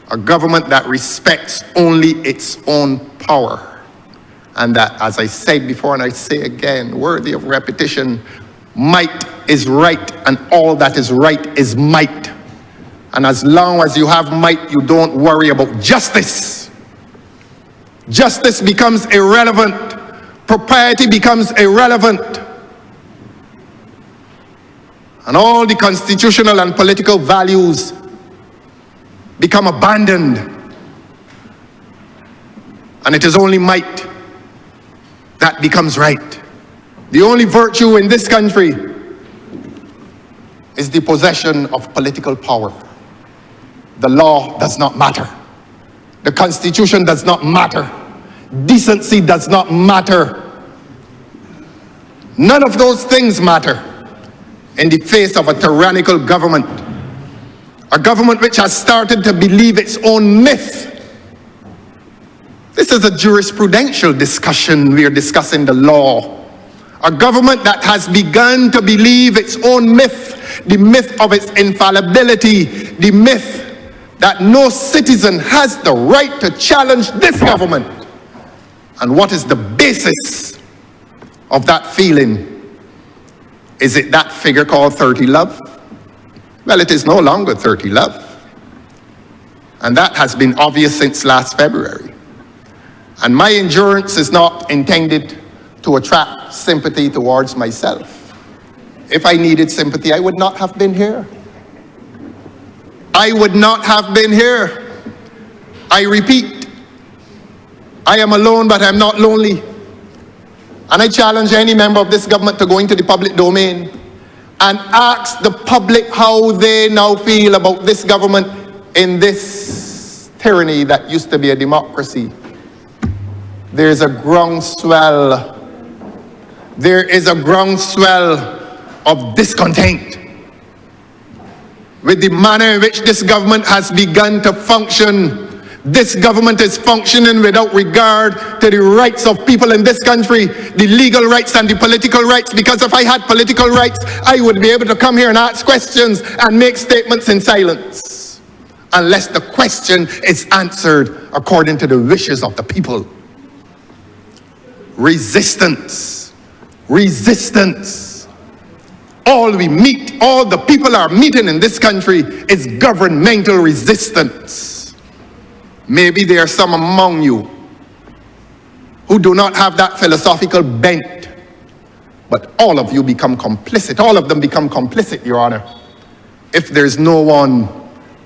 a government that respects only its own power. And that, as I said before and I say again, worthy of repetition, might is right and all that is right is might. And as long as you have might, you don't worry about justice. Justice becomes irrelevant. Propriety becomes irrelevant. And all the constitutional and political values become abandoned. And it is only might that becomes right. The only virtue in this country is the possession of political power. The law does not matter. The Constitution does not matter. Decency does not matter. None of those things matter in the face of a tyrannical government. A government which has started to believe its own myth. This is a jurisprudential discussion. We are discussing the law. A government that has begun to believe its own myth, the myth of its infallibility, the myth that no citizen has the right to challenge this government. And what is the basis of that feeling? Is it that figure called 30 love? Well, it is no longer 30 love. And that has been obvious since last February. And my endurance is not intended to attract sympathy towards myself. If I needed sympathy, I would not have been here. I would not have been here. I repeat, I am alone, but I'm not lonely. And I challenge any member of this government to go into the public domain and ask the public how they now feel about this government in this tyranny that used to be a democracy. There is a groundswell. There is a groundswell of discontent with the manner in which this government has begun to function. This government is functioning without regard to the rights of people in this country, the legal rights and the political rights, because if I had political rights, I would be able to come here and ask questions and make statements in silence, unless the question is answered according to the wishes of the people. Resistance. Resistance. All the people are meeting in this country is governmental resistance. Maybe there are some among you who do not have that philosophical bent, but all of you become complicit. All of them become complicit, Your Honor, if there's no one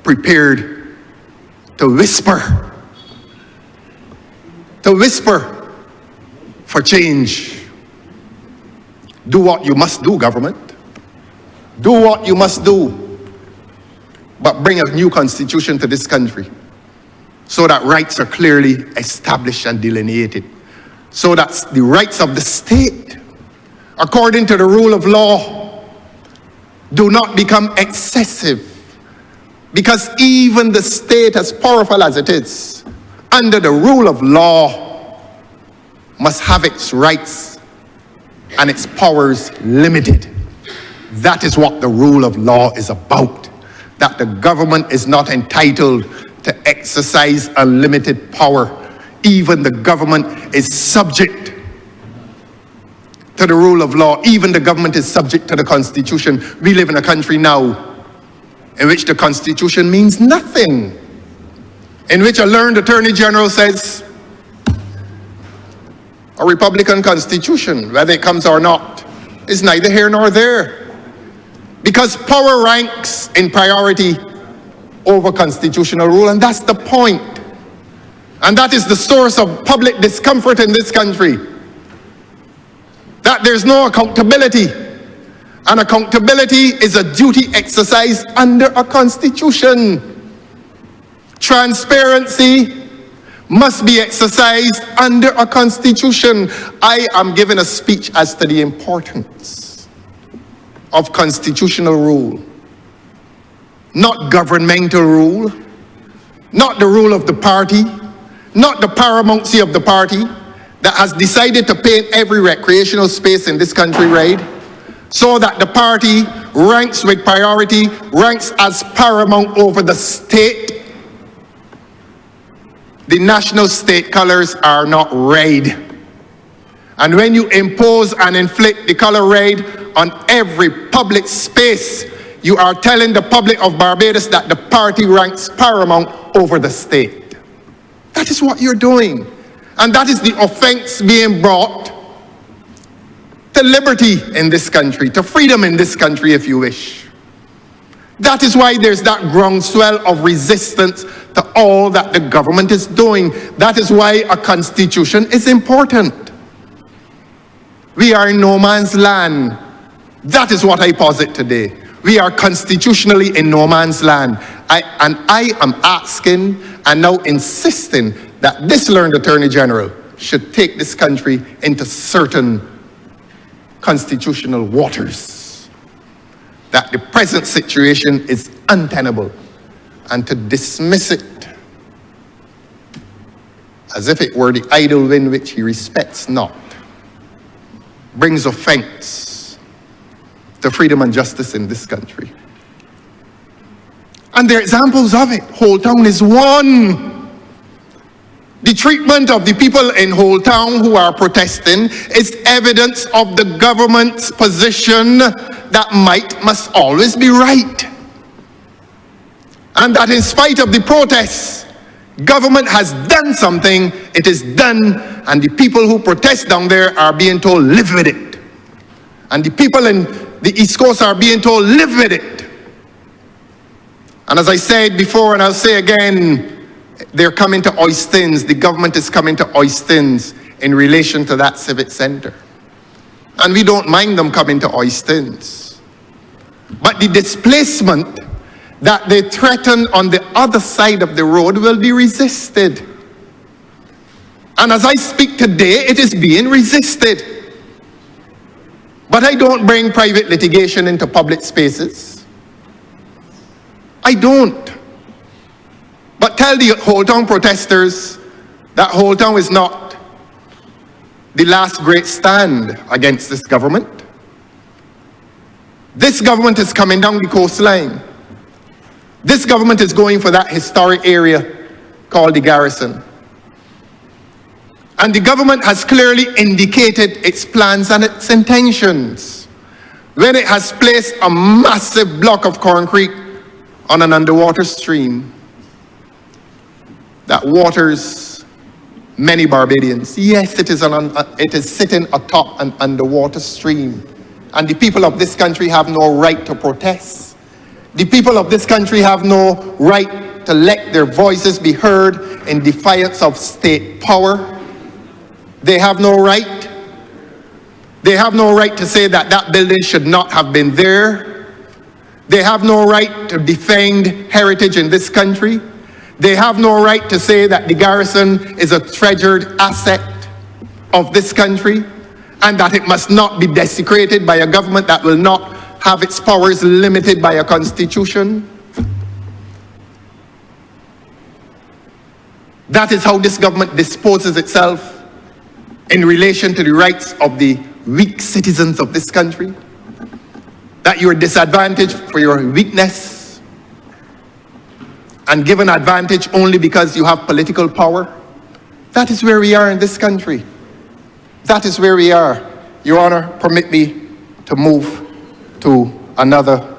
prepared to whisper for change. Do what you must do, government. Do what you must do. But bring a new constitution to this country so that rights are clearly established and delineated. So that the rights of the state, according to the rule of law, do not become excessive. Because even the state, as powerful as it is, under the rule of law, must have its rights and its powers limited. That is what the rule of law is about. That the government is not entitled to exercise unlimited power. Even the government is subject to the rule of law. Even the government is subject to the Constitution. We live in a country now in which the Constitution means nothing. In which a learned Attorney General says, a Republican Constitution, whether it comes or not, is neither here nor there. Because power ranks in priority over constitutional rule, and that's the point. And that is the source of public discomfort in this country. That there's no accountability. And accountability is a duty exercised under a constitution. Transparency must be exercised under a constitution. I am giving a speech as to the importance of constitutional rule, not governmental rule, not the rule of the party, not the paramountcy of the party that has decided to paint every recreational space in this country red, so that the party ranks with priority, ranks as paramount over the state. The national state colors are not red. And when you impose and inflict the color red on every public space, you are telling the public of Barbados that the party ranks paramount over the state. That is what you're doing. And that is the offense being brought to liberty in this country, to freedom in this country, if you wish. That is why there's that groundswell of resistance to all that the government is doing. That is why a constitution is important. We are in no man's land. That is what I posit today. We are constitutionally in no man's land. I am asking and now insisting that this learned Attorney General should take this country into certain constitutional waters. That the present situation is untenable, and to dismiss it as if it were the idle wind which he respects not brings offense to freedom and justice in this country. And there are examples of it. Whole Town is one. The treatment of the people in Whole Town who are protesting is evidence of the government's position that might must always be right. And that in spite of the protests, government has done something, it is done, and the people who protest down there are being told, live with it. And the people in the East Coast are being told, live with it. And as I said before, and I'll say again, they're coming to Oistins. The government is coming to Oistins in relation to that civic center. And we don't mind them coming to Oistins. But the displacement that they threaten on the other side of the road will be resisted. And as I speak today, it is being resisted. But I don't bring private litigation into public spaces. I don't. But tell the Whole Town protesters that Whole Town is not the last great stand against this government. This government is coming down the coastline. This government is going for that historic area called the Garrison. And the government has clearly indicated its plans and its intentions when it has placed a massive block of concrete on an underwater stream that waters many Barbadians. Yes, it is sitting atop an underwater stream. And the people of this country have no right to protest. The people of this country have no right to let their voices be heard in defiance of state power. They have no right. They have no right to say that that building should not have been there. They have no right to defend heritage in this country. They have no right to say that the Garrison is a treasured asset of this country and that it must not be desecrated by a government that will not have its powers limited by a constitution. That is how this government disposes itself in relation to the rights of the weak citizens of this country. That you are disadvantaged for your weakness and given advantage only because you have political power. That is where we are in this country. That is where we are. Your Honor, permit me to move to another.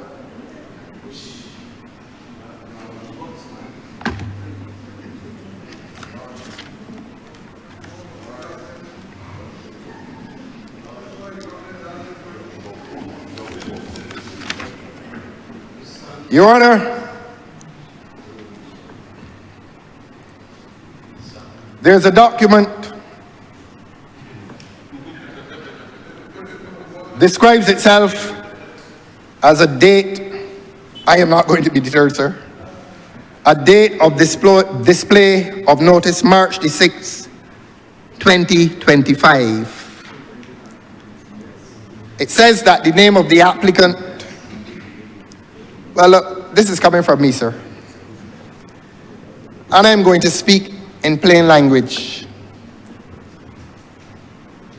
Your Honor, there's a document describes itself as a date, I am not going to be deterred, sir. A date of display of notice, March the 6th, 2025. It says that the name of the applicant, well, look, this is coming from me, sir. And I'm going to speak in plain language.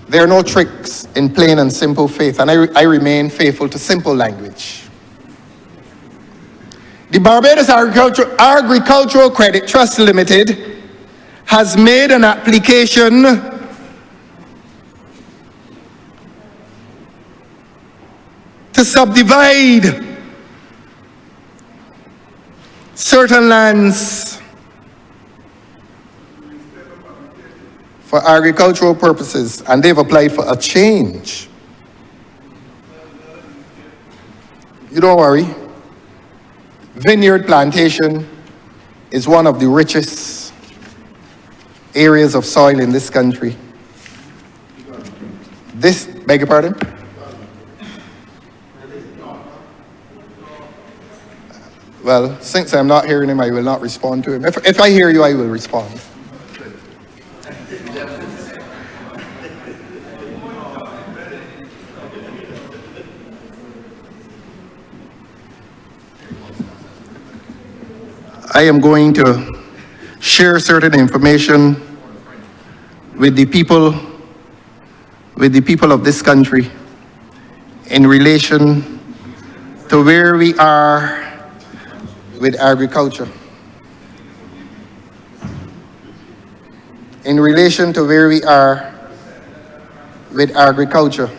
There are no tricks in plain and simple faith, and I remain faithful to simple language. The Barbados Agricultural Credit Trust Limited has made an application to subdivide certain lands for agricultural purposes, and they've applied for a change. You don't worry. Vineyard plantation is one of the richest areas of soil in this country. Beg your pardon? Well, since I'm not hearing him, I will not respond to him. If I hear you, I will respond. I am going to share certain information with the people of this country in relation to where we are with agriculture. In relation to where we are with agriculture.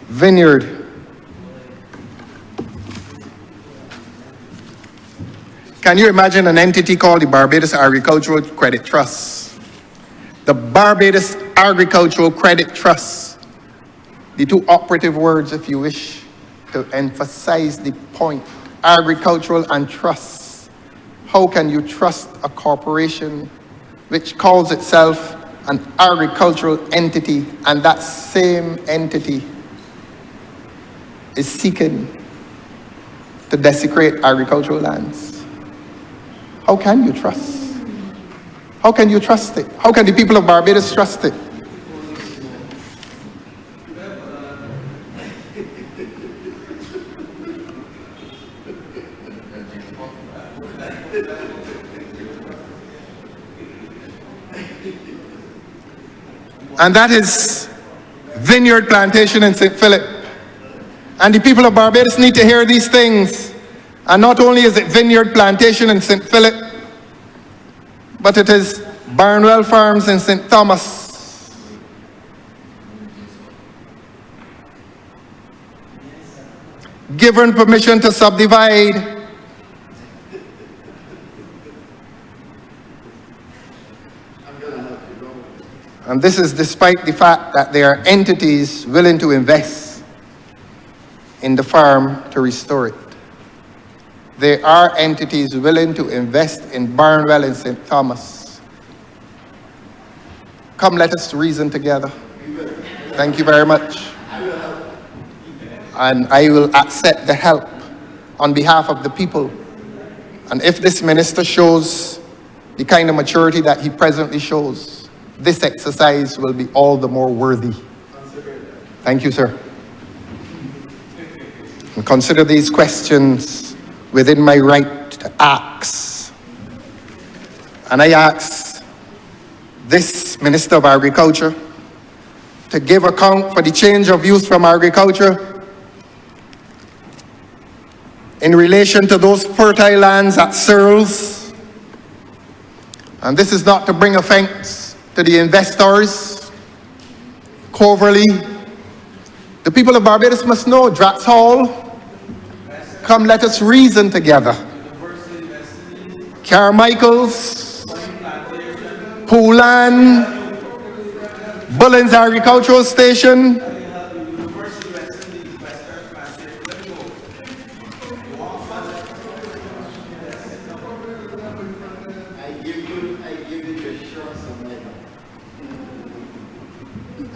Vineyard. Can you imagine an entity called the Barbados Agricultural Credit Trust? The Barbados Agricultural Credit Trust. The two operative words, if you wish to emphasize the point. Agricultural and trust. How can you trust a corporation which calls itself an agricultural entity, and that same entity is seeking to desecrate agricultural lands? How can you trust? How can you trust it? How can the people of Barbados trust it? And that is Vineyard Plantation in St. Philip. And the people of Barbados need to hear these things. And not only is it Vineyard Plantation in St. Philip, but it is Barnwell Farms in St. Thomas. Given permission to subdivide. And this is despite the fact that there are entities willing to invest in the farm to restore it. There are entities willing to invest in Barnwell and St. Thomas. Come, let us reason together. Thank you very much. And I will accept the help on behalf of the people. And if this minister shows the kind of maturity that he presently shows, this exercise will be all the more worthy. Thank you, sir. And consider these questions within my right to ask. And I ask this Minister of Agriculture to give account for the change of use from agriculture in relation to those fertile lands at Searles. And this is not to bring offense to the investors, Coverley. The people of Barbados must know, Drax Hall, come let us reason together. Carmichael's, Poulan, Bullens Agricultural Station,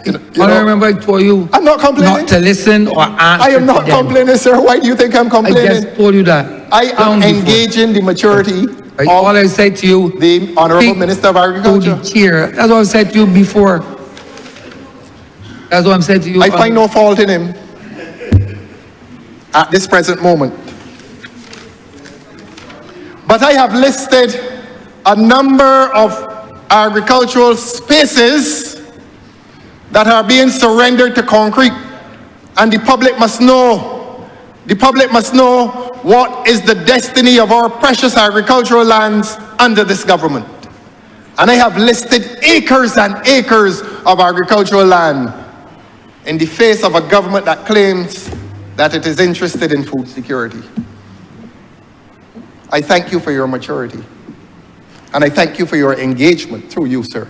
You I know, remember I told you I'm not complaining. not to listen or answer I am not to them. complaining, sir. Why do you think I'm I complaining? just told you that. I am Long before. engaging the maturity All I of said to you. the Honourable speak Minister of to Agriculture. the chair. That's what I said to you before. That's what I'm saying to you. I find no fault in him at this present moment. But I have listed a number of agricultural spaces that are being surrendered to concrete. And the public must know what is the destiny of our precious agricultural lands under this government. And I have listed acres and acres of agricultural land in the face of a government that claims that it is interested in food security. I thank you for your maturity. And I thank you for your engagement through you, sir,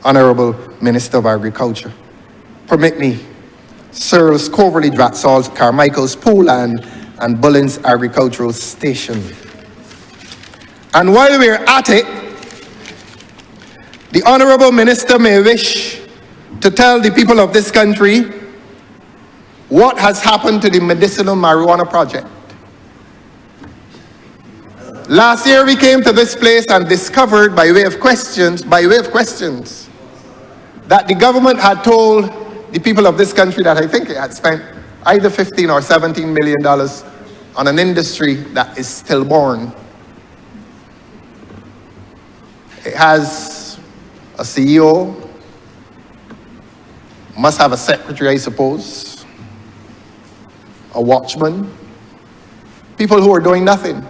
Honourable Minister of Agriculture. Permit me, Searles, Coverley, Dratsall, Carmichael's, Pooland, and Bullins Agricultural Station. And while we're at it, the Honourable Minister may wish to tell the people of this country what has happened to the medicinal marijuana project. Last year we came to this place and discovered by way of questions, that the government had told the people of this country that I think it had spent either $15 or $17 million on an industry that is stillborn. It has a CEO, must have a secretary, I suppose, a watchman, people who are doing nothing.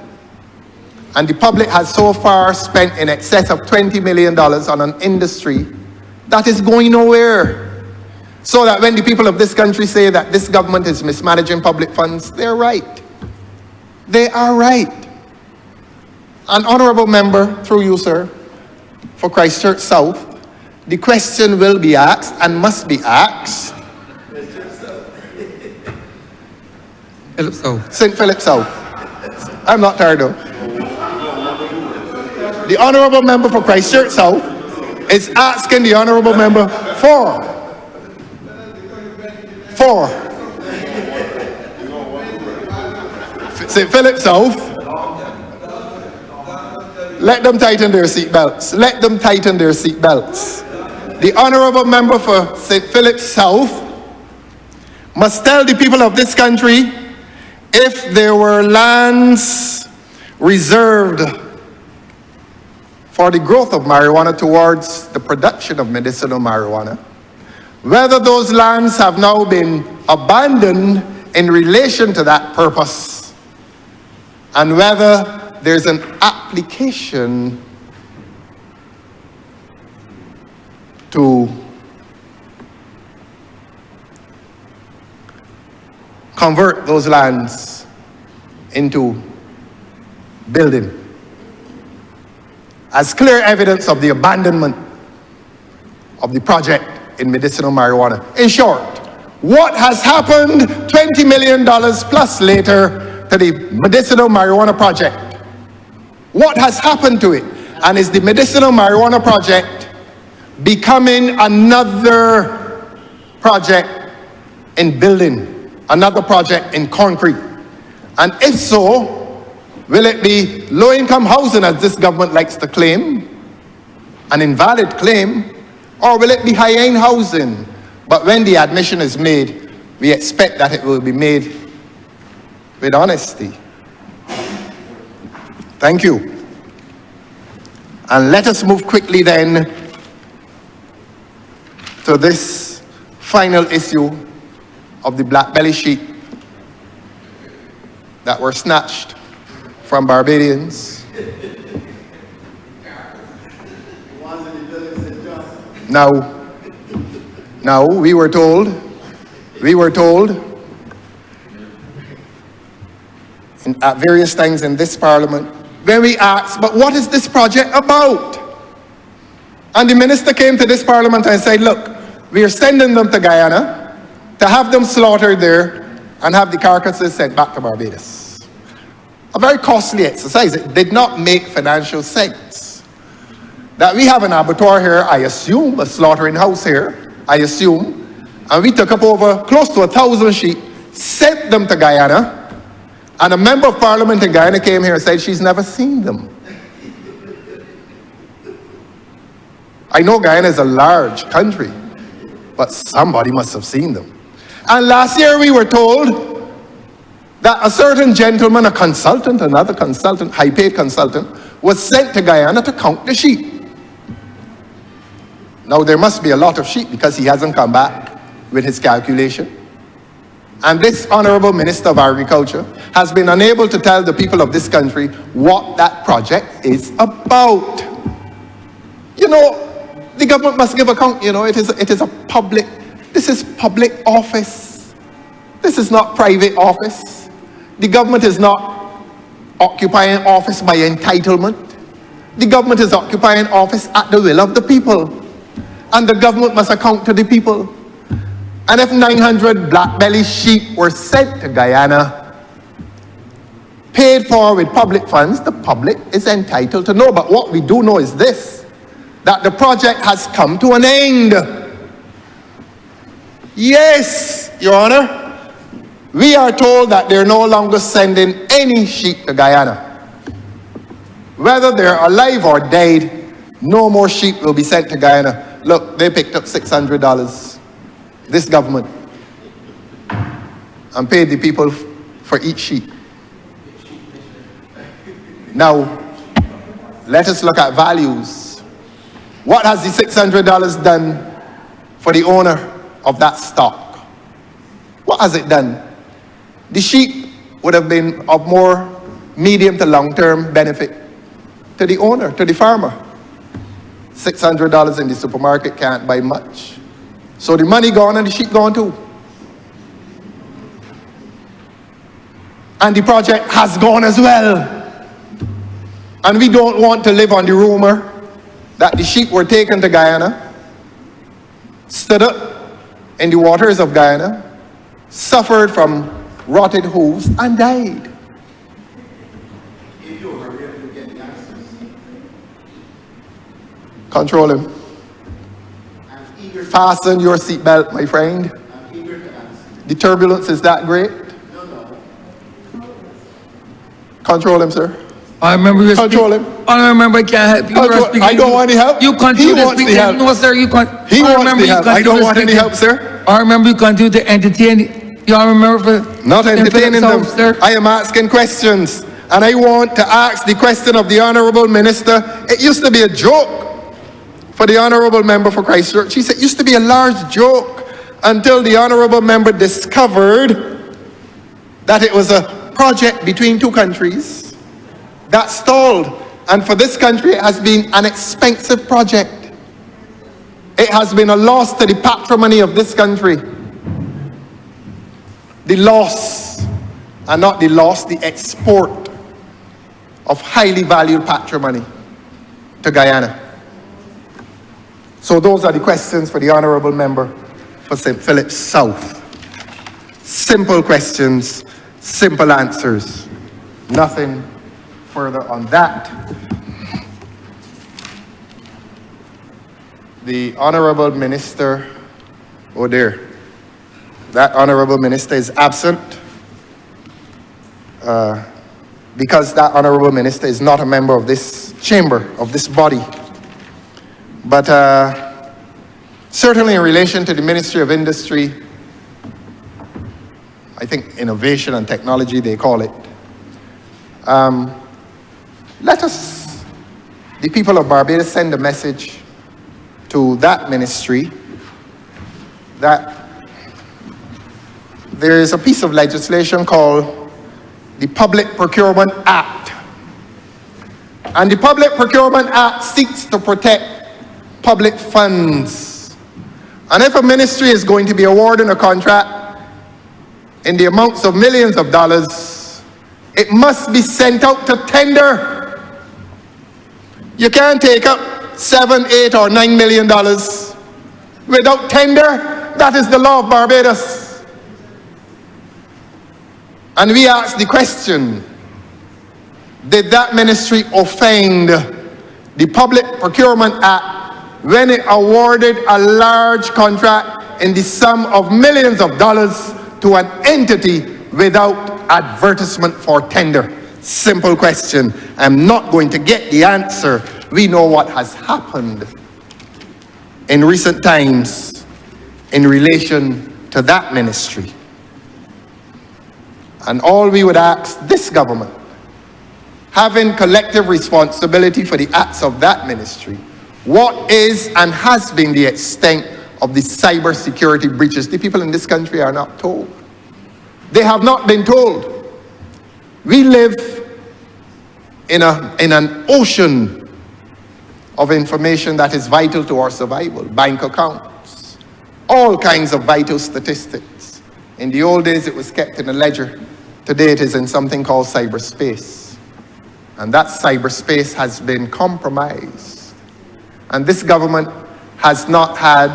And the public has so far spent in excess of $20 million on an industry that is going nowhere. So that when the people of this country say that this government is mismanaging public funds, they're right. They are right. An honourable member, through you, sir, for Christchurch South, the question will be asked and must be asked. Philip South. St. Philip South. I'm not tired though. The honourable member for Christchurch South is asking the honourable member for St. Philip South. Let them tighten their seatbelts. Let them tighten their seatbelts. The honourable member for St. Philip South must tell the people of this country if there were lands reserved for the growth of marijuana towards the production of medicinal marijuana, whether those lands have now been abandoned in relation to that purpose, and whether there's an application to convert those lands into building as clear evidence of the abandonment of the project in medicinal marijuana. In short, what has happened $20 million plus later to the medicinal marijuana project? What has happened to it? And is the medicinal marijuana project becoming another project in building, another project in concrete? And if so, will it be low-income housing, as this government likes to claim, an invalid claim, or will it be high-end housing? But when the admission is made, we expect that it will be made with honesty. Thank you. And let us move quickly then to this final issue of the black belly sheep that were snatched from Barbadians. Now we were told at various times in this parliament, when we asked, but what is this project about? And the minister came to this parliament and said, look, we are sending them to Guyana to have them slaughtered there and have the carcasses sent back to Barbados. a very costly exercise. It did not make financial sense. That we have an abattoir here, I assume, a slaughtering house here, I assume, and we took up over close to 1,000 sheep, sent them to Guyana, and a member of parliament in Guyana came here and said she's never seen them. I know Guyana is a large country, but somebody must have seen them. And last year we were told that a certain gentleman, a consultant, another consultant, high-paid consultant, was sent to Guyana to count the sheep. Now there must be a lot of sheep because he hasn't come back with his calculation. And this Honourable Minister of Agriculture has been unable to tell the people of this country what that project is about. You know, the government must give account. You know, it is a public, this is public office. This is not private office. The government is not occupying office by entitlement. The government is occupying office at the will of the people. And the government must account to the people. And if 900 black-belly sheep were sent to Guyana, paid for with public funds, the public is entitled to know. But what we do know is this, that the project has come to an end. Yes, Your Honor, we are told that they're no longer sending any sheep to Guyana. Whether they're alive or dead, no more sheep will be sent to Guyana. Look, they picked up $600, this government, and paid the people for each sheep. Now, let us look at values. What has the $600 done for the owner of that stock? What has it done? The sheep would have been of more medium to long-term benefit to the owner, to the farmer. $600 in the supermarket can't buy much. So the money gone and the sheep gone too. And the project has gone as well. And we don't want to live on the rumor that the sheep were taken to Guyana, stood up in the waters of Guyana, suffered from rotted hooves, and died. Control him. Fasten your seatbelt, my friend. The turbulence is that great. Control him, sir. I remember you Control him. I remember I can't help you. You were speaking. I don't want any help. You continue He to wants speak. the help. No, sir, you can't. He wants the help. I don't want any help, sir. I remember you continue to entertain. Y'all remember for Not entertaining them. sir. I am asking questions. And I want to ask the question of the Honourable Minister. It used to be a joke for the Honourable Member for Christchurch. She said it used to be a large joke until the Honourable Member discovered that it was a project between two countries that stalled. And for this country, it has been an expensive project. It has been a loss to the patrimony of this country. The loss, and not the loss, the export of highly valued patrimony to Guyana. So those are the questions for the Honourable Member for St. Philip South. Simple questions, simple answers. Nothing further on that. The Honourable Minister, oh dear, that Honourable Minister is absent because that Honourable Minister is not a member of this chamber, of this body. But certainly in relation to the Ministry of Industry, I think innovation and technology they call it, let us, the people of Barbados, send a message to that ministry that there is a piece of legislation called the Public Procurement Act. And the Public Procurement Act seeks to protect public funds. And if a ministry is going to be awarding a contract in the amounts of millions of dollars, it must be sent out to tender. You can't take up $7, $8, or $9 million without tender. That is the law of Barbados. And we ask the question, did that ministry offend the Public Procurement Act when it awarded a large contract in the sum of millions of dollars to an entity without advertisement for tender? Simple question. I'm not going to get the answer. We know what has happened in recent times in relation to that ministry. And all we would ask this government, having collective responsibility for the acts of that ministry, what is and has been the extent of the cybersecurity breaches? The people in this country are not told. They have not been told. We live in an ocean of information that is vital to our survival. Bank accounts, all kinds of vital statistics. In the old days, it was kept in a ledger. Today, it is in something called cyberspace. And that cyberspace has been compromised. And this government has not had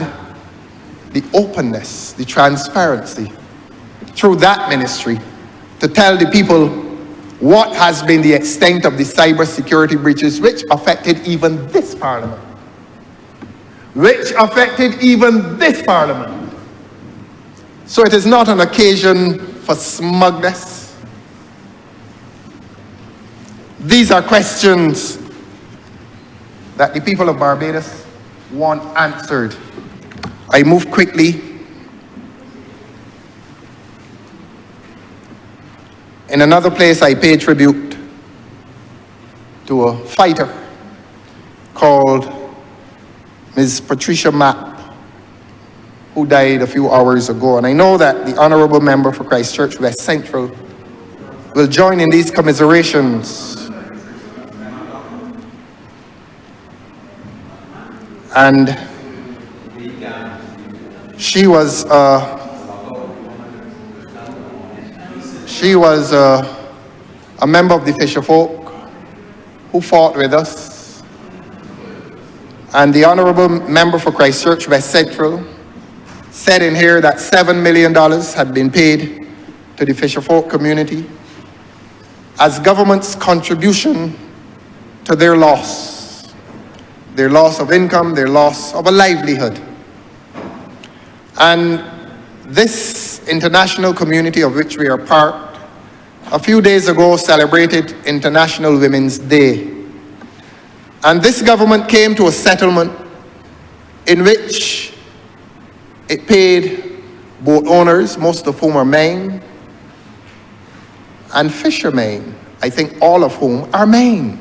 the openness, the transparency through that ministry to tell the people what has been the extent of the cybersecurity breaches which affected even this parliament. Which affected even this parliament. So it is not an occasion for smugness. These are questions that the people of Barbados want answered. I move quickly. In another place, I pay tribute to a fighter called Ms. Patricia Mapp, who died a few hours ago. And I know that the Honourable Member for Christchurch West Central will join in these commiserations. And she was a member of the Fisher Folk who fought with us. And the Honourable Member for Christchurch West Central said in here that $7 million had been paid to the Fisher Folk community as government's contribution to their loss of income, their loss of a livelihood. And this international community of which we are part, a few days ago celebrated International Women's Day. And this government came to a settlement in which it paid boat owners, most of whom are men, and fishermen, I think all of whom are men,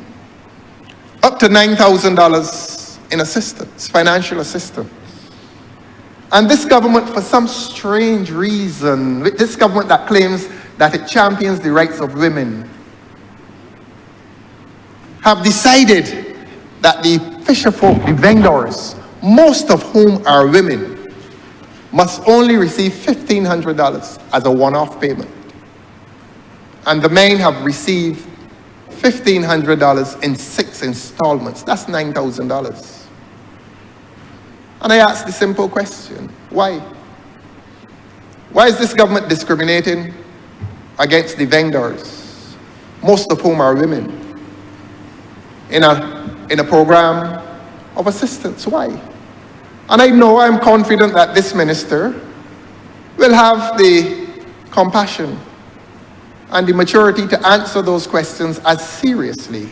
up to $9,000 in assistance, financial assistance. And this government, for some strange reason, this government that claims that it champions the rights of women, have decided that the fisher folk, the vendors, most of whom are women, must only receive $1,500 as a one-off payment. And the men have received $1,500 in 6 installments. That's $9,000. And I ask the simple question, why? Why is this government discriminating against the vendors, most of whom are women, in a program of assistance? Why? And I'm confident that this minister will have the compassion and the maturity to answer those questions as seriously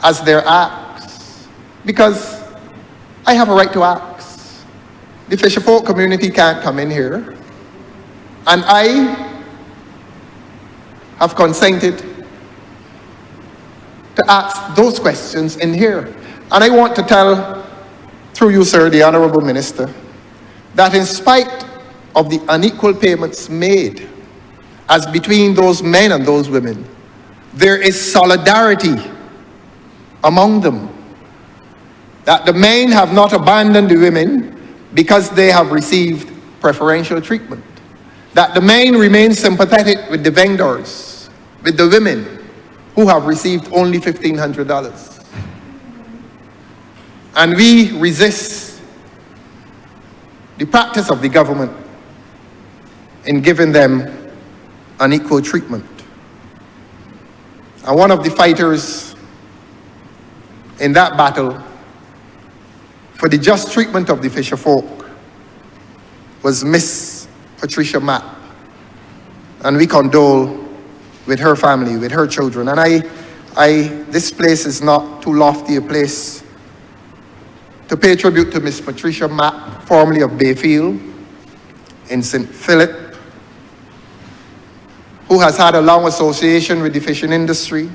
as their acts. Because I have a right to ask. The Fisher Folk community can't come in here. And I have consented to ask those questions in here. And I want to tell, through you, sir, the Honourable Minister, that in spite of the unequal payments made as between those men and those women, there is solidarity among them. That the men have not abandoned the women because they have received preferential treatment. That the men remain sympathetic with the vendors, with the women who have received only $1,500. And we resist the practice of the government in giving them unequal treatment. And one of the fighters in that battle for the just treatment of the fisher folk was Miss Patricia Mapp. And we condole with her family, with her children. And this place is not too lofty a place to pay tribute to Miss Patricia Mapp, formerly of Bayfield in St. Philip, who has had a long association with the fishing industry.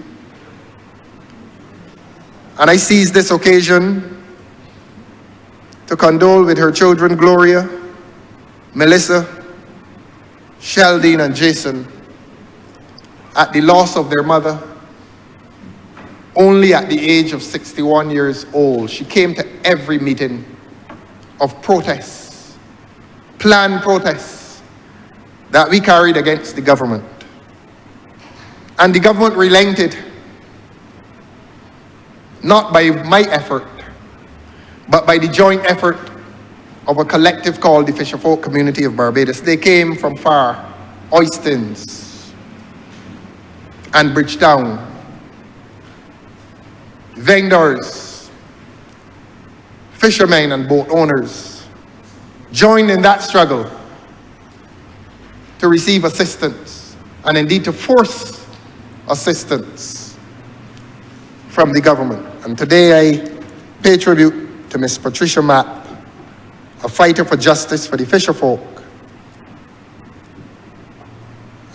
And I seize this occasion to condole with her children, Gloria, Melissa, Sheldine, and Jason, at the loss of their mother, only at the age of 61 years old. She came to every meeting of protests, planned protests that we carried against the government. And the government relented, not by my effort, but by the joint effort of a collective called the Fisherfolk Community of Barbados. They came from far, Oistins and Bridgetown, vendors, fishermen and boat owners joined in that struggle to receive assistance and indeed to force assistance from the government. And today I pay tribute to Miss Patricia Mapp, a fighter for justice for the fisherfolk.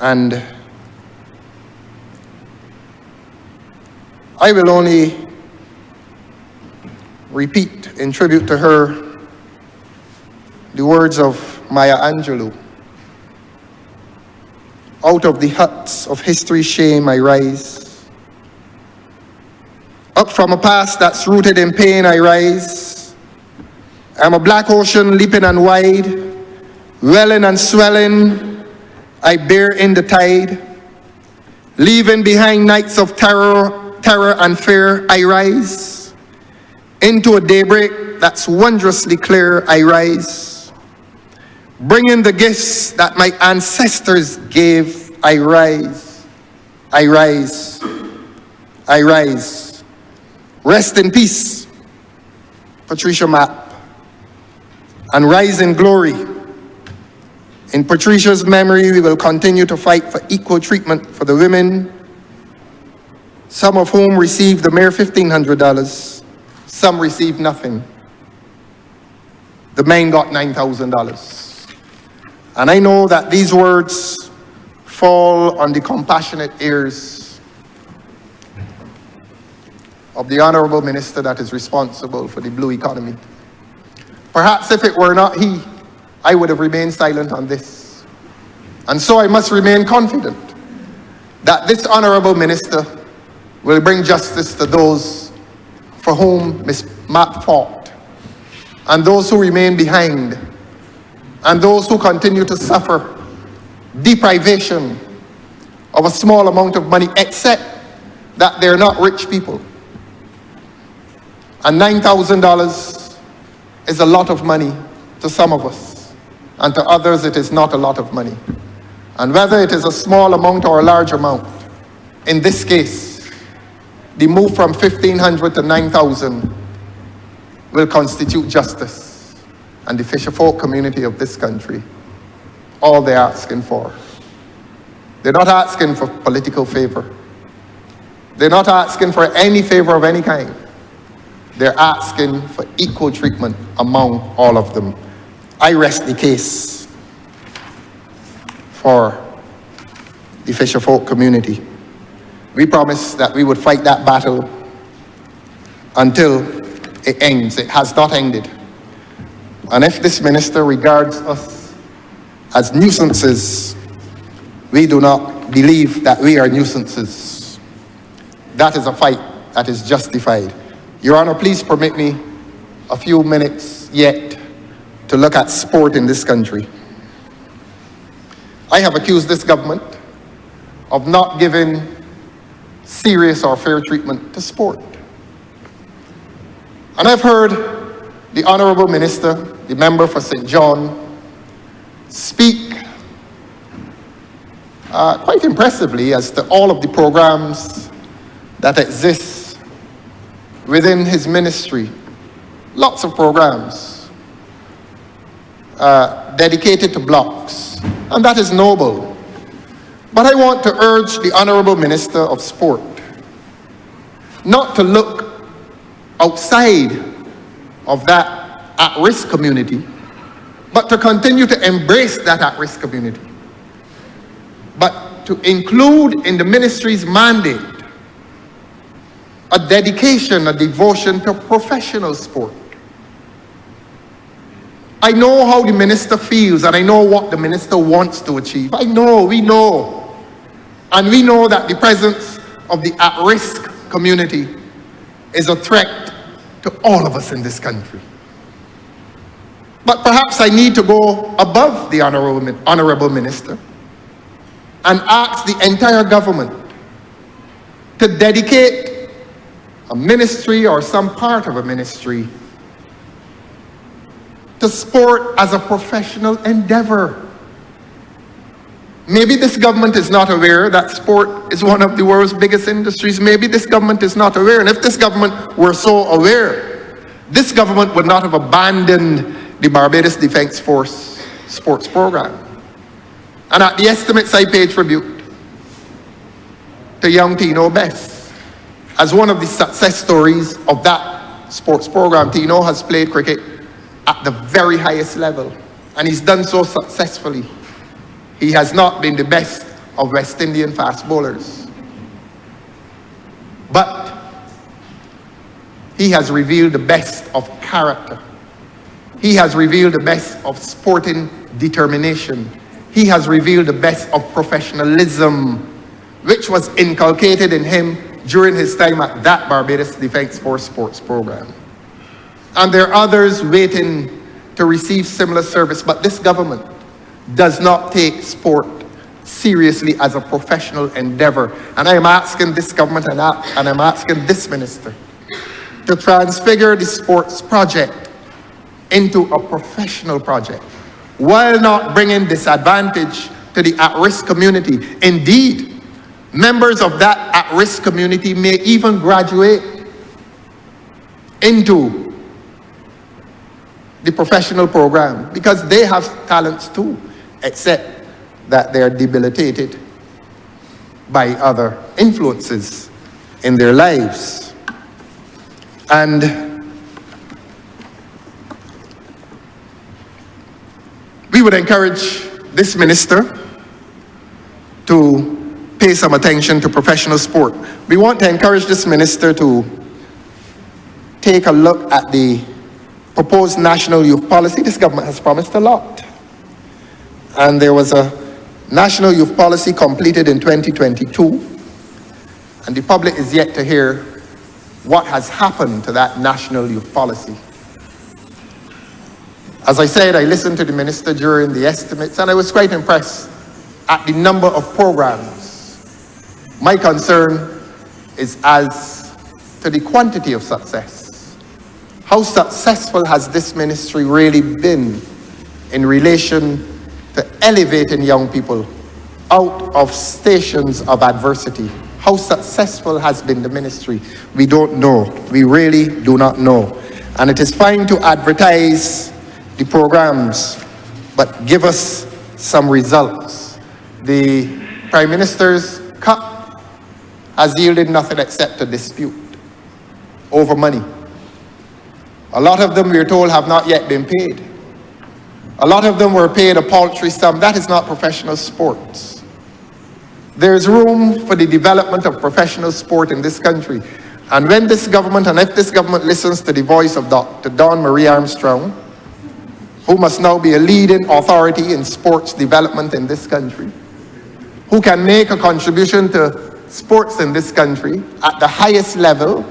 And I will only repeat in tribute to her the words of Maya Angelou. Out of the huts of history's shame I rise. Up from a past that's rooted in pain I rise. I'm a black ocean leaping and wide, welling and swelling, I bear in the tide. Leaving behind nights of terror and fear, I rise. Into a daybreak that's wondrously clear, I rise. Bringing the gifts that my ancestors gave, I rise. I rise. I rise. Rest in peace, Patricia Mapp, and rise in glory. In Patricia's memory, we will continue to fight for equal treatment for the women, some of whom received the mere $1,500, some received nothing. The men got $9,000. And I know that these words fall on the compassionate ears of the Honourable Minister that is responsible for the blue economy. Perhaps if it were not he, I would have remained silent on this. And so I must remain confident that this Honourable Minister will bring justice to those for whom Ms. Mapp fought, and those who remain behind, and those who continue to suffer deprivation of a small amount of money, except that they're not rich people. And $9,000 is a lot of money to some of us, and to others it is not a lot of money. And whether it is a small amount or a large amount, in this case, the move from 1,500 to 9,000 will constitute justice. And the fisherfolk community of this country, all they're asking for. They're not asking for political favor. They're not asking for any favor of any kind. They're asking for equal treatment among all of them. I rest the case for the fisherfolk community. We promised that we would fight that battle until it ends. It has not ended. And if this minister regards us as nuisances, we do not believe that we are nuisances. That is a fight that is justified. Your Honor, please permit me a few minutes yet to look at sport in this country. I have accused this government of not giving serious or fair treatment to sport. And I've heard the Honourable Minister, the member for St. John, speak quite impressively as to all of the programs that exists within his ministry. Lots of programs dedicated to blocks, and that is noble. But I want to urge the Honourable Minister of Sport not to look outside of that at-risk community, but to continue to embrace that at-risk community, but to include in the ministry's mandate a dedication, a devotion to professional sport. I know how the minister feels, and I know what the minister wants to achieve. I know, we know. And we know that the presence of the at-risk community is a threat to all of us in this country. But perhaps I need to go above the Honourable Minister and ask the entire government to dedicate a ministry or some part of a ministry to sport as a professional endeavor. Maybe this government is not aware that sport is one of the world's biggest industries. Maybe this government is not aware. And if this government were so aware, this government would not have abandoned the Barbados Defence Force sports program. And at the estimates, I pay tribute to young Tino Bess as one of the success stories of that sports program. Tino has played cricket at the very highest level, and he's done so successfully. He has not been the best of West Indian fast bowlers, but he has revealed the best of character. He has revealed the best of sporting determination. He has revealed the best of professionalism, which was inculcated in him during his time at that Barbados Defence Force sports program. And there are others waiting to receive similar service, but this government does not take sport seriously as a professional endeavor. And I am asking this government and I'm asking this minister to transfigure the sports project into a professional project, while not bringing disadvantage to the at-risk community. Indeed, members of that at-risk community may even graduate into the professional program because they have talents too, except that they are debilitated by other influences in their lives. And we would encourage this minister to pay some attention to professional sport. We want to encourage this minister to take a look at the proposed national youth policy. This government has promised a lot. And there was a national youth policy completed in 2022, and the public is yet to hear what has happened to that national youth policy. As I said, I listened to the minister during the estimates, and I was quite impressed at the number of programs. My concern is as to the quantity of success. How successful has this ministry really been in relation to elevating young people out of stations of adversity? How successful has been the ministry? We don't know. We really do not know. And it is fine to advertise the programs, but give us some results. The Prime Minister's Cup has yielded nothing except a dispute over money. A lot of them, we are told, have not yet been paid. A lot of them were paid a paltry sum. That is not professional sports. There's room for the development of professional sport in this country. And when this government, and if this government listens to the voice of Dr. Dawn Marie Armstrong, who must now be a leading authority in sports development in this country, who can make a contribution to sports in this country at the highest level,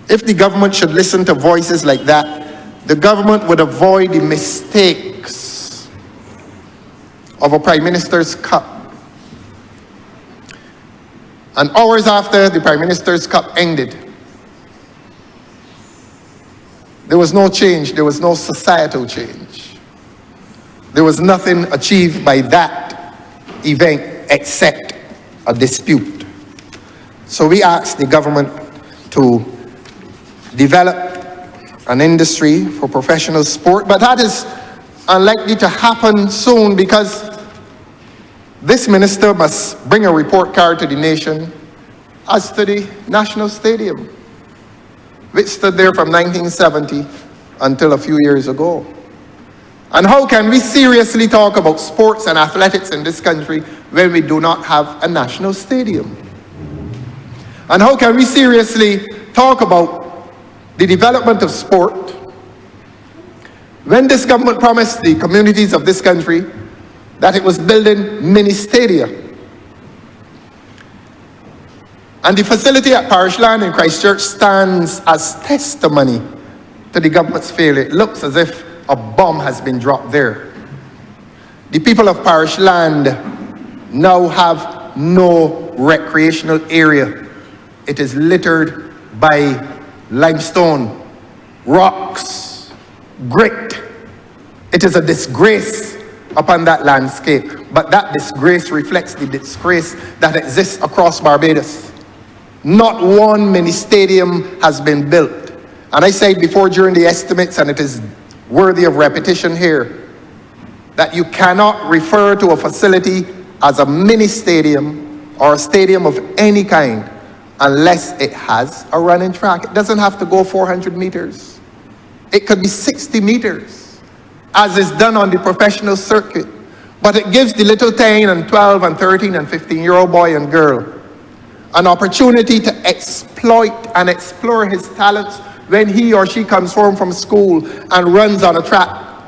if the government should listen to voices like that, the government would avoid the mistakes of a Prime Minister's Cup. And hours after the Prime Minister's Cup ended, there was no change, there was no societal change. There was nothing achieved by that event except a dispute. So we ask the government to develop an industry for professional sport, but that is unlikely to happen soon because this minister must bring a report card to the nation as to the National Stadium, which stood there from 1970 until a few years ago. And how can we seriously talk about sports and athletics in this country when we do not have a national stadium? And how can we seriously talk about the development of sport when this government promised the communities of this country that it was building mini stadia? And the facility at Parish Land in Christchurch stands as testimony to the government's failure. It looks as if a bomb has been dropped there. The people of Parish Land now have no recreational area. It is littered by limestone, rocks, grit. It is a disgrace upon that landscape, but that disgrace reflects the disgrace that exists across Barbados. Not one mini stadium has been built. And I said before during the estimates, and it is worthy of repetition here, that you cannot refer to a facility as a mini stadium or a stadium of any kind unless it has a running track. It doesn't have to go 400 meters. It could be 60 meters, as is done on the professional circuit. But it gives the little 10 and 12 and 13 and 15-year-old boy and girl an opportunity to exploit and explore his talents when he or she comes home from school and runs on a track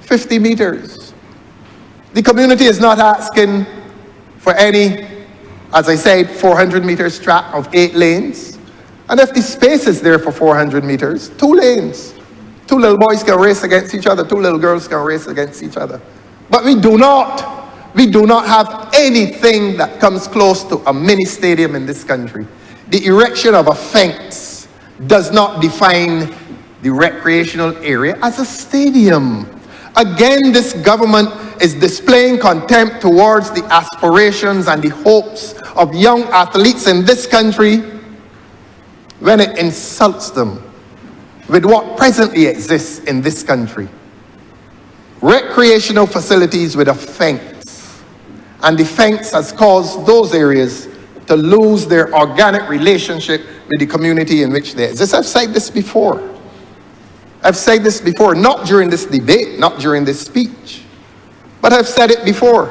50 meters. The community is not asking for any, as I said, 400 meters track of 8 lanes. And if the space is there for 400 meters, 2 lanes. 2 little boys can race against each other, 2 little girls can race against each other. But we do not have anything that comes close to a mini stadium in this country. The erection of a fence does not define the recreational area as a stadium. Again, this government is displaying contempt towards the aspirations and the hopes of young athletes in this country when it insults them with what presently exists in this country. Recreational facilities with a fence. And the fence has caused those areas to lose their organic relationship with the community in which they exist. I've said this before. Not during this debate, not during this speech, but I've said it before.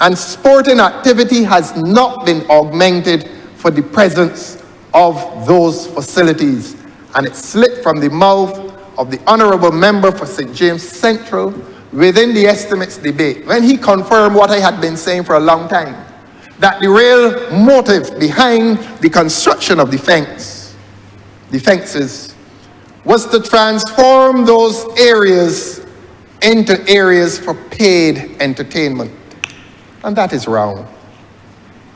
And sporting activity has not been augmented for the presence of those facilities. And it slipped from the mouth of the Honourable Member for St. James Central within the estimates debate, when he confirmed what I had been saying for a long time, that the real motive behind the construction of the fences, was to transform those areas into areas for paid entertainment. And that is wrong.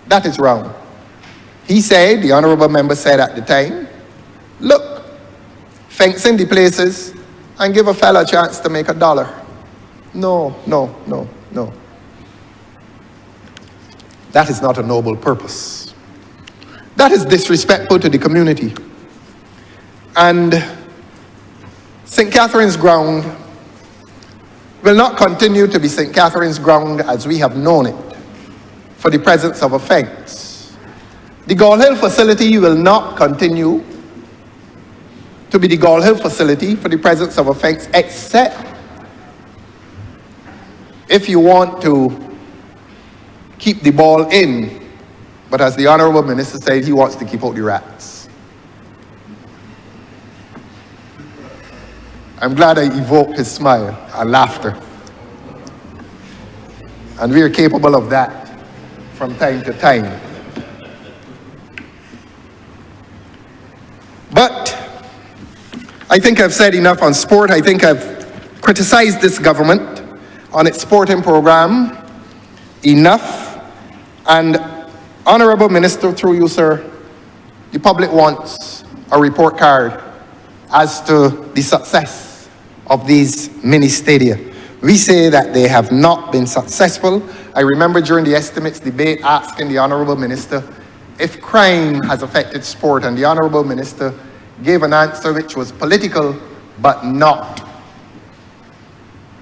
That is wrong. He said, the Honourable Member said at the time, look, fence in the places and give a fella a chance to make $1. No. That is not a noble purpose. That is disrespectful to the community. And St. Catherine's Ground will not continue to be St. Catherine's Ground as we have known it for the presence of a fence. The Gall Hill facility will not continue to be the Gall Hill facility for the presence of a fence, except if you want to keep the ball in. But as the Honourable Minister said, he wants to keep out the rats. I'm glad I evoked his smile and laughter. And we are capable of that from time to time. But I think I've said enough on sport. I think I've criticized this government on its sporting program enough. And Honourable Minister, through you, sir, the public wants a report card as to the success of these mini stadia. We say that they have not been successful. I remember during the estimates debate asking the Honourable Minister if crime has affected sport, and the Honourable Minister gave an answer which was political but not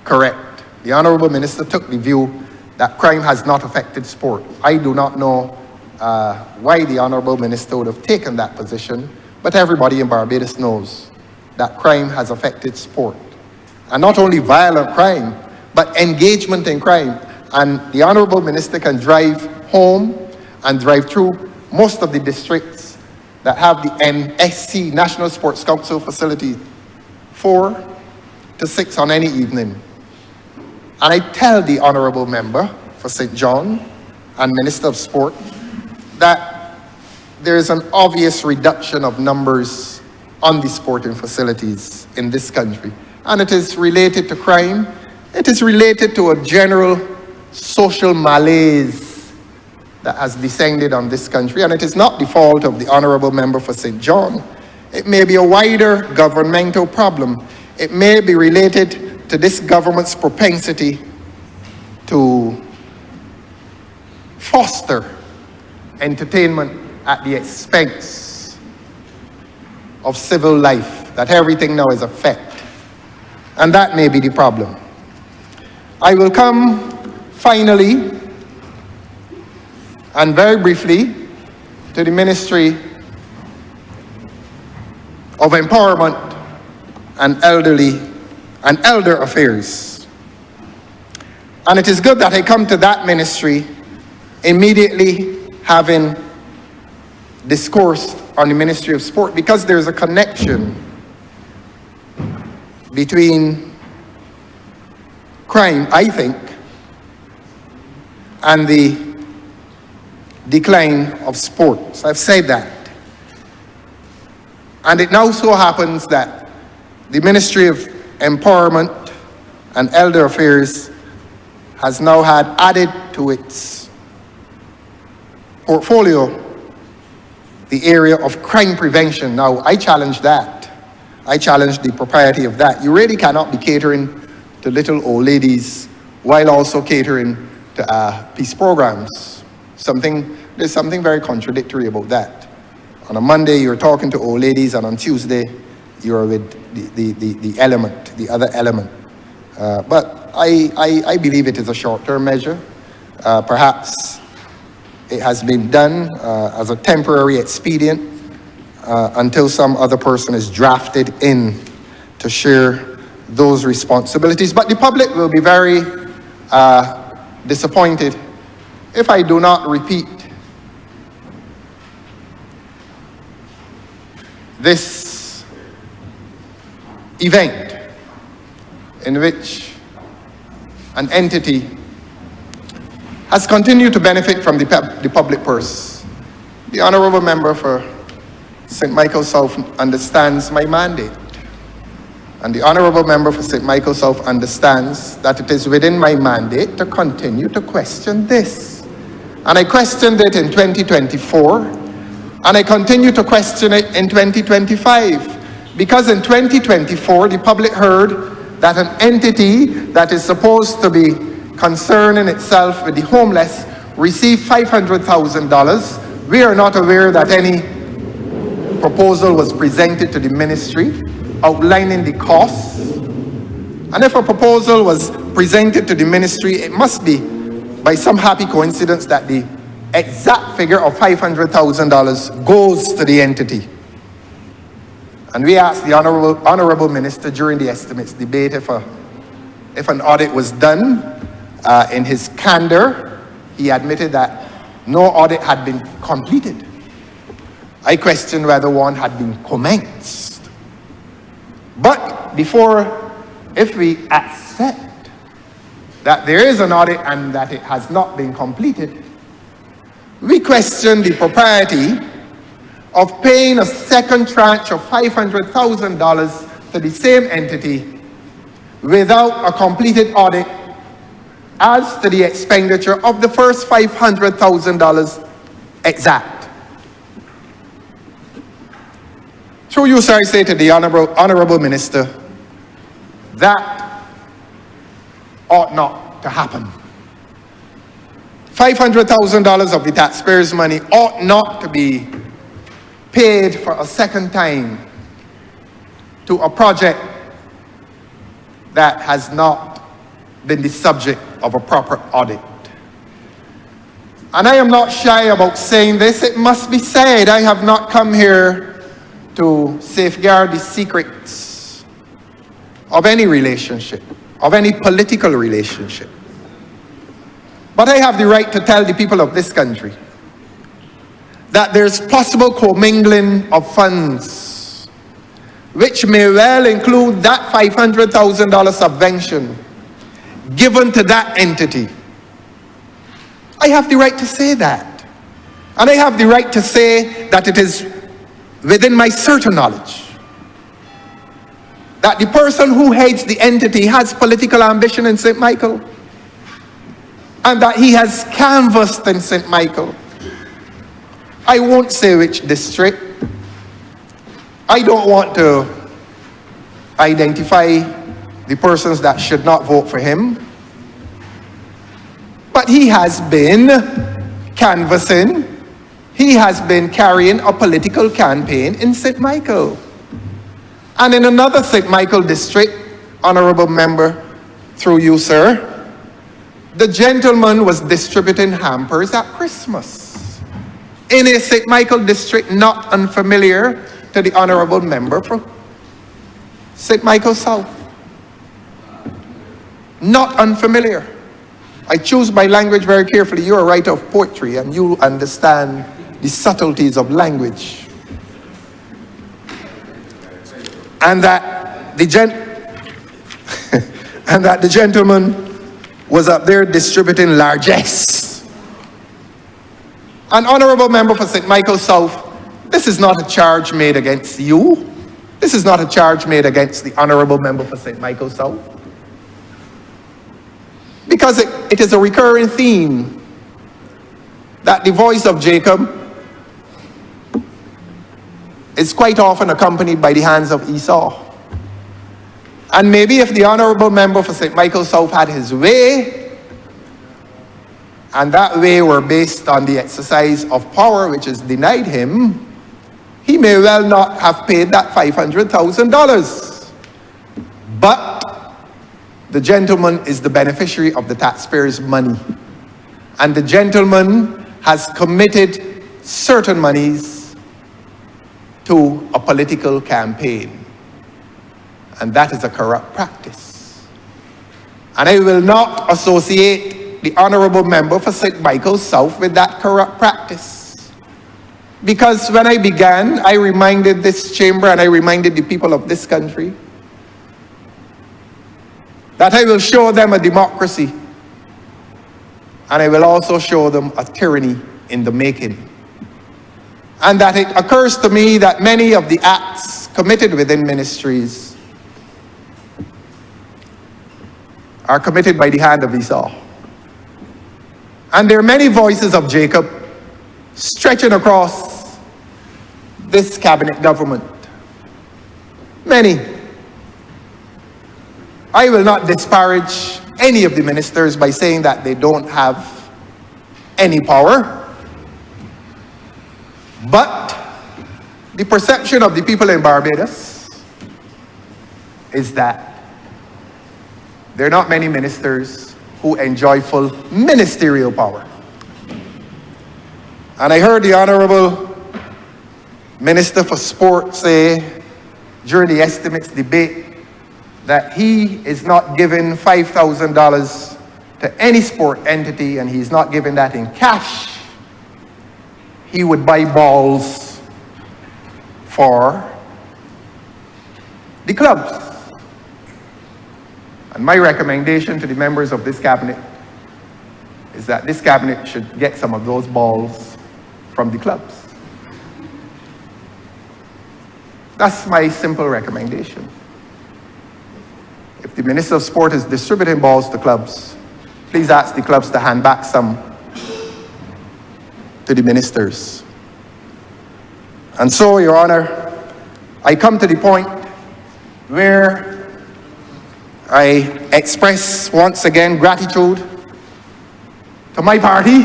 correct. The Honourable Minister took the view that crime has not affected sport. I do not know why the Honourable Minister would have taken that position, but everybody in Barbados knows that crime has affected sport. And not only violent crime, but engagement in crime. And the Honourable Minister can drive home and drive through most of the districts that have the NSC, National Sports Council facility, 4 to 6 on any evening. And I tell the Honourable Member for St. John and Minister of Sport that there is an obvious reduction of numbers on the sporting facilities in this country. And it is related to crime. It is related to a general social malaise that has descended on this country. And it is not the fault of the Honourable Member for St. John. It may be a wider governmental problem. It may be related to this government's propensity to foster entertainment at the expense of civil life, that everything now is a fact. And that may be the problem. I will come finally and very briefly to the Ministry of Empowerment and Elder Affairs. And it is good that I come to that ministry immediately having discoursed on the Ministry of Sport, because there's a connection between crime, I think, and the decline of sports. I've said that. And it now so happens that the Ministry of Empowerment and Elder Affairs has now had added to its portfolio the area of crime prevention. Now, I challenge that. I challenge the propriety of that. You really cannot be catering to little old ladies while also catering to peace programs. There's something very contradictory about that. On a Monday, you're talking to old ladies, and on Tuesday, you're with the other element. But I believe it is a short-term measure. Perhaps it has been done as a temporary expedient until some other person is drafted in to share those responsibilities. But the public will be very disappointed if I do not repeat this event in which an entity has continued to benefit from the public purse. The Honourable Member for St. Michael South understands my mandate. And the Honourable Member for St. Michael South understands that it is within my mandate to continue to question this. And I questioned it in 2024, and I continue to question it in 2025. Because in 2024, the public heard that an entity that is supposed to be concerning itself with the homeless received $500,000. We are not aware that any proposal was presented to the ministry outlining the costs. And if a proposal was presented to the ministry, it must be by some happy coincidence that the exact figure of $500,000 goes to the entity. And we asked the Honourable Minister during the estimates debate if an audit was done. In his candor, he admitted that no audit had been completed. I questioned whether one had been commenced. But if we accept that there is an audit and that it has not been completed, we question the propriety of paying a second tranche of $500,000 to the same entity without a completed audit as to the expenditure of the first $500,000 exact. Through you, sir, I say to the Honourable Minister, that ought not to happen. $500,000 of the taxpayers' money ought not to be paid for a second time to a project that has not been the subject of a proper audit. And I am not shy about saying this, it must be said. I have not come here to safeguard the secrets of any relationship, of any political relationship. But I have the right to tell the people of this country that there's possible commingling of funds, which may well include that $500,000 subvention given to that entity. I have the right to say that. And I have the right to say that it is within my certain knowledge that the person who heads the entity has political ambition in St. Michael, and that he has canvassed in St. Michael. I won't say which district. I don't want to identify the persons that should not vote for him. But he has been canvassing, he has been carrying a political campaign in St. Michael. And in another St. Michael district, Honourable Member, through you, sir, the gentleman was distributing hampers at Christmas in a St. Michael district not unfamiliar to the Honourable Member for St. Michael South. Not unfamiliar. I choose my language very carefully. You're a writer of poetry and you understand the subtleties of language. And that the gentleman was up there distributing largesse. An Honourable Member for St. Michael South, this is not a charge made against you. This is not a charge made against the Honourable Member for St. Michael South. Because it is a recurring theme that the voice of Jacob is quite often accompanied by the hands of Esau. And maybe if the Honourable Member for St. Michael South had his way, and that way were based on the exercise of power which is denied him, he may well not have paid that $500,000. But the gentleman is the beneficiary of the taxpayers' money. And the gentleman has committed certain monies to a political campaign. And that is a corrupt practice. And I will not associate the Honourable Member for St. Michael South with that corrupt practice. Because when I began, I reminded this chamber and I reminded the people of this country that I will show them a democracy, and I will also show them a tyranny in the making. And that it occurs to me that many of the acts committed within ministries are committed by the hand of Esau. And there are many voices of Jacob stretching across this cabinet government. Many. I will not disparage any of the ministers by saying that they don't have any power. But the perception of the people in Barbados is that there are not many ministers who enjoy full ministerial power. And I heard the Honourable Minister for Sport say during the estimates debate that he is not giving $5,000 to any sport entity, and he's not giving that in cash. He would buy balls for the clubs. And my recommendation to the members of this cabinet is that this cabinet should get some of those balls from the clubs. That's my simple recommendation. If the Minister of Sport is distributing balls to clubs, please ask the clubs to hand back some to the ministers. And so, Your Honor, I come to the point where I express once again gratitude to my party,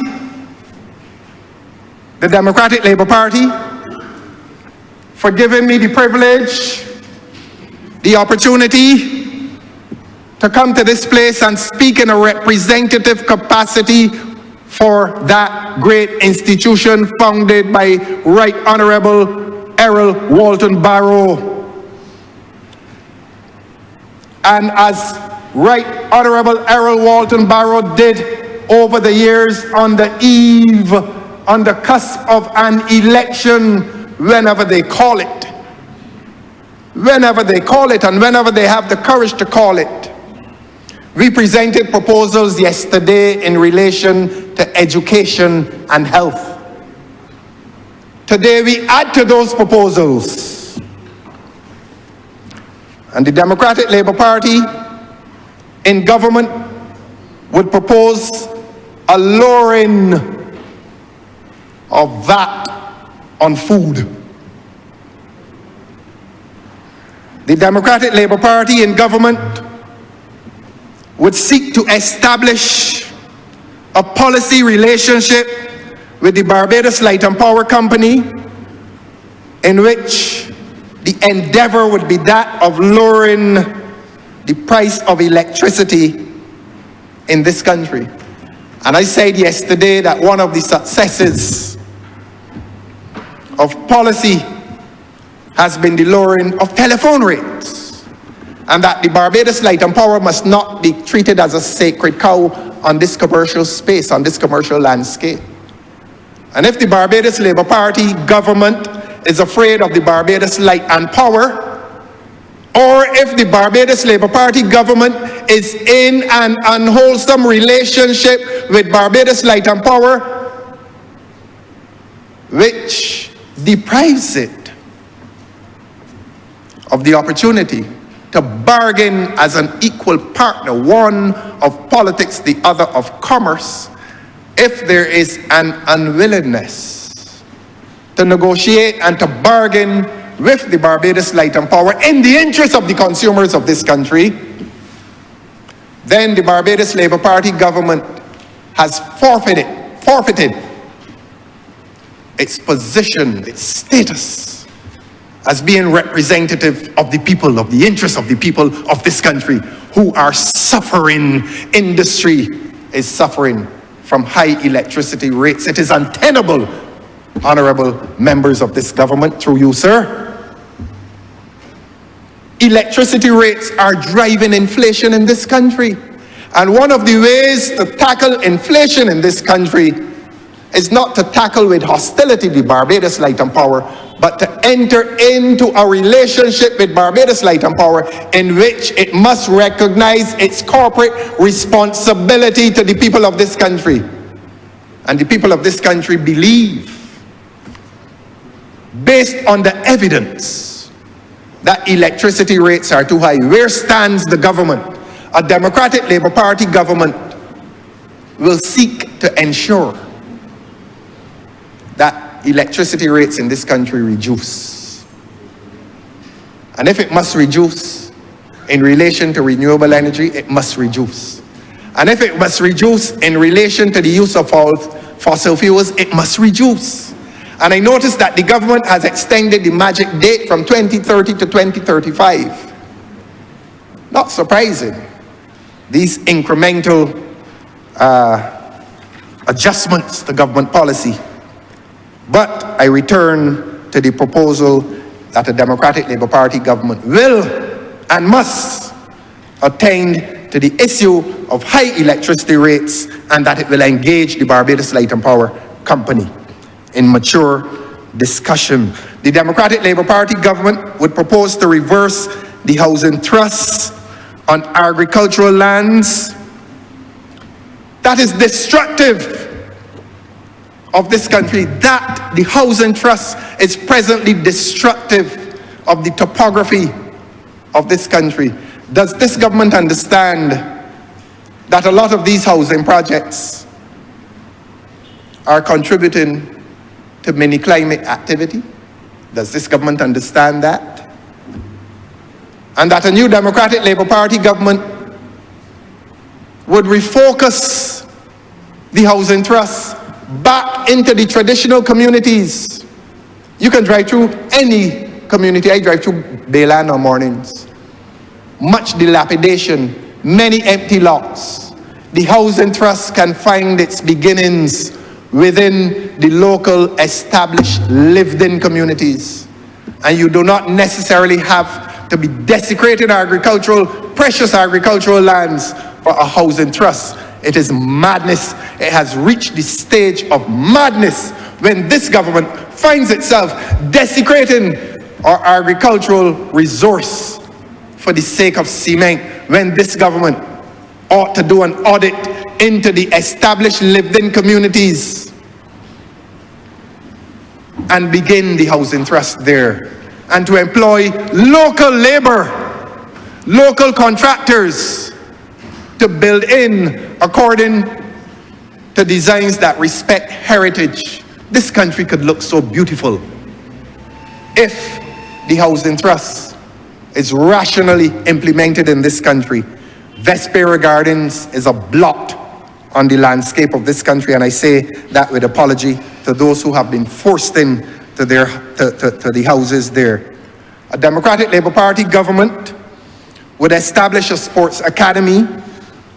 the Democratic Labour Party, for giving me the privilege, the opportunity to come to this place and speak in a representative capacity for that great institution founded by Right Honourable Errol Walton Barrow. And as Right Honourable Errol Walton Barrow did over the years on the eve, on the cusp of an election, whenever they call it. Whenever they call it and whenever they have the courage to call it. We presented proposals yesterday in relation to education and health. Today we add to those proposals. And the Democratic Labour Party in government would propose a lowering of VAT on food. The Democratic Labour Party in government would seek to establish a policy relationship with the Barbados Light and Power Company in which the endeavor would be that of lowering the price of electricity in this country. And I said yesterday that one of the successes of policy has been the lowering of telephone rates, and that the Barbados Light and Power must not be treated as a sacred cow on this commercial space, on this commercial landscape. And if the Barbados Labour Party government is afraid of the Barbados Light and Power, or if the Barbados Labour Party government is in an unwholesome relationship with Barbados Light and Power, which deprives it of the opportunity to bargain as an equal partner, one of politics, the other of commerce, if there is an unwillingness to negotiate and to bargain with the Barbados Light and Power in the interest of the consumers of this country, then the Barbados Labour Party government has forfeited its position, its status as being representative of the people, of the interests of the people of this country who are suffering. Industry is suffering from high electricity rates. It is untenable, honourable members of this government, through you, sir. Electricity rates are driving inflation in this country. And one of the ways to tackle inflation in this country is not to tackle with hostility the Barbados Light and Power, but to enter into a relationship with Barbados Light and Power in which it must recognize its corporate responsibility to the people of this country. And the people of this country believe, based on the evidence, that electricity rates are too high. Where stands the government? A Democratic Labour Party government will seek to ensure that electricity rates in this country reduce. And if it must reduce in relation to renewable energy, it must reduce. And if it must reduce in relation to the use of fossil fuels, it must reduce. And I noticed that the government has extended the magic date from 2030 to 2035. Not surprising. These incremental adjustments to government policy. But I return to the proposal that the Democratic Labour Party government will and must attend to the issue of high electricity rates, and that it will engage the Barbados Light and Power Company in mature discussion. The Democratic Labour Party government would propose to reverse the housing trusts on agricultural lands. That is destructive of this country. That the housing trust is presently destructive of the topography of this country. Does this government understand that a lot of these housing projects are contributing to mini climate activity? Does this government understand that? And that a new Democratic Labour Party government would refocus the housing trust back into the traditional communities. You can drive through any community. I drive through Bayland on mornings. Much dilapidation, many empty lots. The housing trust can find its beginnings within the local established lived-in communities. And you do not necessarily have to be desecrating precious agricultural lands for a housing trust. It is madness. It has reached the stage of madness when this government finds itself desecrating our agricultural resource for the sake of cement, when this government ought to do an audit into the established lived-in communities and begin the housing trust there, and to employ local labor, local contractors to build in according to designs that respect heritage. This country could look so beautiful if the housing trust is rationally implemented in this country. Vespera Gardens is a blot on the landscape of this country, and I say that with apology to those who have been forced in to the houses there. A Democratic Labour Party government would establish a sports academy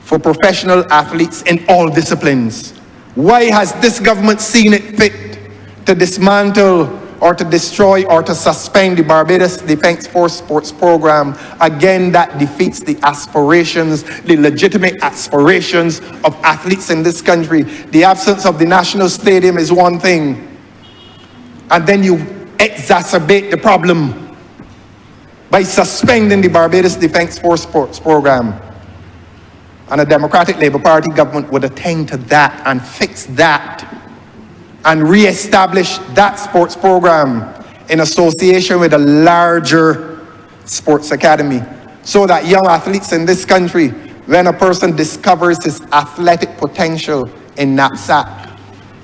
for professional athletes in all disciplines. Why has this government seen it fit to dismantle or to destroy or to suspend the Barbados Defence Force sports program? Again, that defeats the aspirations, the legitimate aspirations of athletes in this country. The absence of the national stadium is one thing, and then you exacerbate the problem by suspending the Barbados Defence Force sports program. And a Democratic Labour Party government would attend to that and fix that and re-establish that sports program in association with a larger sports academy, so that young athletes in this country, when a person discovers his athletic potential in knapsack,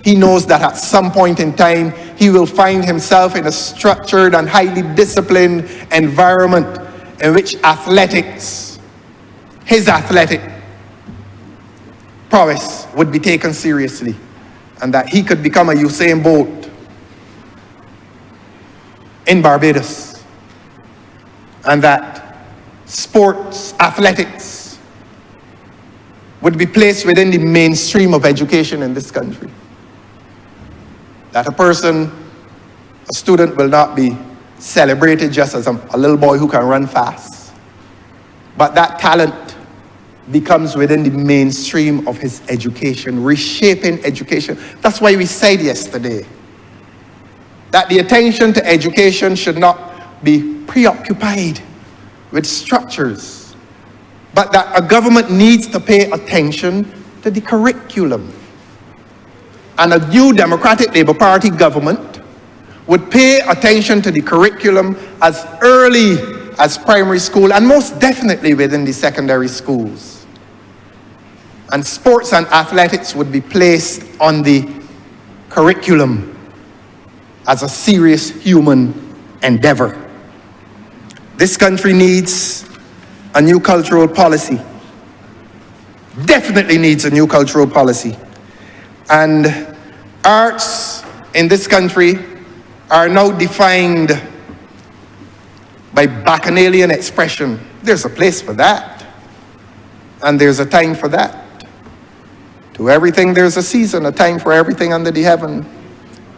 he knows that at some point in time he will find himself in a structured and highly disciplined environment in which athletics, his athletic prowess, would be taken seriously, and that he could become a Usain Bolt in Barbados, and that sports, athletics, would be placed within the mainstream of education in this country. That a student will not be celebrated just as a little boy who can run fast, but that talent becomes within the mainstream of his education, reshaping education. That's why we said yesterday that the attention to education should not be preoccupied with structures, but that a government needs to pay attention to the curriculum. And a new Democratic Labour Party government would pay attention to the curriculum as early as primary school, and most definitely within the secondary schools. And sports and athletics would be placed on the curriculum as a serious human endeavor. This country needs a new cultural policy. Definitely needs a new cultural policy. And arts in this country are now defined by bacchanalian expression. There's a place for that, and there's a time for that. To everything there's a season, a time for everything under the heaven.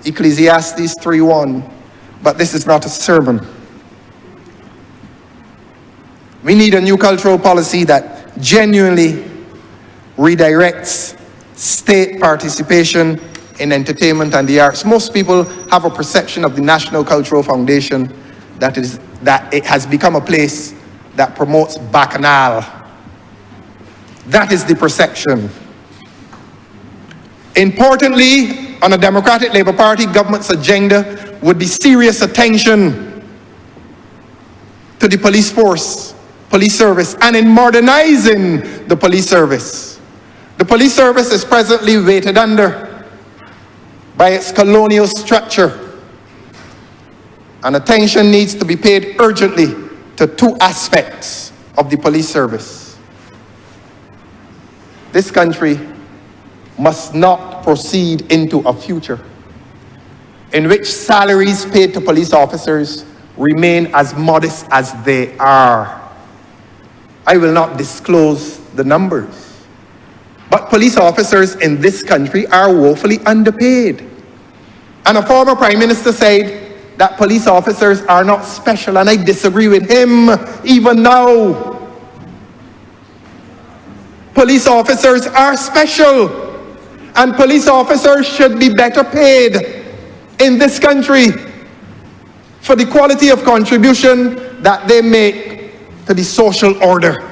Ecclesiastes 3:1. But this is not a sermon. We need a new cultural policy that genuinely redirects state participation in entertainment and the arts. Most people have a perception of the National Cultural Foundation that it has become a place that promotes bacchanal. That is the perception. Importantly, on a Democratic Labour Party government's agenda would be serious attention to the police force, police service, and in modernizing the police service. The police service is presently weighted under by its colonial structure, and attention needs to be paid urgently to two aspects of the police service. This country must not proceed into a future in which salaries paid to police officers remain as modest as they are. I will not disclose the numbers, but police officers in this country are woefully underpaid. And a former prime minister said that police officers are not special, and I disagree with him even now. Police officers are special, and police officers should be better paid in this country for the quality of contribution that they make to the social order.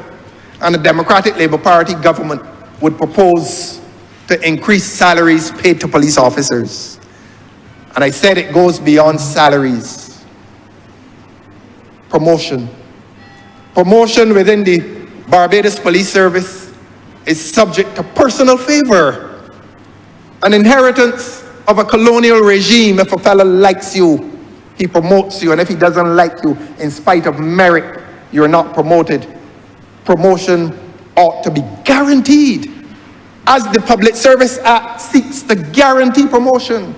And the Democratic Labour Party government would propose to increase salaries paid to police officers. And I said it goes beyond salaries. Promotion. Promotion within the Barbados Police Service is subject to personal favor, an inheritance of a colonial regime. If a fellow likes you, he promotes you, and if he doesn't like you, in spite of merit, you're not promoted. Promotion ought to be guaranteed, as the Public Service Act seeks to guarantee promotion.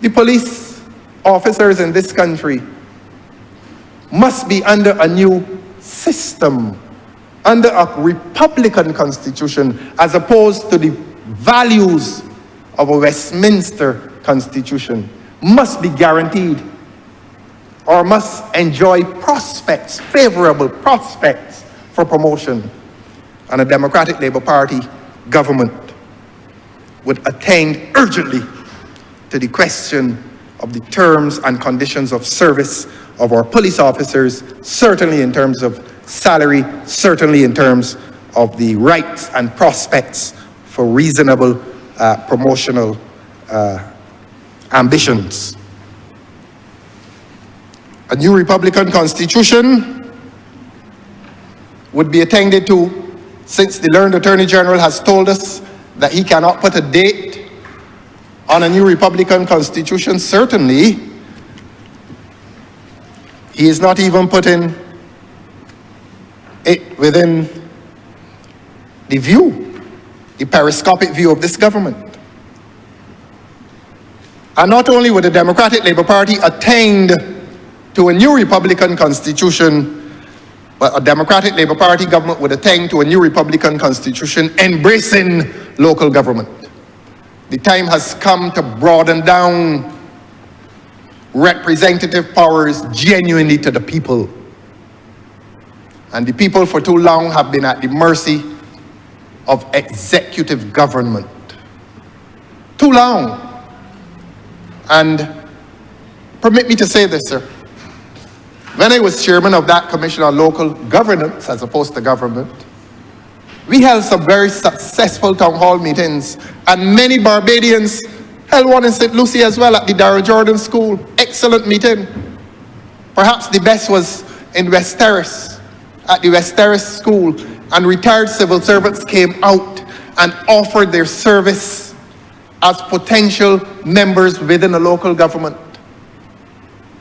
The police officers in this country must be under a new system, under a Republican Constitution, as opposed to the values of a Westminster Constitution. Must be guaranteed, or must enjoy prospects, favorable prospects for promotion. And a Democratic Labour Party government would attend urgently to the question of the terms and conditions of service of our police officers, certainly in terms of salary, certainly in terms of the rights and prospects for reasonable promotional ambitions. A new Republican Constitution would be attended to, since the learned Attorney General has told us that he cannot put a date on a new Republican Constitution. Certainly, he is not even putting it within the view, the periscopic view of this government. And not only would the Democratic Labour Party attend to a new Republican Constitution, but a Democratic Labour Party government would attend to a new Republican Constitution embracing local government. The time has come to broaden down representative powers genuinely to the people. And the people for too long have been at the mercy of executive government. Too long. And permit me to say this, sir. When I was chairman of that Commission on Local Governance, as opposed to government, we held some very successful town hall meetings, and many Barbadians held one in St. Lucie as well at the Darrell Jordan School. Excellent meeting. Perhaps the best was in West Terrace, at the West Terrace School, and retired civil servants came out and offered their service as potential members within a local government.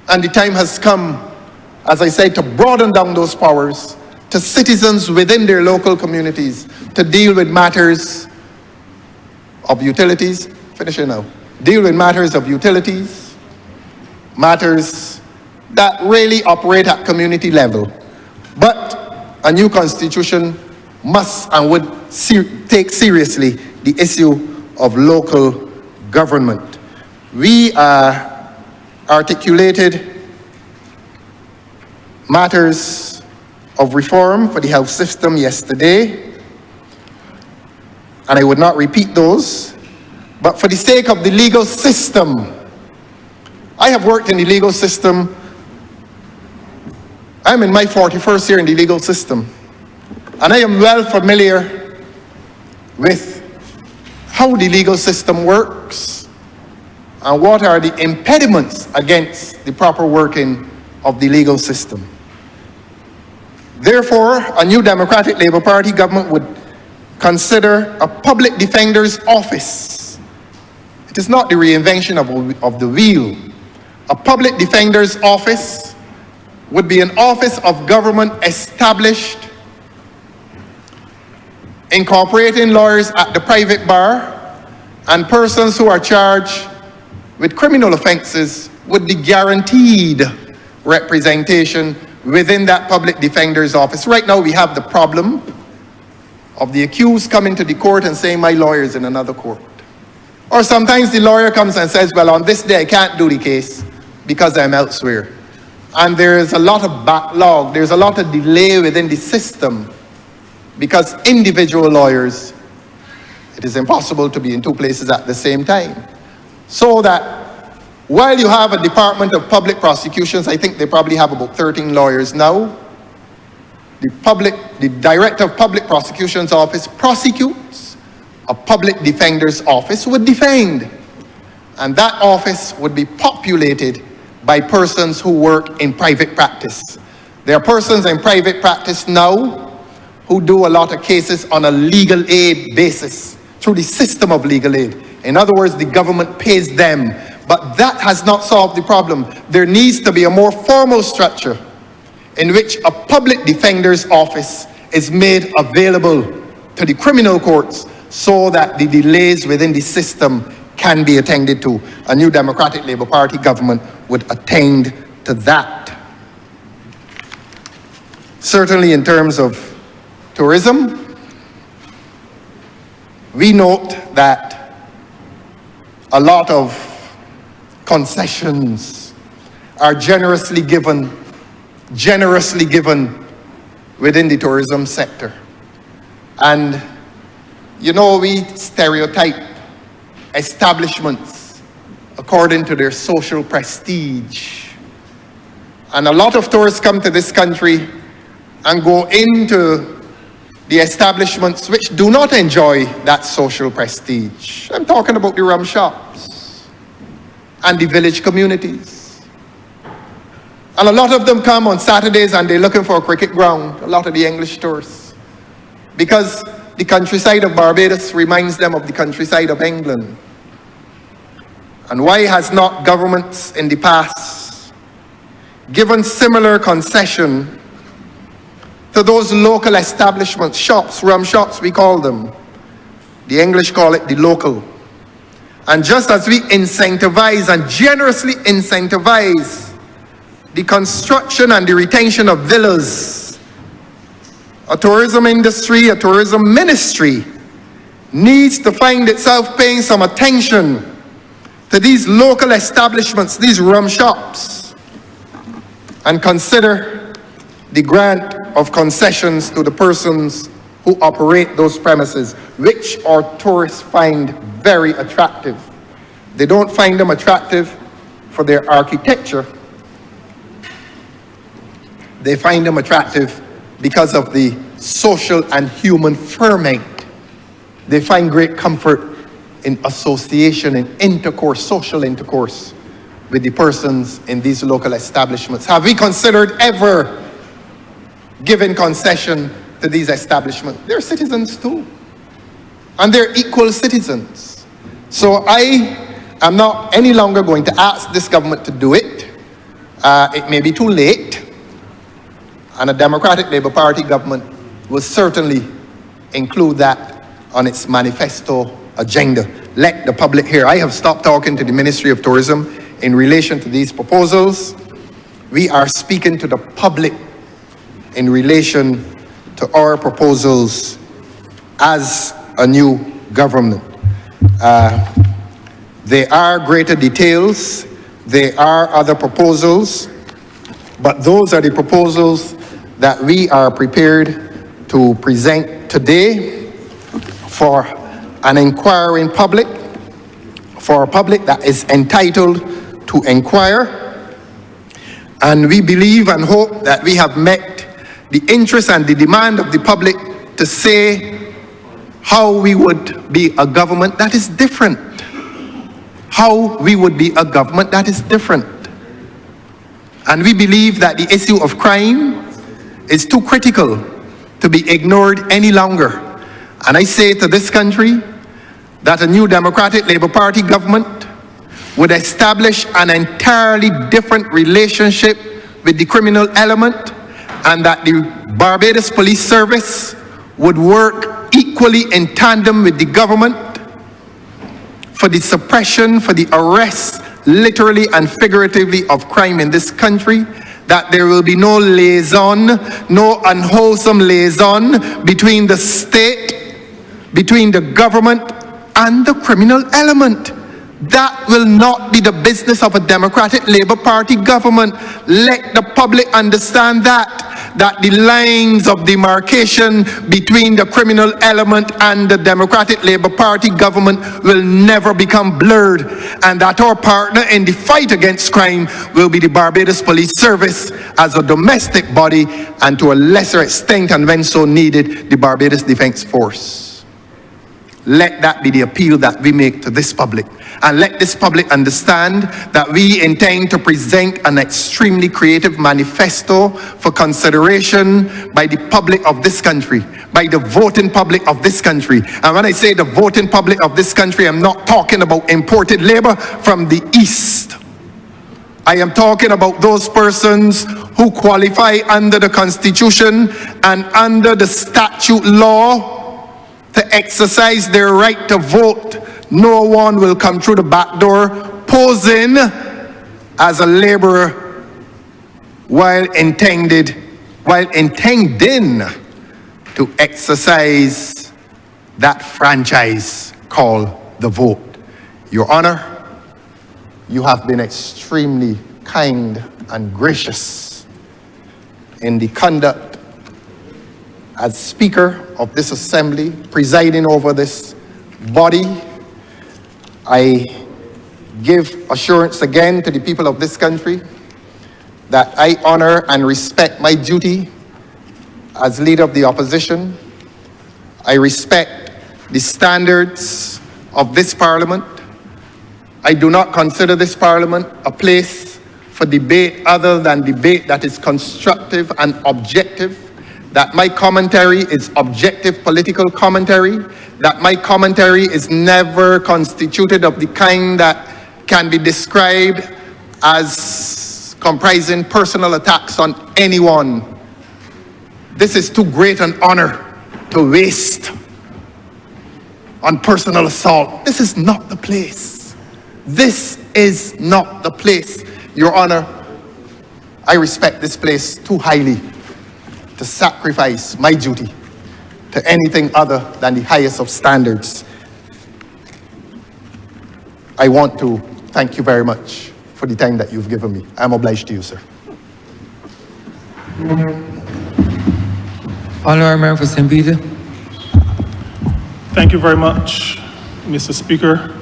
And the time has come, as I said, to broaden down those powers to citizens within their local communities to deal with matters of utilities. Finishing now. Deal with matters of utilities, matters that really operate at community level. But a new constitution must and would take seriously the issue of local government. We articulated matters of reform for the health system yesterday, and I would not repeat those, but for the sake of the legal system, I have worked in the legal system. I'm in my 41st year in the legal system, and I am well familiar with how the legal system works and what are the impediments against the proper working of the legal system. Therefore, a new Democratic Labour Party government would consider a public defender's office. It is not the reinvention of the wheel. A public defender's office would be an office of government established incorporating lawyers at the private bar and persons who are charged with criminal offenses would be guaranteed representation within that public defender's office. Right now we have the problem of the accused coming to the court and saying my lawyer is in another court. Or sometimes the lawyer comes and says, well, on this day I can't do the case because I'm elsewhere. And there's a lot of backlog, there's a lot of delay within the system because individual lawyers, it is impossible to be in two places at the same time. So that while you have a Department of Public Prosecutions, I think they probably have about 13 lawyers now, the Director of Public Prosecutions Office prosecutes, a public defender's office would defend. And that office would be populated by persons who work in private practice. There are persons in private practice now who do a lot of cases on a legal aid basis, through the system of legal aid. In other words, the government pays them. But that has not solved the problem. There needs to be a more formal structure in which a public defender's office is made available to the criminal courts so that the delays within the system can be attended to. A new Democratic Labour Party government would attend to that. Certainly in terms of tourism, we note that a lot of concessions are generously given within the tourism sector. And you know, we stereotype establishments according to their social prestige. And a lot of tourists come to this country and go into the establishments which do not enjoy that social prestige. I'm talking about the rum shops and the village communities. And a lot of them come on Saturdays and they're looking for a cricket ground, a lot of the English tourists, because the countryside of Barbados reminds them of the countryside of England. And why has not governments in the past given similar concession to those local establishments, shops, rum shops we call them? The English call it the local. And just as we incentivize and generously incentivize the construction and the retention of villas, a tourism industry, a tourism ministry needs to find itself paying some attention to these local establishments, these rum shops, and consider the grant of concessions to the persons who operate those premises, which our tourists find very attractive. They don't find them attractive for their architecture. They find them attractive because of the social and human ferment. They find great comfort in association and intercourse, social intercourse with the persons in these local establishments. Have we considered ever giving concession to these establishments? They're citizens too. And they're equal citizens. So I am not any longer going to ask this government to do it. It may be too late. And a Democratic Labour Party government will certainly include that on its manifesto agenda. Let the public hear. I have stopped talking to the Ministry of Tourism in relation to these proposals. We are speaking to the public in relation to our proposals as a new government. There are greater details. There are other proposals. But those are the proposals that we are prepared to present today for an inquiring public, for a public that is entitled to inquire. And we believe and hope that we have met the interest and the demand of the public to say how we would be a government that is different. How we would be a government that is different. And we believe that the issue of crime is too critical to be ignored any longer. And I say to this country that a new Democratic Labour Party government would establish an entirely different relationship with the criminal element, and that the Barbados Police Service would work equally equally in tandem with the government for the suppression, for the arrest, literally and figuratively, of crime in this country, that there will be no liaison, no unwholesome liaison between the state, between the government and the criminal element. That will not be the business of a Democratic Labour Party government. Let the public understand that the lines of demarcation between the criminal element and the Democratic Labour Party government will never become blurred, and that our partner in the fight against crime will be the Barbados Police Service as a domestic body, and to a lesser extent, and when so needed, the Barbados Defence Force. Let that be the appeal that we make to this public. And let this public understand that we intend to present an extremely creative manifesto for consideration by the public of this country, by the voting public of this country. And when I say the voting public of this country, I'm not talking about imported labor from the East. I am talking about those persons who qualify under the Constitution and under the statute law to exercise their right to vote. No one will come through the back door posing as a laborer while intending to exercise that franchise called the vote. Your Honor, you have been extremely kind and gracious in the conduct as Speaker of this Assembly, presiding over this body. I give assurance again to the people of this country that I honor and respect my duty as leader of the opposition. I respect the standards of this Parliament. I do not consider this Parliament a place for debate other than debate that is constructive and objective, that my commentary is objective political commentary, that my commentary is never constituted of the kind that can be described as comprising personal attacks on anyone. This is too great an honor to waste on personal assault. This is not the place. This is not the place. Your Honor, I respect this place too highly to sacrifice my duty to anything other than the highest of standards. I want to thank you very much for the time that you've given me. I'm obliged to you, sir. Honourable Member for St. Peter. Thank you very much, Mr. Speaker.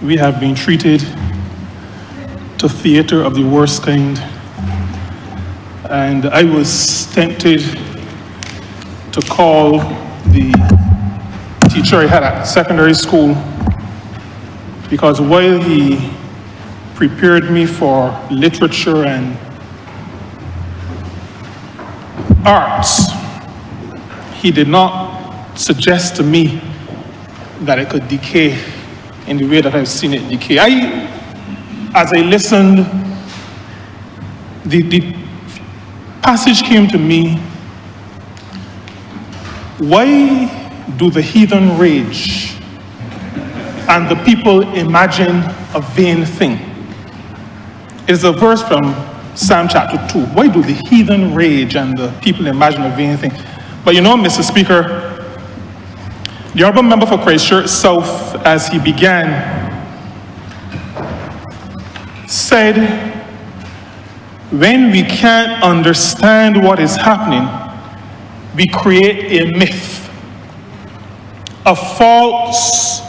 We have been treated to theater of the worst kind, and I was tempted to call the teacher I had at secondary school, because while he prepared me for literature and arts, he did not suggest to me that it could decay in the way that I've seen it decay. As I listened, the passage came to me: why do the heathen rage and the people imagine a vain thing? It's a verse from Psalm chapter 2. Why do the heathen rage and the people imagine a vain thing? But you know, Mr. Speaker, the Honourable Member for Christchurch South, as he began, said, when we can't understand what is happening, we create a myth, a false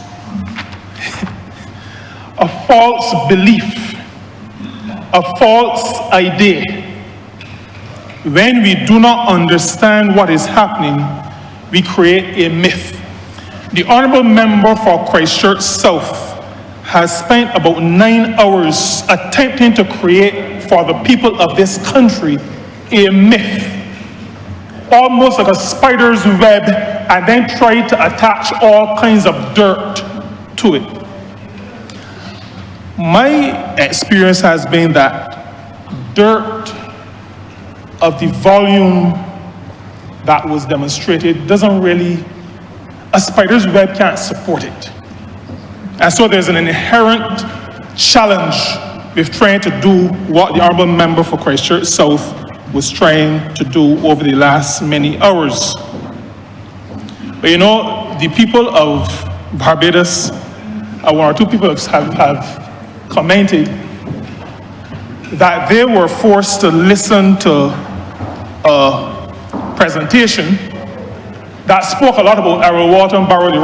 belief, a false idea. When we do not understand what is happening, we create a myth. The Honourable Member for Christchurch South has spent about 9 hours attempting to create for the people of this country a myth, almost like a spider's web, and then try to attach all kinds of dirt to it. My experience has been that dirt of the volume that was demonstrated doesn't really, a spider's web can't support it. And so there's an inherent challenge with trying to do what the Honourable Member for Christchurch South was trying to do over the last many hours. But you know, the people of Barbados, one or two people have commented that they were forced to listen to a presentation that spoke a lot about Errol Wharton Barrow, the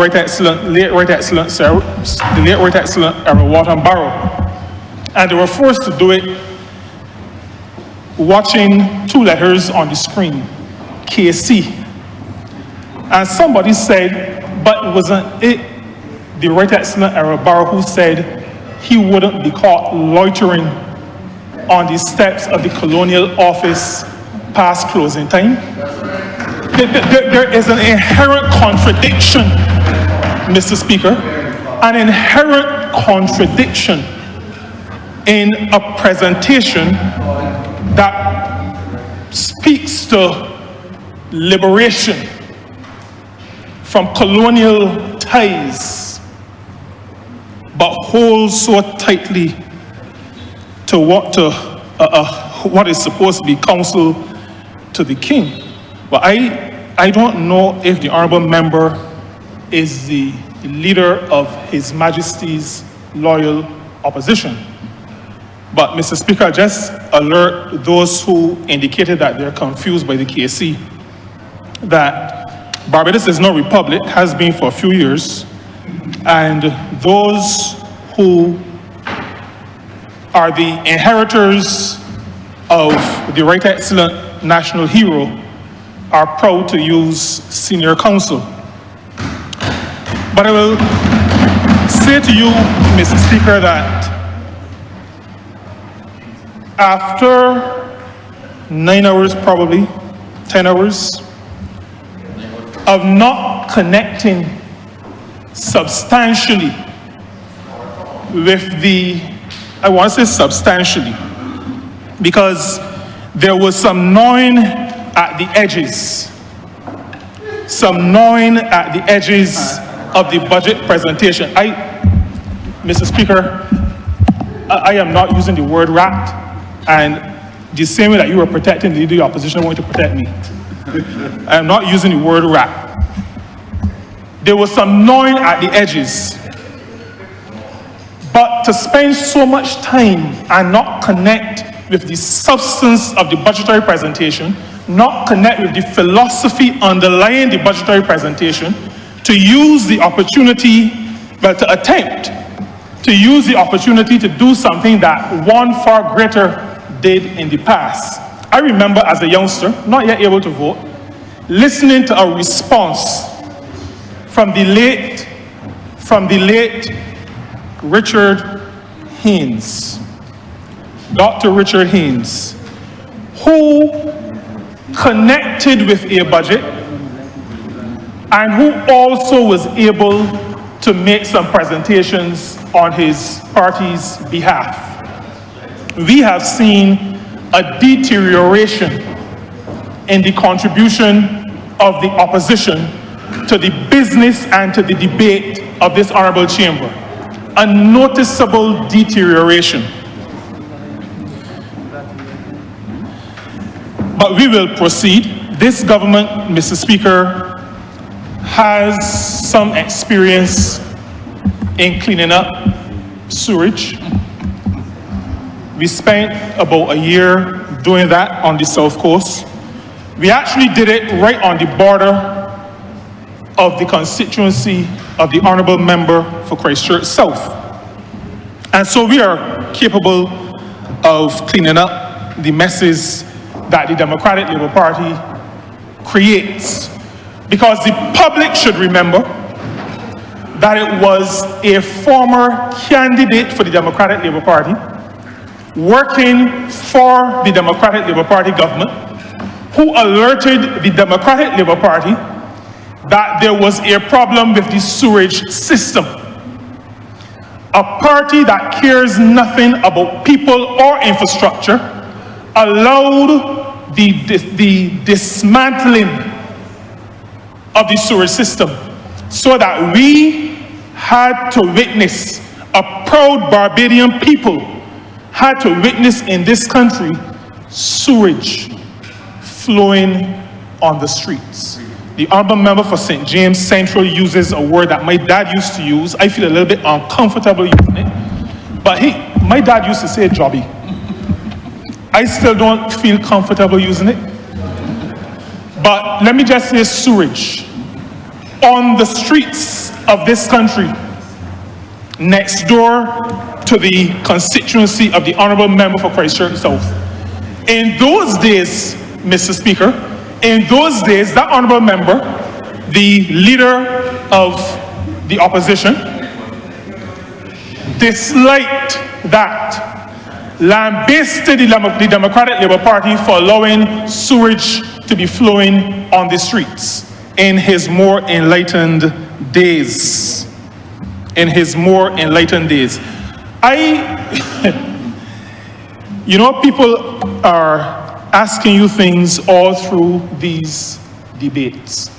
late Right Excellent Errol Wharton Barrow. And they were forced to do it watching two letters on the screen, KC. And somebody said, but wasn't it the Right Excellent Errol Barrow who said he wouldn't be caught loitering on the steps of the Colonial Office past closing time? There is an inherent contradiction, Mr. Speaker, an inherent contradiction in a presentation that speaks to liberation from colonial ties, but holds so tightly to what is supposed to be counsel to the king. But I don't know if the Honourable Member is the leader of His Majesty's loyal opposition. But Mr. Speaker, just alert those who indicated that they're confused by the KC that Barbados is no republic, has been for a few years, and those who are the inheritors of the Right Excellent National Hero are proud to use senior counsel. But I will say to you, Mr. Speaker, that after 9 hours, probably 10 hours, of not connecting substantially with the, I want to say substantially, because there was some gnawing at the edges, some gnawing at the edges of the budget presentation. Mr. Speaker, I am not using the word rat, and the same way that you were protecting the leader of the opposition, want to protect me. I am not using the word rat. There was some gnawing at the edges. But to spend so much time and not connect with the substance of the budgetary presentation, not connect with the philosophy underlying the budgetary presentation, to use the opportunity, well, to attempt to use the opportunity to do something that one far greater did in the past. I remember as a youngster, not yet able to vote, listening to a response from the late Richard Haynes, Dr. Richard Haynes, who connected with a budget and who also was able to make some presentations on his party's behalf. We have seen a deterioration in the contribution of the opposition to the business and to the debate of this honourable chamber. A noticeable deterioration. But we will proceed. This government, Mr. Speaker, has some experience in cleaning up sewage. We spent about a year doing that on the South Coast. We actually did it right on the border of the constituency of the Honourable Member for Christchurch South. And so we are capable of cleaning up the messes that the Democratic Labour Party creates. Because the public should remember that it was a former candidate for the Democratic Labour Party working for the Democratic Labour Party government who alerted the Democratic Labour Party that there was a problem with the sewerage system. A party that cares nothing about people or infrastructure allowed the dismantling of the sewerage system, so that we had to witness, a proud Barbadian people had to witness in this country sewage flowing on the streets. The Honourable Member for St. James Central uses a word that my dad used to use. I feel a little bit uncomfortable using it, but my dad used to say jobby. I still don't feel comfortable using it. But let me just say sewage on the streets of this country, next door to the constituency of the Honourable Member for Christchurch South. In those days, Mr. Speaker, in those days, that Honourable Member, the leader of the opposition, disliked that, lambasted the Democratic Labour Party for allowing sewage to be flowing on the streets in his more enlightened days. In his more enlightened days. You know, people are asking you things all through these debates.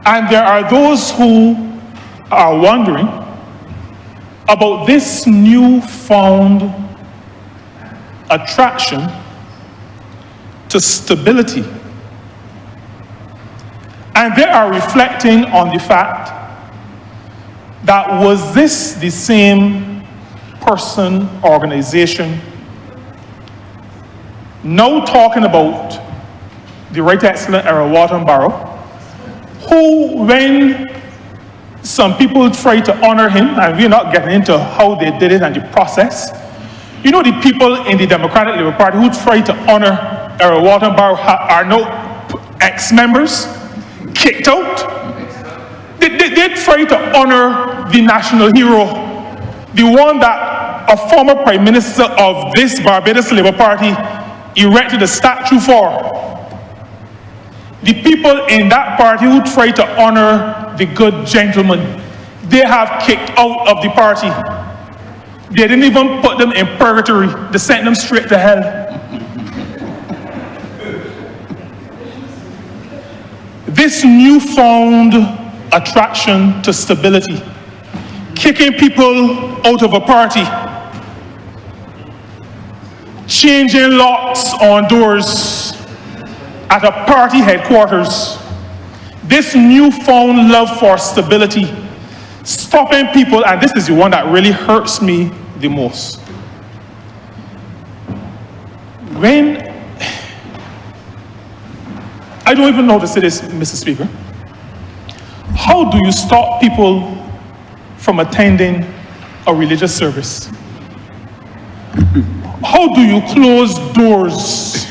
And there are those who are wondering about this newfound attraction to stability. And they are reflecting on the fact that was this the same person, organization, now talking about the Right Excellent Era Wharton Barrow, who, when some people try to honor him, and we're not getting into how they did it and the process, you know, the people in the Democratic Labour Party who try to honor Era Wharton Barrow are now ex-members, kicked out. They try to honor the national hero, the one that a former Prime Minister of this Barbados Labour Party erected a statue for. The people in that party who try to honor the good gentleman, they have kicked out of the party. They didn't even put them in purgatory, they sent them straight to hell. This newfound attraction to stability, kicking people out of a party, changing locks on doors at a party headquarters, this newfound love for stability, stopping people, and this is the one that really hurts me the most. When, I don't even know how to say this, Mr. Speaker, how do you stop people from attending a religious service? How do you close doors?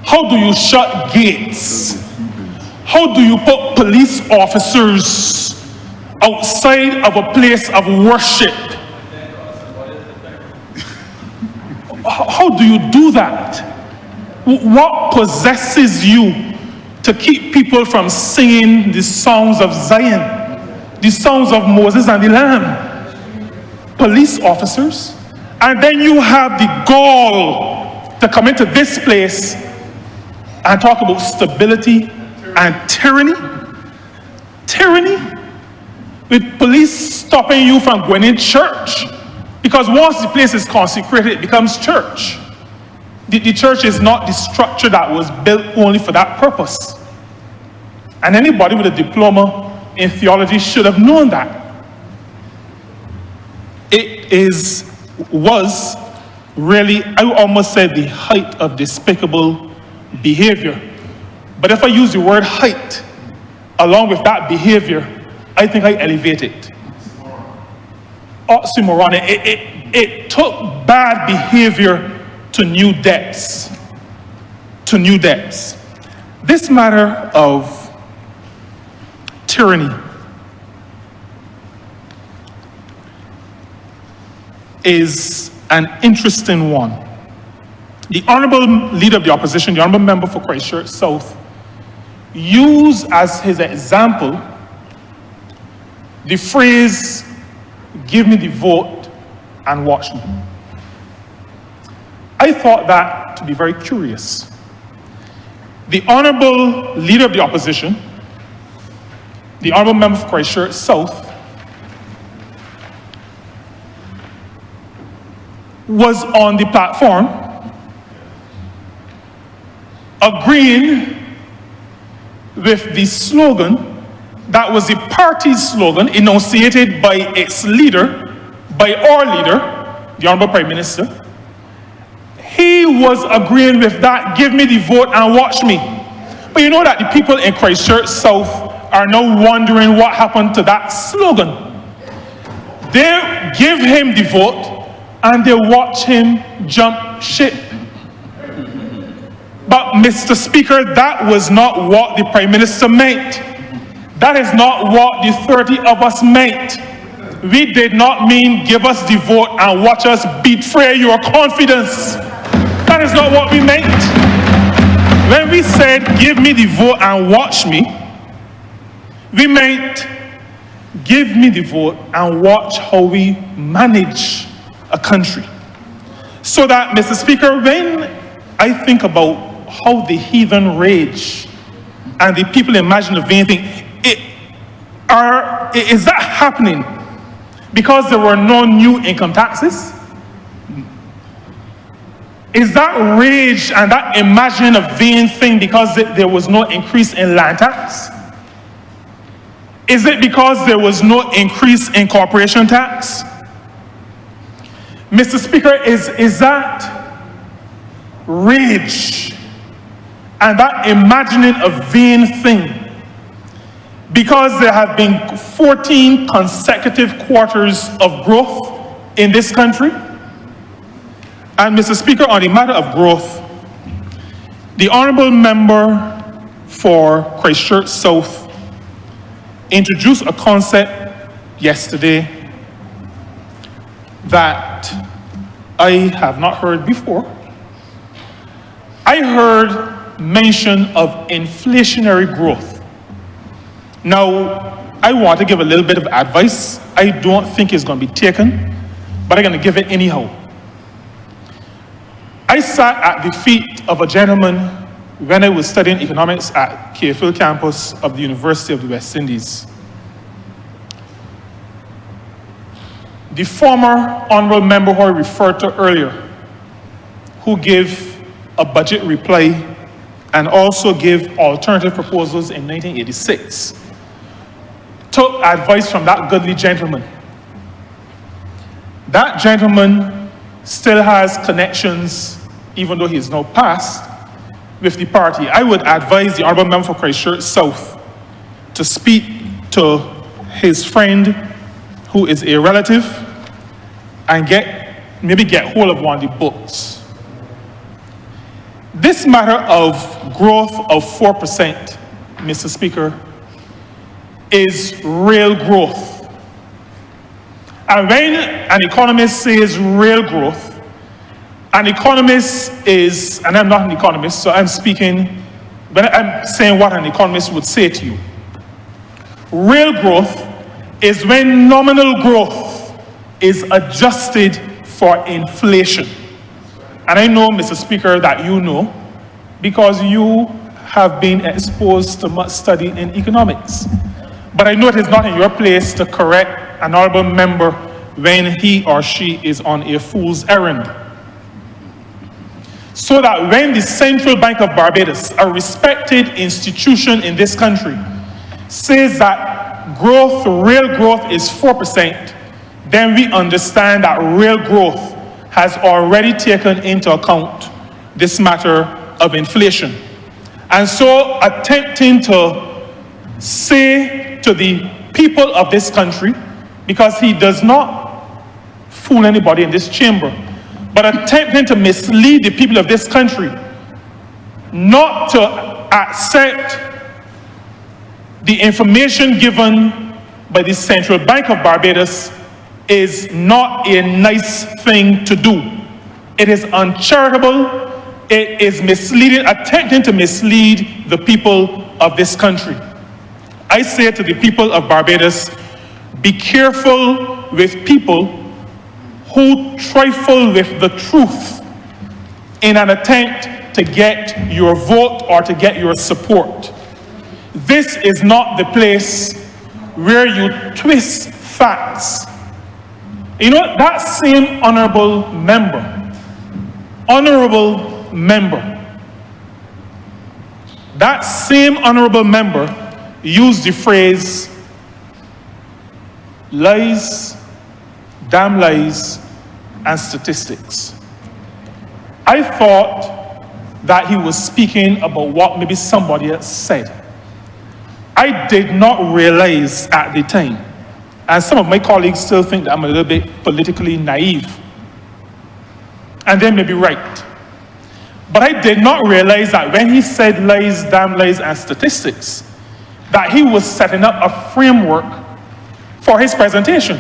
How do you shut gates? How do you put police officers outside of a place of worship? How do you do that? What possesses you to keep people from singing the songs of Zion, the songs of Moses and the Lamb? Police officers. And then you have the gall to come into this place and talk about stability and tyranny. Tyranny? With police stopping you from going in church. Because once the place is consecrated, it becomes church. The church is not the structure that was built only for that purpose. And anybody with a diploma in theology should have known that. It was really, I would almost say, the height of despicable behavior. But if I use the word height along with that behavior, I think I elevate it. Oxymoron. It took bad behavior to new depths. To new depths. This matter of tyranny is an interesting one. The Honourable Leader of the Opposition, the Honourable Member for Christchurch South, used as his example the phrase, "Give me the vote and watch me." I thought that to be very curious. The Honourable Leader of the Opposition, the Honourable Member for Christchurch South, was on the platform agreeing with the slogan that was the party's slogan enunciated by its leader, by our leader, the Honourable Prime Minister. He was agreeing with that, give me the vote and watch me. But you know that the people in Christchurch South are now wondering what happened to that slogan. They give him the vote and they watch him jump ship. But Mr. Speaker, that was not what the Prime Minister meant. That is not what the 30 of us meant. We did not mean give us the vote and watch us betray your confidence. That is not what we meant. When we said give me the vote and watch me, we meant give me the vote and watch how we manage a country. So that, Mr. Speaker, when I think about how the heathen rage and the people imagine the vain thing, is that happening because there were no new income taxes? Is that rage and that imagining a vain thing because there was no increase in land tax? Is it because there was no increase in corporation tax? Mr. Speaker, is that rage and that imagining a vain thing because there have been 14 consecutive quarters of growth in this country? And Mr. Speaker, on the matter of growth, the Honourable Member for Christchurch South introduced a concept yesterday that I have not heard before. I heard mention of inflationary growth. Now, I want to give a little bit of advice. I don't think it's going to be taken, but I'm going to give it anyhow. I sat at the feet of a gentleman when I was studying economics at KFL campus of the University of the West Indies. The former Honourable Member who I referred to earlier, who gave a budget reply and also gave alternative proposals in 1986, took advice from that goodly gentleman. That gentleman still has connections, even though he is now passed, with the party. I would advise the Honourable Member for Christchurch South to speak to his friend who is a relative and maybe get hold of one of the books. This matter of growth of 4%, Mr. Speaker, is real growth. And when an economist says real growth, an economist is, and I'm not an economist, so I'm speaking, when I'm saying what an economist would say to you. Real growth is when nominal growth is adjusted for inflation. And I know, Mr. Speaker, that you know, because you have been exposed to much study in economics. But I know it is not in your place to correct an honourable member when he or she is on a fool's errand. So that when the Central Bank of Barbados, a respected institution in this country, says that growth, real growth is 4%, then we understand that real growth has already taken into account this matter of inflation. And so attempting to say to the people of this country, because he does not fool anybody in this chamber, but attempting to mislead the people of this country not to accept the information given by the Central Bank of Barbados is not a nice thing to do. It is uncharitable, it is misleading, attempting to mislead the people of this country. I say to the people of Barbados, be careful with people who trifle with the truth in an attempt to get your vote or to get your support. This is not the place where you twist facts. You know, that same honourable member, that same honourable member used the phrase lies, damn lies, and statistics. I thought that he was speaking about what maybe somebody else said. I did not realize at the time, and some of my colleagues still think that I'm a little bit politically naive, and they may be right. But I did not realize that when he said lies, damn lies, and statistics, that he was setting up a framework for his presentation.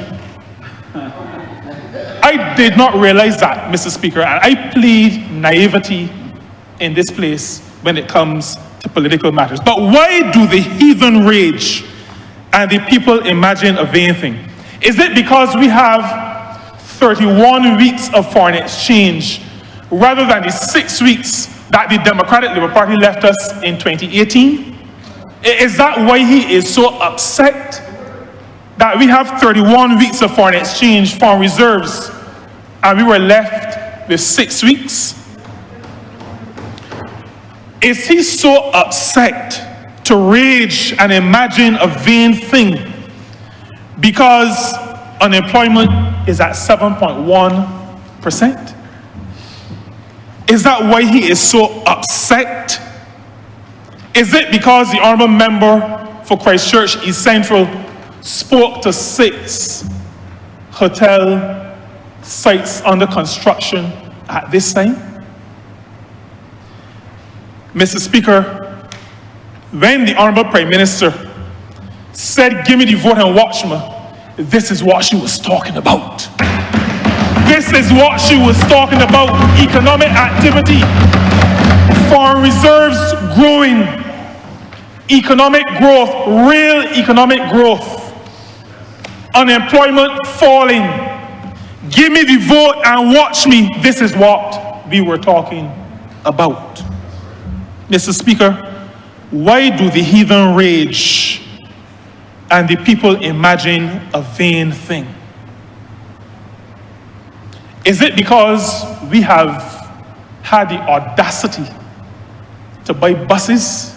I did not realize that, Mr. Speaker, and I plead naivety in this place when it comes to political matters. But why do the heathen rage and the people imagine a vain thing? Is it because we have 31 weeks of foreign exchange rather than the 6 weeks that the Democratic Labour Party left us in 2018? Is that why he is so upset that we have 31 weeks of foreign exchange, foreign reserves, and we were left with 6 weeks? Is he so upset to rage and imagine a vain thing because unemployment is at 7.1%? Is that why he is so upset? Is it because the honourable member for Christchurch East Central spoke to 6 hotel sites under construction at this time? Mr. Speaker, when the Honourable Prime Minister said, "Give me the vote and watch me," this is what she was talking about. This is what she was talking about. Economic activity, foreign reserves growing, economic growth, real economic growth, unemployment falling. Give me the vote and watch me. This is what we were talking about. Mr. Speaker, why do the heathen rage and the people imagine a vain thing? Is it because we have had the audacity to buy buses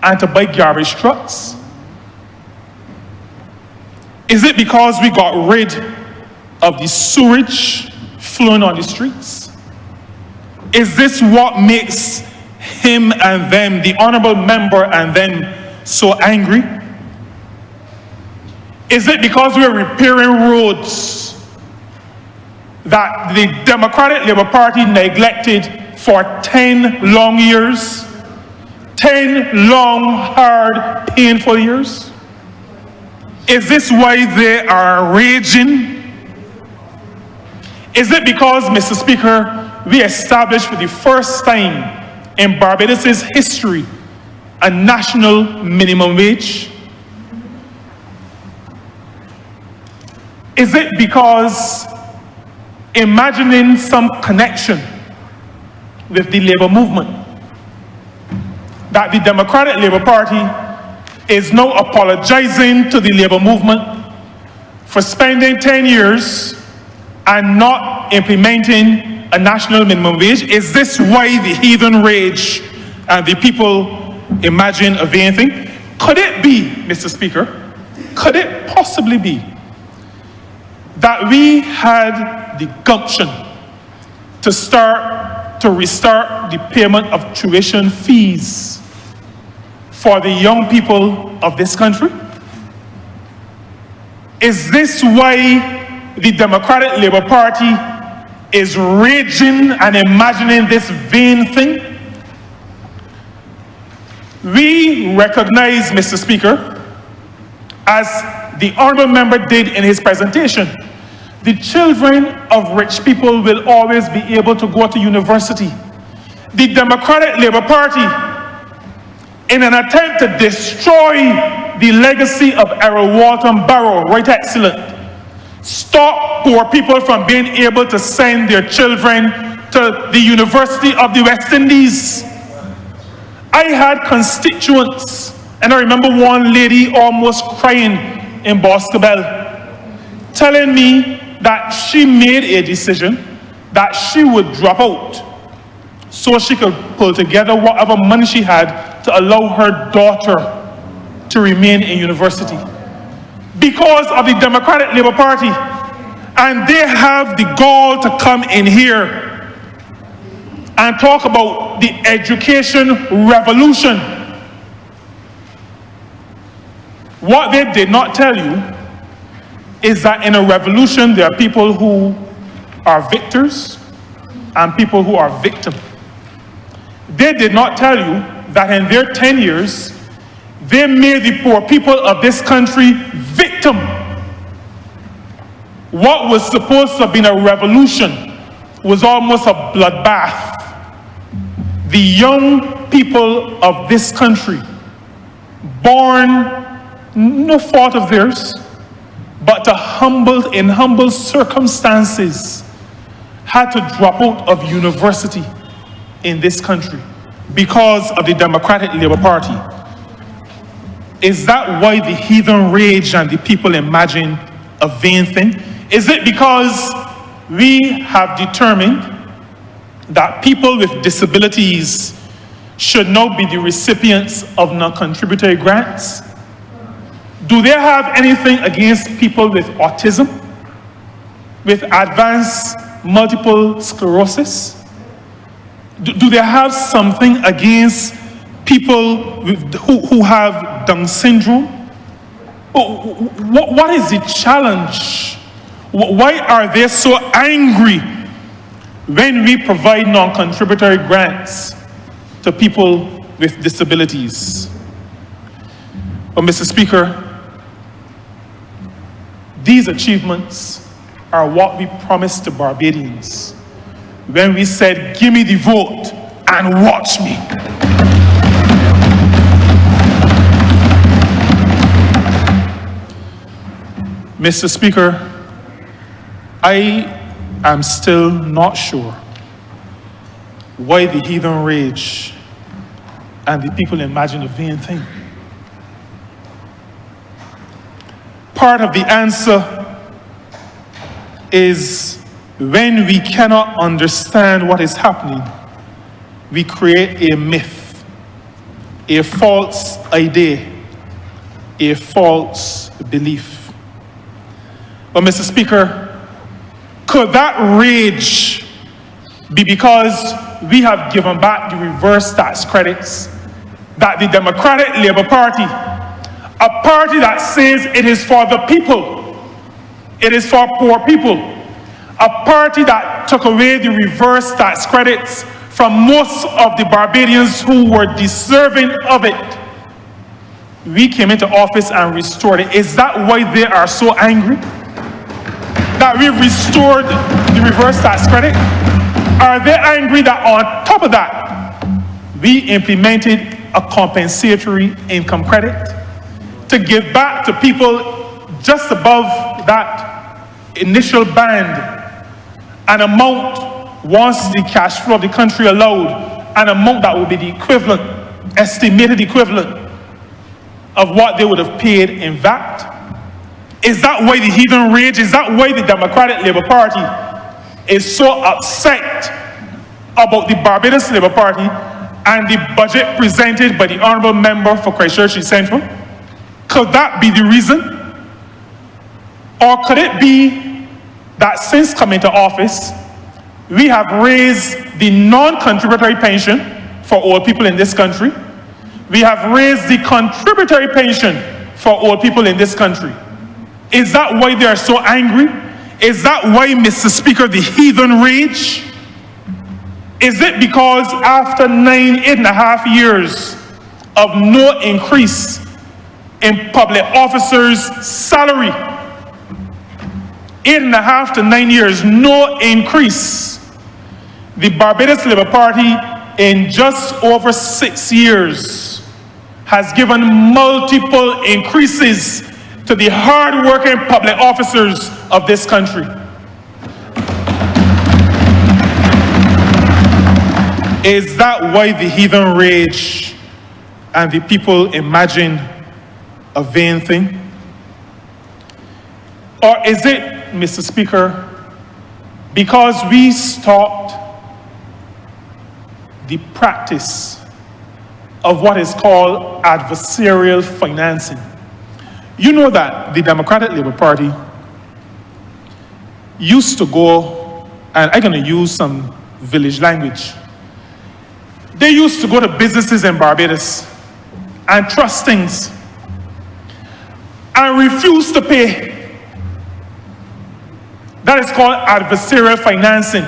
and to buy garbage trucks? Is it because we got rid of the sewage flowing on the streets? Is this what makes him and them, the honourable member and them, so angry? Is it because we're repairing roads that the Democratic Labour Party neglected for 10 long years? 10 long, hard, painful years? Is this why they are raging? Is it because, Mr. Speaker, we established for the first time in Barbados' history a national minimum wage? Is it because imagining some connection with the labor movement that the Democratic Labour Party is now apologizing to the labor movement for spending 10 years and not implementing a national minimum wage? Is this why the heathen rage and the people imagine a vain thing? Could it be, Mr. Speaker, could it possibly be that we had the gumption to restart the payment of tuition fees for the young people of this country? Is this why the Democratic Labour Party is raging and imagining this vain thing? We recognize, Mr. Speaker, as the honourable member did in his presentation, the children of rich people will always be able to go to university. The Democratic Labour Party, in an attempt to destroy the legacy of Errol Walton Barrow, right excellent, stop poor people from being able to send their children to to the University of the West Indies. I had constituents, and I remember one lady almost crying in Boscobel, telling me that she made a decision that she would drop out so she could pull together whatever money she had to allow her daughter to remain in university because of the Democratic Labour Party. And they have the gall to come in here and talk about the education revolution. What they did not tell you is that in a revolution, there are people who are victors and people who are victims. They did not tell you that in their 10 years, they made the poor people of this country victim. What was supposed to have been a revolution was almost a bloodbath. The young people of this country, born no fault of theirs, but in humble circumstances, had to drop out of university in this country because of the Democratic Labour Party. Is that why the heathen rage and the people imagine a vain thing? Is it because we have determined that people with disabilities should now be the recipients of non-contributory grants? Do they have anything against people with autism, with advanced multiple sclerosis? Do they have something against people who have Down syndrome? What is the challenge? Why are they so angry when we provide non-contributory grants to people with disabilities? But Mr. Speaker, these achievements are what we promised to Barbadians when we said, give me the vote and watch me. Mr. Speaker, I am still not sure why the heathen rage and the people imagine a vain thing. Part of the answer is when we cannot understand what is happening, we create a myth, a false idea, a false belief. But Mr. Speaker, could that rage be because we have given back the reverse tax credits that the Democratic Labour Party, a party that says it is for the people, it is for poor people, a party that took away the reverse tax credits from most of the Barbadians who were deserving of it, we came into office and restored it. Is that why they are so angry? That we restored the reverse tax credit? Are they angry that on top of that, we implemented a compensatory income credit to give back to people just above that initial band an amount, once the cash flow of the country allowed, an amount that would be the equivalent, estimated equivalent of what they would have paid in VAT? Is that why the heathen rage? Is that why the Democratic Labour Party is so upset about the Barbados Labour Party and the budget presented by the Honourable Member for Christchurch East Central? Could that be the reason? Or could it be that since coming to office, we have raised the non-contributory pension for old people in this country? We have raised the contributory pension for old people in this country. Is that why they are so angry? Is that why, Mr. Speaker, the heathen rage? Is it because after 8.5 years of no increase in public officers' salary, 8.5 to 9 years, no increase, the Barbados Labour Party in just over 6 years has given multiple increases to the hard-working public officers of this country? Is that why the heathen rage and the people imagine a vain thing? Or is it, Mr. Speaker, because we stopped the practice of what is called adversarial financing? You know that the Democratic Labour Party used to go, and I'm going to use some village language. They used to go to businesses in Barbados and trust things and refuse to pay. That is called adversarial financing.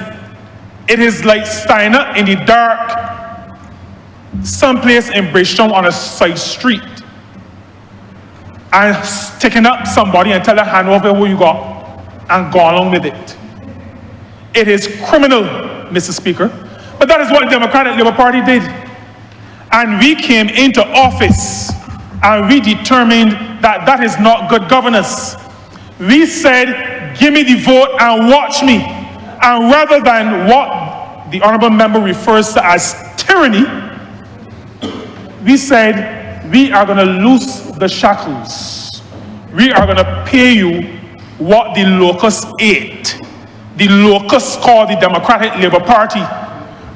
It is like standing up in the dark, someplace in Bridgetown on a side street, and taking up somebody and tell them, hand over what you got, and go along with it. It is criminal, Mr. Speaker. But that is what the Democratic Labour Party did. And we came into office and we determined that that is not good governance. We said, give me the vote and watch me. And rather than what the Honourable Member refers to as tyranny, we said, we are going to loose the shackles. We are going to pay you what the locusts ate. The locusts called the Democratic Labour Party,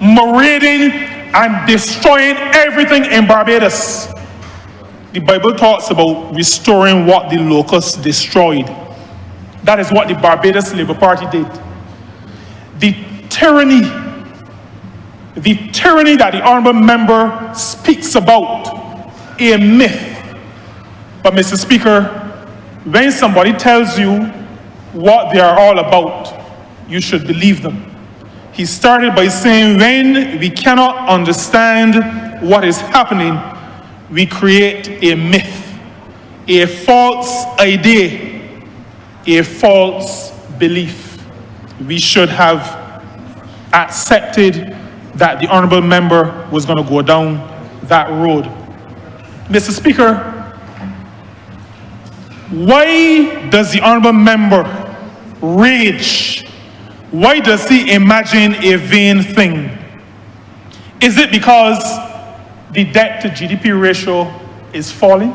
marauding and destroying everything in Barbados. The Bible talks about restoring what the locusts destroyed. That is what the Barbados Labour Party did. The tyranny that the Honourable Member speaks about, a myth. But Mr. Speaker, when somebody tells you what they are all about, you should believe them. He started by saying, when we cannot understand what is happening, we create a myth, a false idea, a false belief. We should have accepted that the Honourable Member was going to go down that road. Mr. Speaker, why does the Honourable Member rage? Why does he imagine a vain thing? Is it because the debt to GDP ratio is falling?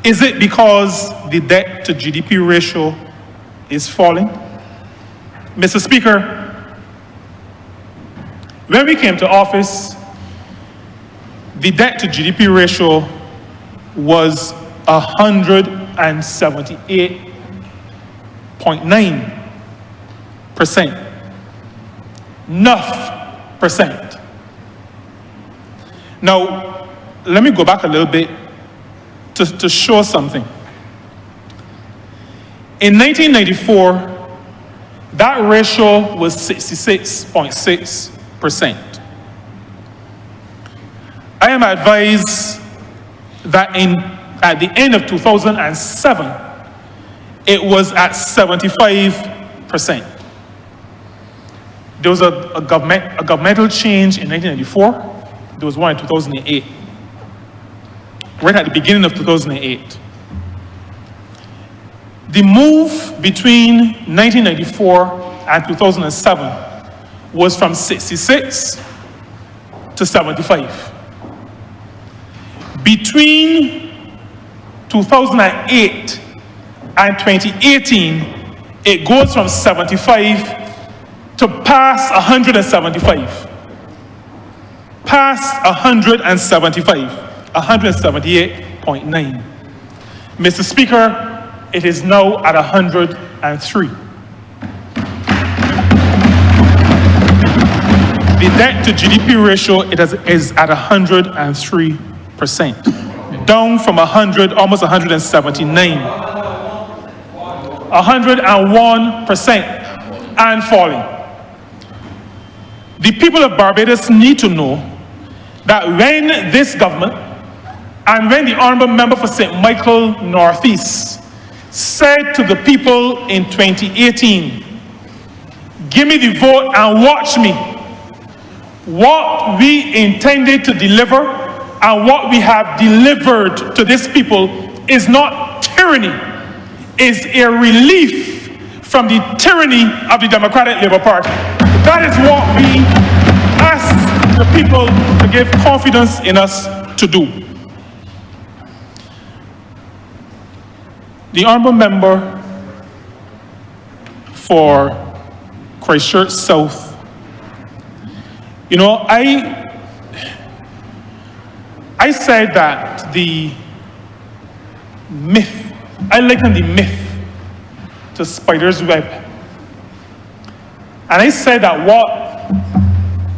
Is it because the debt to GDP ratio is falling? Mr. Speaker, when we came to office, the debt to GDP ratio was 178.9%. 9%. Now, let me go back a little bit to show something. In 1994, that ratio was 66.6%. I am advised that at the end of 2007, it was at 75%. There was a governmental change in 1994. There was one in 2008. Right at the beginning of 2008. The move between 1994 and 2007 was from 66 to 75. Between 2008 and 2018, it goes from 75 to past 175. Past 175, 178.9. Mr. Speaker, it is now at 103. The debt to GDP ratio is at 103%, down from 100, almost 179. 101% and falling. The people of Barbados need to know that when this government and when the Honourable Member for St. Michael Northeast said to the people in 2018, give me the vote and watch me, what we intended to deliver and what we have delivered to this people is not tyranny, is a relief from the tyranny of the Democratic Labour Party. That is what we ask the people to give confidence in us to do. The honourable member for Christchurch South, you know, I said that the myth, I liken the myth to spider's web. And I said that what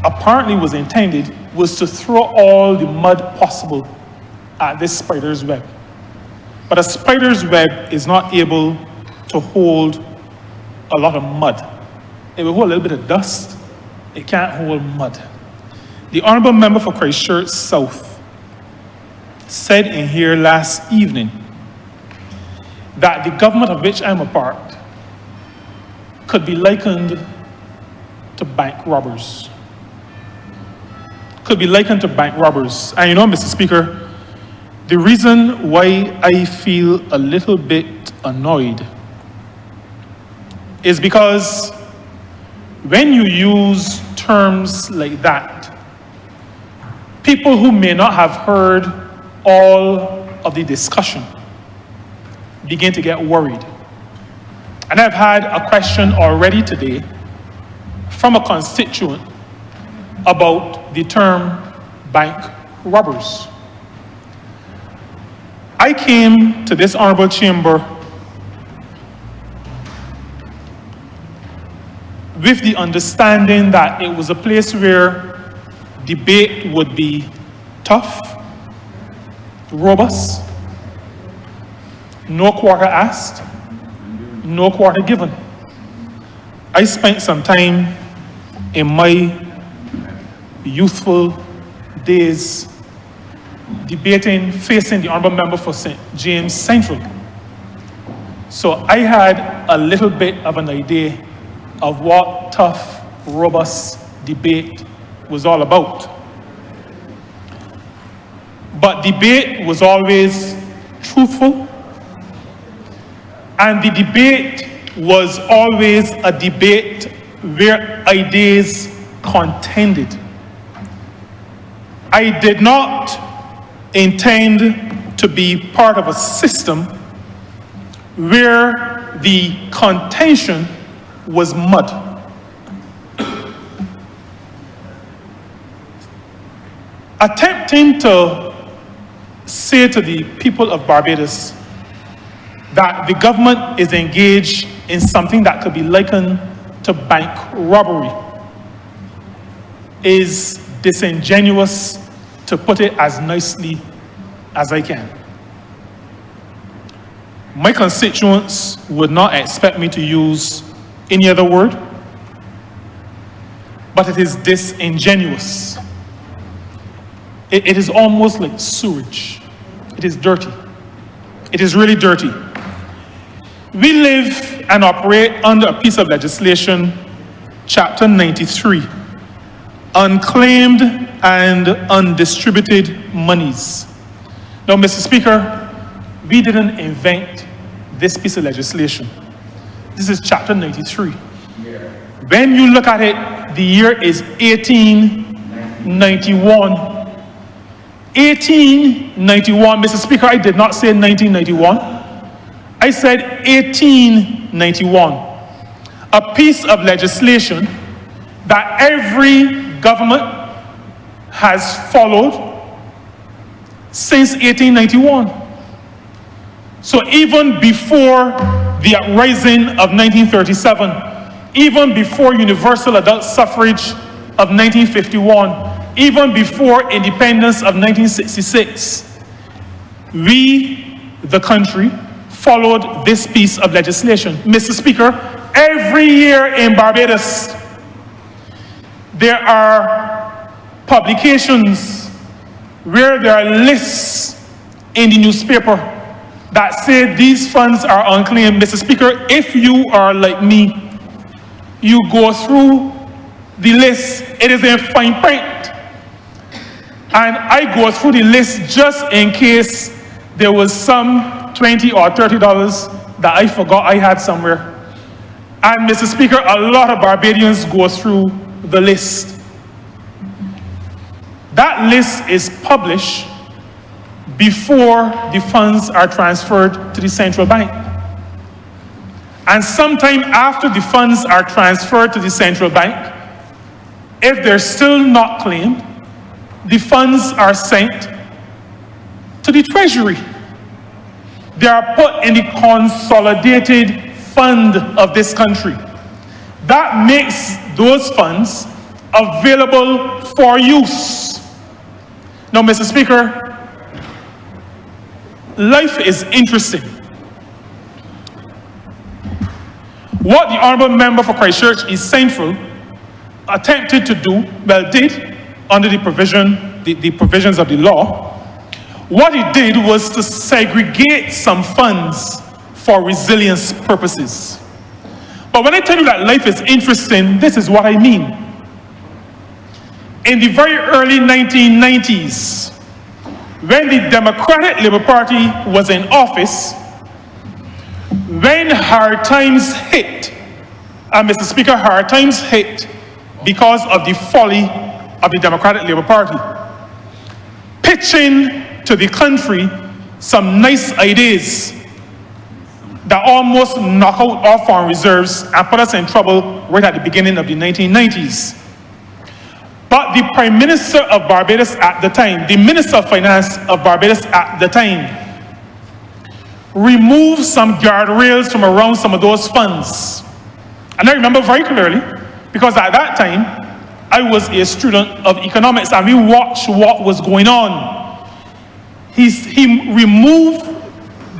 apparently was intended was to throw all the mud possible at this spider's web. But a spider's web is not able to hold a lot of mud. It will hold a little bit of dust. It can't hold mud. The honourable member for Christchurch South said in here last evening that the government of which I'm a part could be likened to bank robbers. Could be likened to bank robbers. And you know, Mr. Speaker, the reason why I feel a little bit annoyed is because when you use terms like that, people who may not have heard all of the discussion begin to get worried. And I've had a question already today from a constituent about the term bank robbers. I came to this honourable chamber with the understanding that it was a place where debate would be tough, robust, no quarter asked, no quarter given. I spent some time in my youthful days debating, facing the honourable member for St. James Central. So I had a little bit of an idea of what tough, robust debate was all about. But debate was always truthful, and the debate was always a debate where ideas contended. I did not intend to be part of a system where the contention was mud. Attempting to say to the people of Barbados that the government is engaged in something that could be likened to bank robbery is disingenuous, to put it as nicely as I can. My constituents would not expect me to use any other word, but it is disingenuous. It is almost like sewage. It is dirty. It is really dirty. We live and operate under a piece of legislation, Chapter 93, unclaimed and undistributed monies. Now, Mr. Speaker, we didn't invent this piece of legislation. This is Chapter 93. When you look at it, the year is 1891. 1891, Mr. Speaker, I did not say 1991. I said 1891. A piece of legislation that every government has followed since 1891. So even before the uprising of 1937, even before universal adult suffrage of 1951, even before independence of 1966, we, the country, followed this piece of legislation. Mr. Speaker, every year in Barbados, there are publications where there are lists in the newspaper that say these funds are unclaimed. Mr. Speaker, if you are like me, you go through the list, it is in fine print. And I go through the list just in case there was some $20 or $30 that I forgot I had somewhere. And Mr. Speaker, a lot of Barbadians go through the list. that list is published before the funds are transferred to the central bank. And sometime after the funds are transferred to the central bank, if they're still not claimed, the funds are sent to the treasury. They are put in the consolidated fund of this country. That makes those funds available for use. Now, Mr. Speaker, life is interesting. What the Honourable Member for Christchurch East Central attempted to do, did under the provisions of the law, what he did was to segregate some funds for resilience purposes. But when I tell you that life is interesting, this is what I mean. In the very early 1990s, when the Democratic Labour Party was in office, when hard times hit, and Mr. Speaker, hard times hit because of the folly of the Democratic Labour Party, pitching to the country some nice ideas that almost knock out our foreign reserves and put us in trouble right at the beginning of the 1990s. But the Prime Minister of Barbados at the time, the Minister of Finance of Barbados at the time, removed some guardrails from around some of those funds. And I remember very clearly, because at that time, I was a student of economics and we watched what was going on. He removed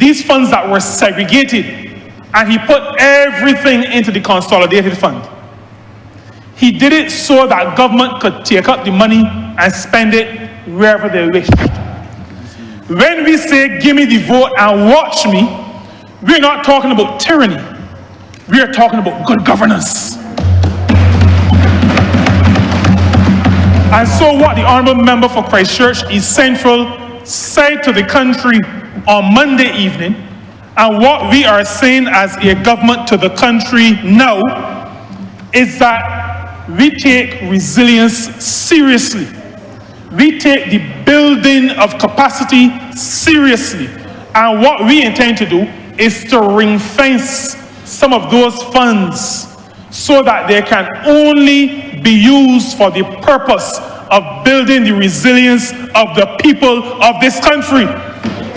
these funds that were segregated and he put everything into the consolidated fund. He did it so that government could take up the money and spend it wherever they wished. When we say, give me the vote and watch me, we're not talking about tyranny. We are talking about good governance. And so what the Honourable Member for Christchurch East Central said to the country on Monday evening, and what we are saying as a government to the country now, is that we take resilience seriously. We take the building of capacity seriously. And what we intend to do is to ring fence some of those funds so that they can only be used for the purpose of building the resilience of the people of this country.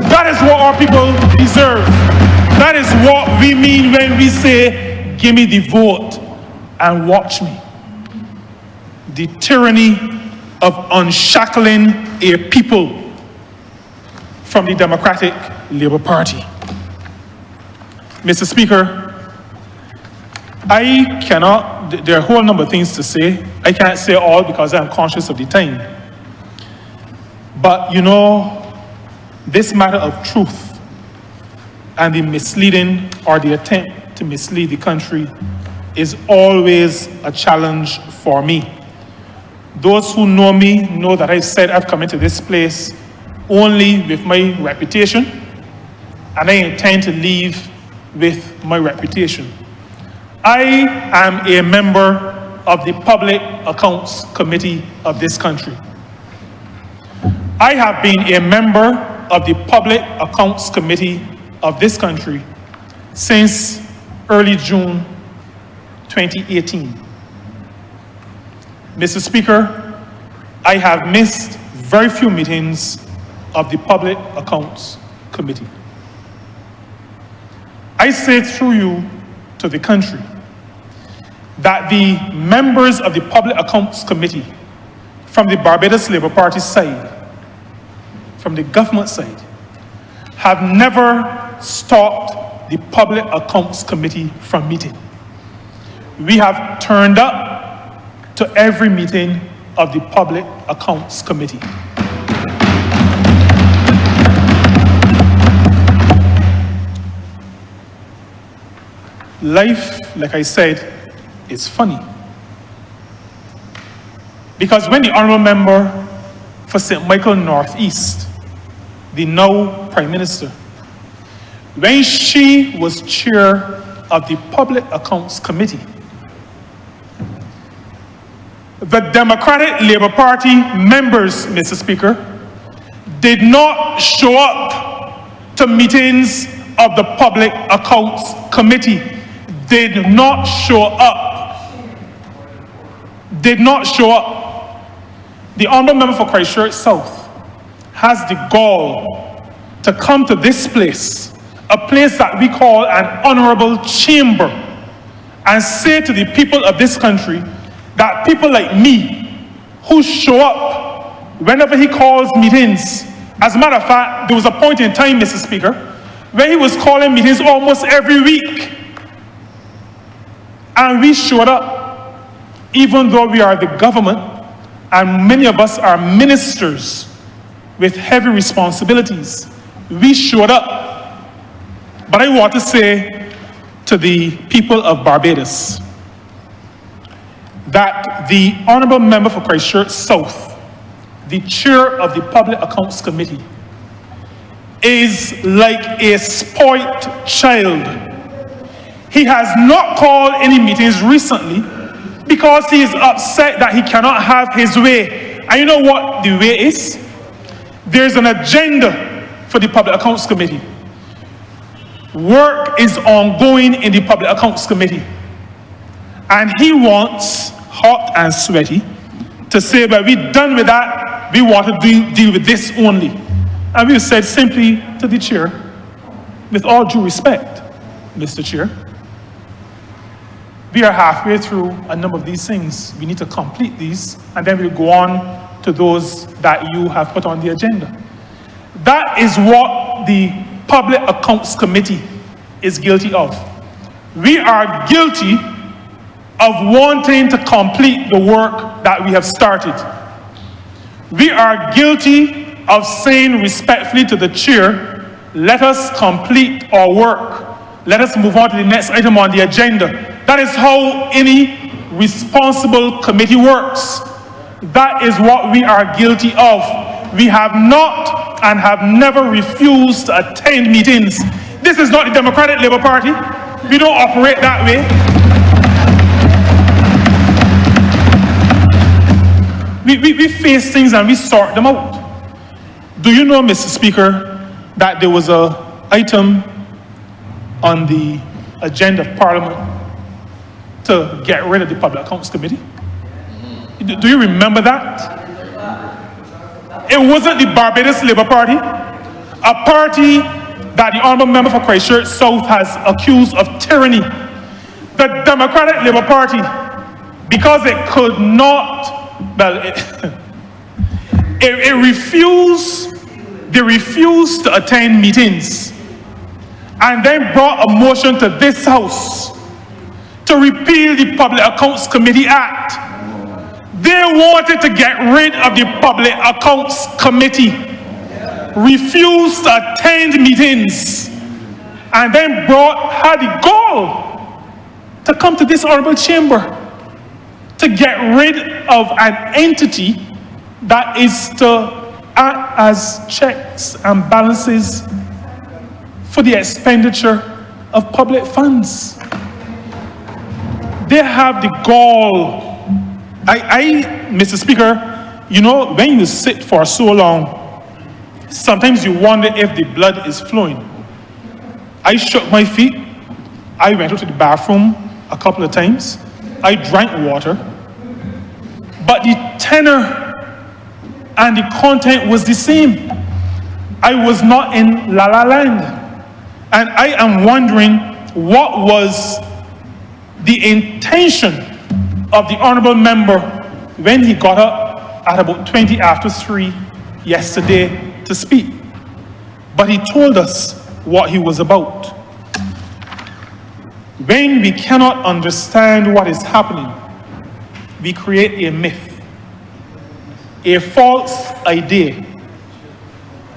That is what our people deserve. That is what we mean when we say, give me the vote and watch me. The tyranny of unshackling a people from the Democratic Labour Party. Mr. Speaker, I cannot, there are a whole number of things to say. I can't say all because I'm conscious of the time. But you know, this matter of truth and the misleading or the attempt to mislead the country is always a challenge for me. Those who know me know that I said I've come into this place only with my reputation, and I intend to leave with my reputation. I am a member of the Public Accounts Committee of this country. I have been a member of the Public Accounts Committee of this country since early June 2018. Mr. Speaker, I have missed very few meetings of the Public Accounts Committee. I say through you to the country that the members of the Public Accounts Committee from the Barbados Labour Party side, from the government side, have never stopped the Public Accounts Committee from meeting. We have turned up to every meeting of the Public Accounts Committee. Life, like I said, is funny. Because when the Honourable Member for St. Michael Northeast, the now Prime Minister, when she was chair of the Public Accounts Committee, The Democratic Labour Party members, Mr. Speaker, did not show up to meetings of the Public Accounts Committee. Did not show up. Did not show up. The Honourable Member for Christchurch South has the gall to come to this place, a place that we call an honourable chamber, and say to the people of this country that people like me, who show up whenever he calls meetings. As a matter of fact, there was a point in time, Mr. Speaker, where he was calling meetings almost every week. And we showed up, even though we are the government, and many of us are ministers with heavy responsibilities. We showed up. But I want to say to the people of Barbados that the Honourable Member for Christchurch South, the chair of the Public Accounts Committee, is like a spoilt child. He has not called any meetings recently because he is upset that he cannot have his way. And you know what the way is? There's an agenda for the Public Accounts Committee. Work is ongoing in the Public Accounts Committee. And he wants, hot and sweaty, to say, well, we're done with that, we want to deal with this only. And we said simply to the chair, with all due respect, Mr. Chair, we are halfway through a number of these things. We need to complete these, and then we'll go on to those that you have put on the agenda. That is what the Public Accounts Committee is guilty of. We are guilty of wanting to complete the work that we have started. We are guilty of saying respectfully to the chair, let us complete our work. Let us move on to the next item on the agenda. That is how any responsible committee works. That is what we are guilty of. We have not and have never refused to attend meetings. This is not the Democratic Labour Party. We don't operate that way. We face things and we sort them out. Do you know, Mr. Speaker, that there was an item on the agenda of Parliament to get rid of the Public Accounts Committee? Do you remember that? It wasn't the Barbados Labour Party, a party that the Honourable Member for Christchurch South has accused of tyranny. The Democratic Labour Party, because it could not, well, they refused to attend meetings, and then brought a motion to this House to repeal the Public Accounts Committee Act. They wanted to get rid of the Public Accounts Committee, refused to attend meetings, and then had the gall to come to this honourable chamber to get rid of an entity that is to act as checks and balances for the expenditure of public funds. They have the gall. Mr. Speaker, you know, when you sit for so long, sometimes you wonder if the blood is flowing. I shook my feet. I went out to the bathroom a couple of times. I drank water. But the tenor and the content was the same. I was not in La La Land. And I am wondering what was the intention of the Honourable Member when he got up at about 20 after 3 yesterday to speak. But he told us what he was about. When we cannot understand what is happening, we create a myth, a false idea,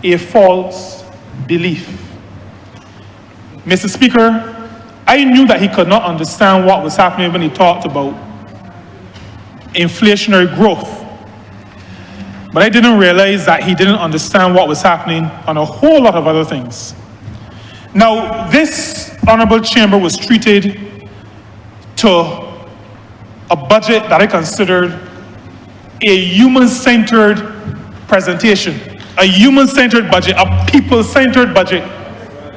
a false belief. Mr. Speaker, I knew that he could not understand what was happening when he talked about inflationary growth. But I didn't realize that he didn't understand what was happening on a whole lot of other things. Now, this honourable chamber was treated to a budget that I considered a human-centered presentation, a human-centered budget, a people-centered budget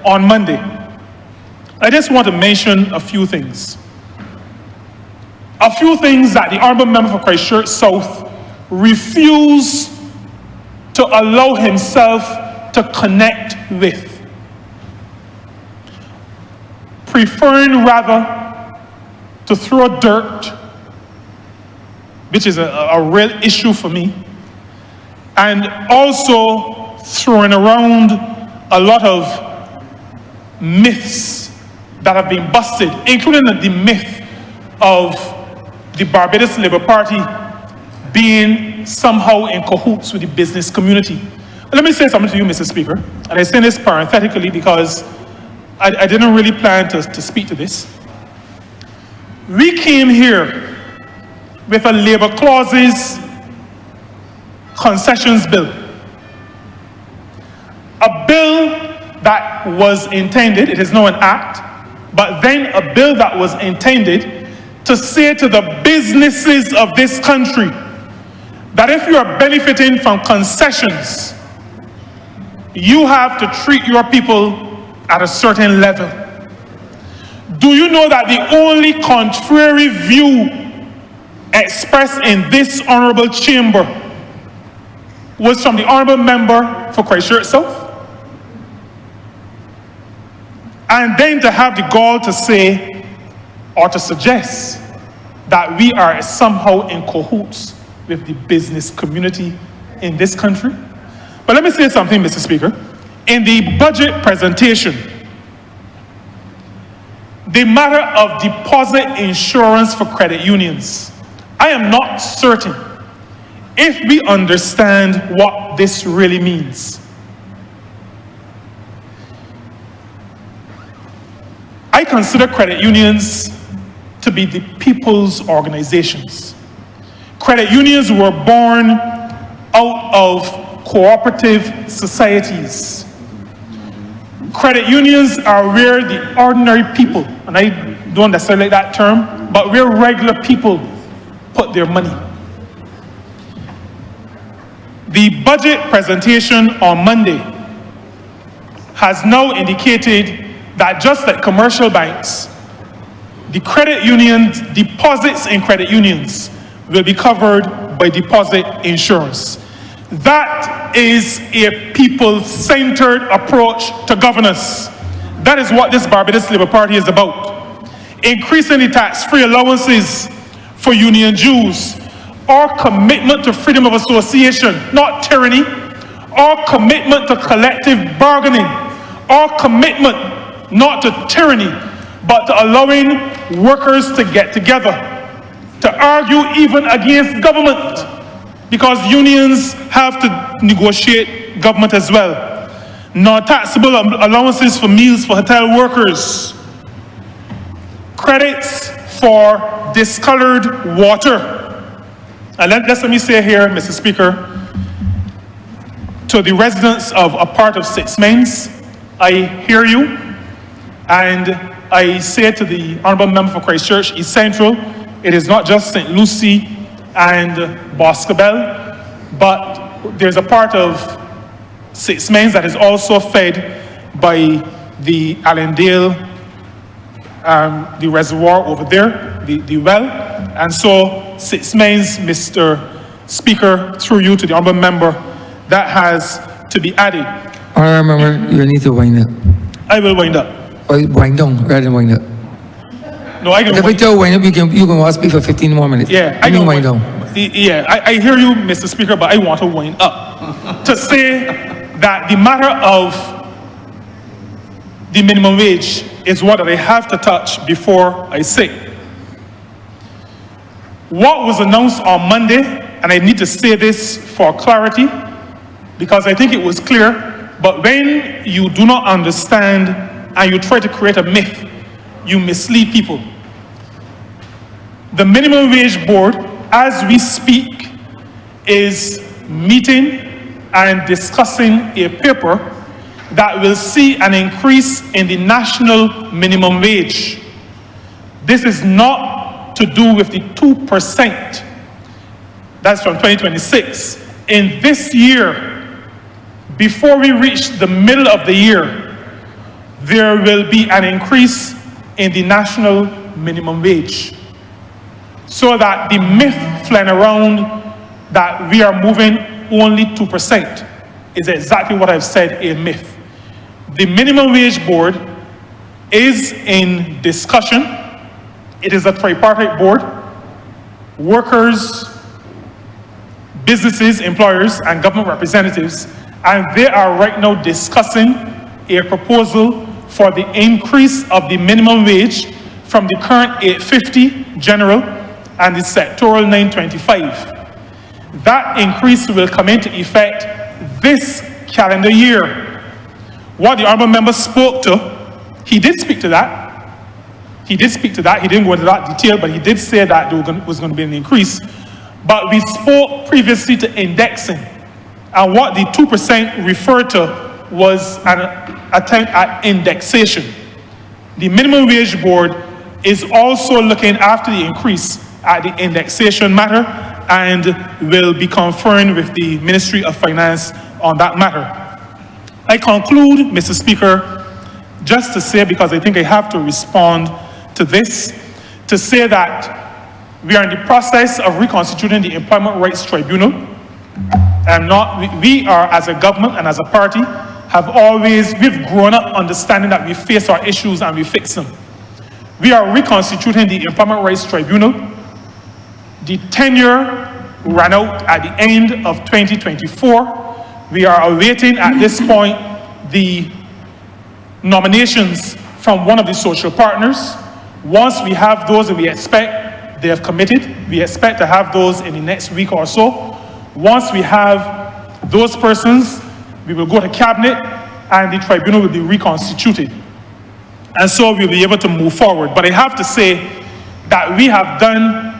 on Monday. I just want to mention a few things. A few things that the Honourable Member for Christchurch South refused to allow himself to connect with. Preferring rather to throw dirt, which is a real issue for me, and also throwing around a lot of myths that have been busted, including the myth of the Barbados Labour Party being somehow in cahoots with the business community. Let me say something to you, Mr. Speaker, and I say this parenthetically because I didn't really plan to speak to this. We came here with a Labour clauses concessions bill. A bill that was intended, it is now an act, but then a bill that was intended to say to the businesses of this country that if you are benefiting from concessions, you have to treat your people at a certain level. Do you know that the only contrary view expressed in this honourable chamber was from the Honourable Member for Christchurch South? And then to have the gall to say or to suggest that we are somehow in cahoots with the business community in this country. But let me say something, Mr. Speaker. In the budget presentation, the matter of deposit insurance for credit unions, I am not certain if we understand what this really means. I consider credit unions to be the people's organizations. Credit unions were born out of cooperative societies. Credit unions are where the ordinary people, and I don't necessarily like that term, but where regular people put their money. The budget presentation on Monday has now indicated that just like commercial banks, the credit unions, deposits in credit unions will be covered by deposit insurance. That is a people-centered approach to governance. That is what this Barbados Labour Party is about. Increasing the tax-free allowances for union dues, our commitment to freedom of association, not tyranny, our commitment to collective bargaining, our commitment not to tyranny, but to allowing workers to get together, to argue even against government, because unions have to negotiate government as well. Non-taxable allowances for meals for hotel workers, credits for discolored water. And let me say here, Mr. Speaker, to the residents of a part of Six Mains, I hear you, and I say to the Honourable Member for Christchurch East Central, it is not just St. Lucie and Boscobel, but there's a part of Six Mains that is also fed by the Allendale, the reservoir over there, the well. And so Six Mains, Mr. Speaker, through you to the Honourable Member, that has to be added. Honourable Member, you need to wind up. I will wind up. Or wind down rather than wind up. No, I can If we tell wind up, you can speak for 15 more minutes. Yeah, I can wind down. Yeah, I hear you, Mr. Speaker, but I want to wind up to say that the matter of the minimum wage is what I have to touch before I say. What was announced on Monday, and I need to say this for clarity, because I think it was clear, but when you do not understand and you try to create a myth, you mislead people. The Minimum Wage Board, as we speak, is meeting and discussing a paper that will see an increase in the national minimum wage. This is not to do with the 2% That's from 2026. In this year, before we reach the middle of the year, there will be an increase in the national minimum wage. So that the myth flying around that we are moving only 2% is exactly what I've said, a myth. The minimum wage board is in discussion. It is a tripartite board. Workers, businesses, employers, and government representatives, and they are right now discussing a proposal for the increase of the minimum wage from the current $8.50 general and the sectoral $9.25. That increase will come into effect this calendar year. What the honourable member spoke to, he did speak to that. He did speak to that. He didn't go into that detail, but he did say that there was going to be an increase. But we spoke previously to indexing, and what the 2% referred to was an attempt at indexation. The minimum wage board is also looking after the increase at the indexation matter and will be conferring with the Ministry of Finance on that matter. I conclude, Mr. Speaker, just to say, because I think I have to respond to this, to say that we are in the process of reconstituting the Employment Rights Tribunal. We are, as a government and as a party, we've grown up understanding that we face our issues and we fix them. We are reconstituting the Employment Rights Tribunal. The tenure ran out at the end of 2024. We are awaiting at this point the nominations from one of the social partners. Once we have those, and we expect they have committed, we expect to have those in the next week or so. Once we have those persons, we will go to cabinet and the tribunal will be reconstituted. And so we'll be able to move forward. But I have to say that we have done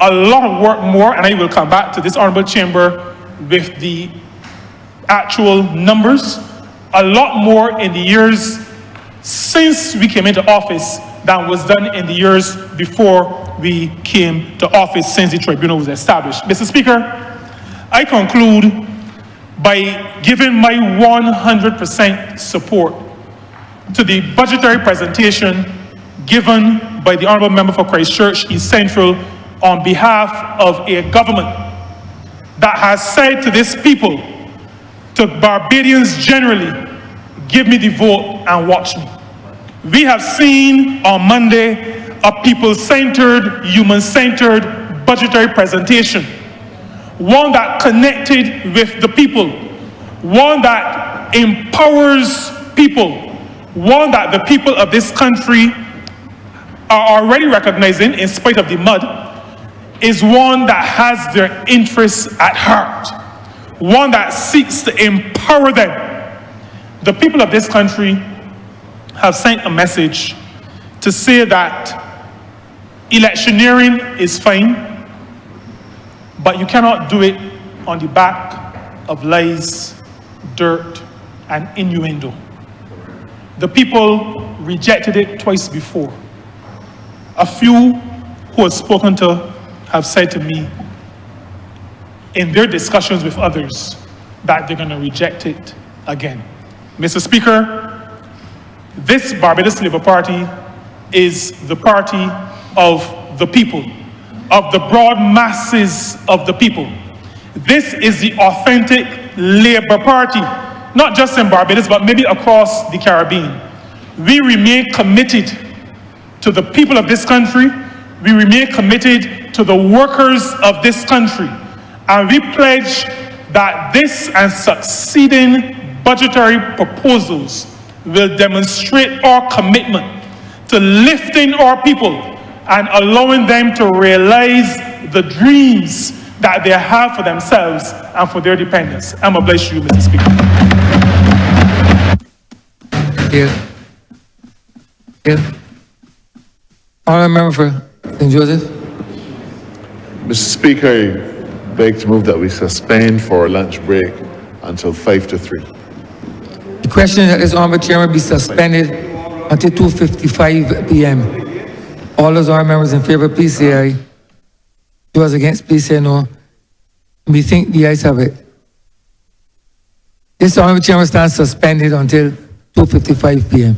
a lot of work more, and I will come back to this honourable chamber with the actual numbers, a lot more in the years since we came into office than was done in the years before we came to office, since the tribunal was established. Mr. Speaker, I conclude by giving my 100% support to the budgetary presentation given by the Honourable Member for Christchurch East Central on behalf of a government that has said to this people, to Barbadians generally, give me the vote and watch me. We have seen on Monday a people-centered, human-centered budgetary presentation, one that connected with the people, one that empowers people, one that the people of this country are already recognizing, in spite of the mud, is one that has their interests at heart, one that seeks to empower them. The people of this country have sent a message to say that electioneering is fine, but you cannot do it on the back of lies, dirt, and innuendo. The people rejected it twice before. A few who have spoken to have said to me in their discussions with others that they're going to reject it again. Mr. Speaker, this Barbados Labour Party is the party of the people, of the broad masses of the people. This is the authentic Labour Party, not just in Barbados, but maybe across the Caribbean. We remain committed to the people of this country. We remain committed to the workers of this country. And we pledge that this and succeeding budgetary proposals will demonstrate our commitment to lifting our people and allowing them to realize the dreams that they have for themselves and for their dependents. I'm obliged to you, Mr. Speaker. Honourable Member for St. Joseph. Mr. Speaker, I beg to move that we suspend for a lunch break until 5 to 3. The question is that this honourable chairman be suspended until 2:55 p.m. All those honourable members in favour, please say aye. Those against, please say no. We think the ayes have it. This Honourable Chairman stands suspended until 2:55 p.m.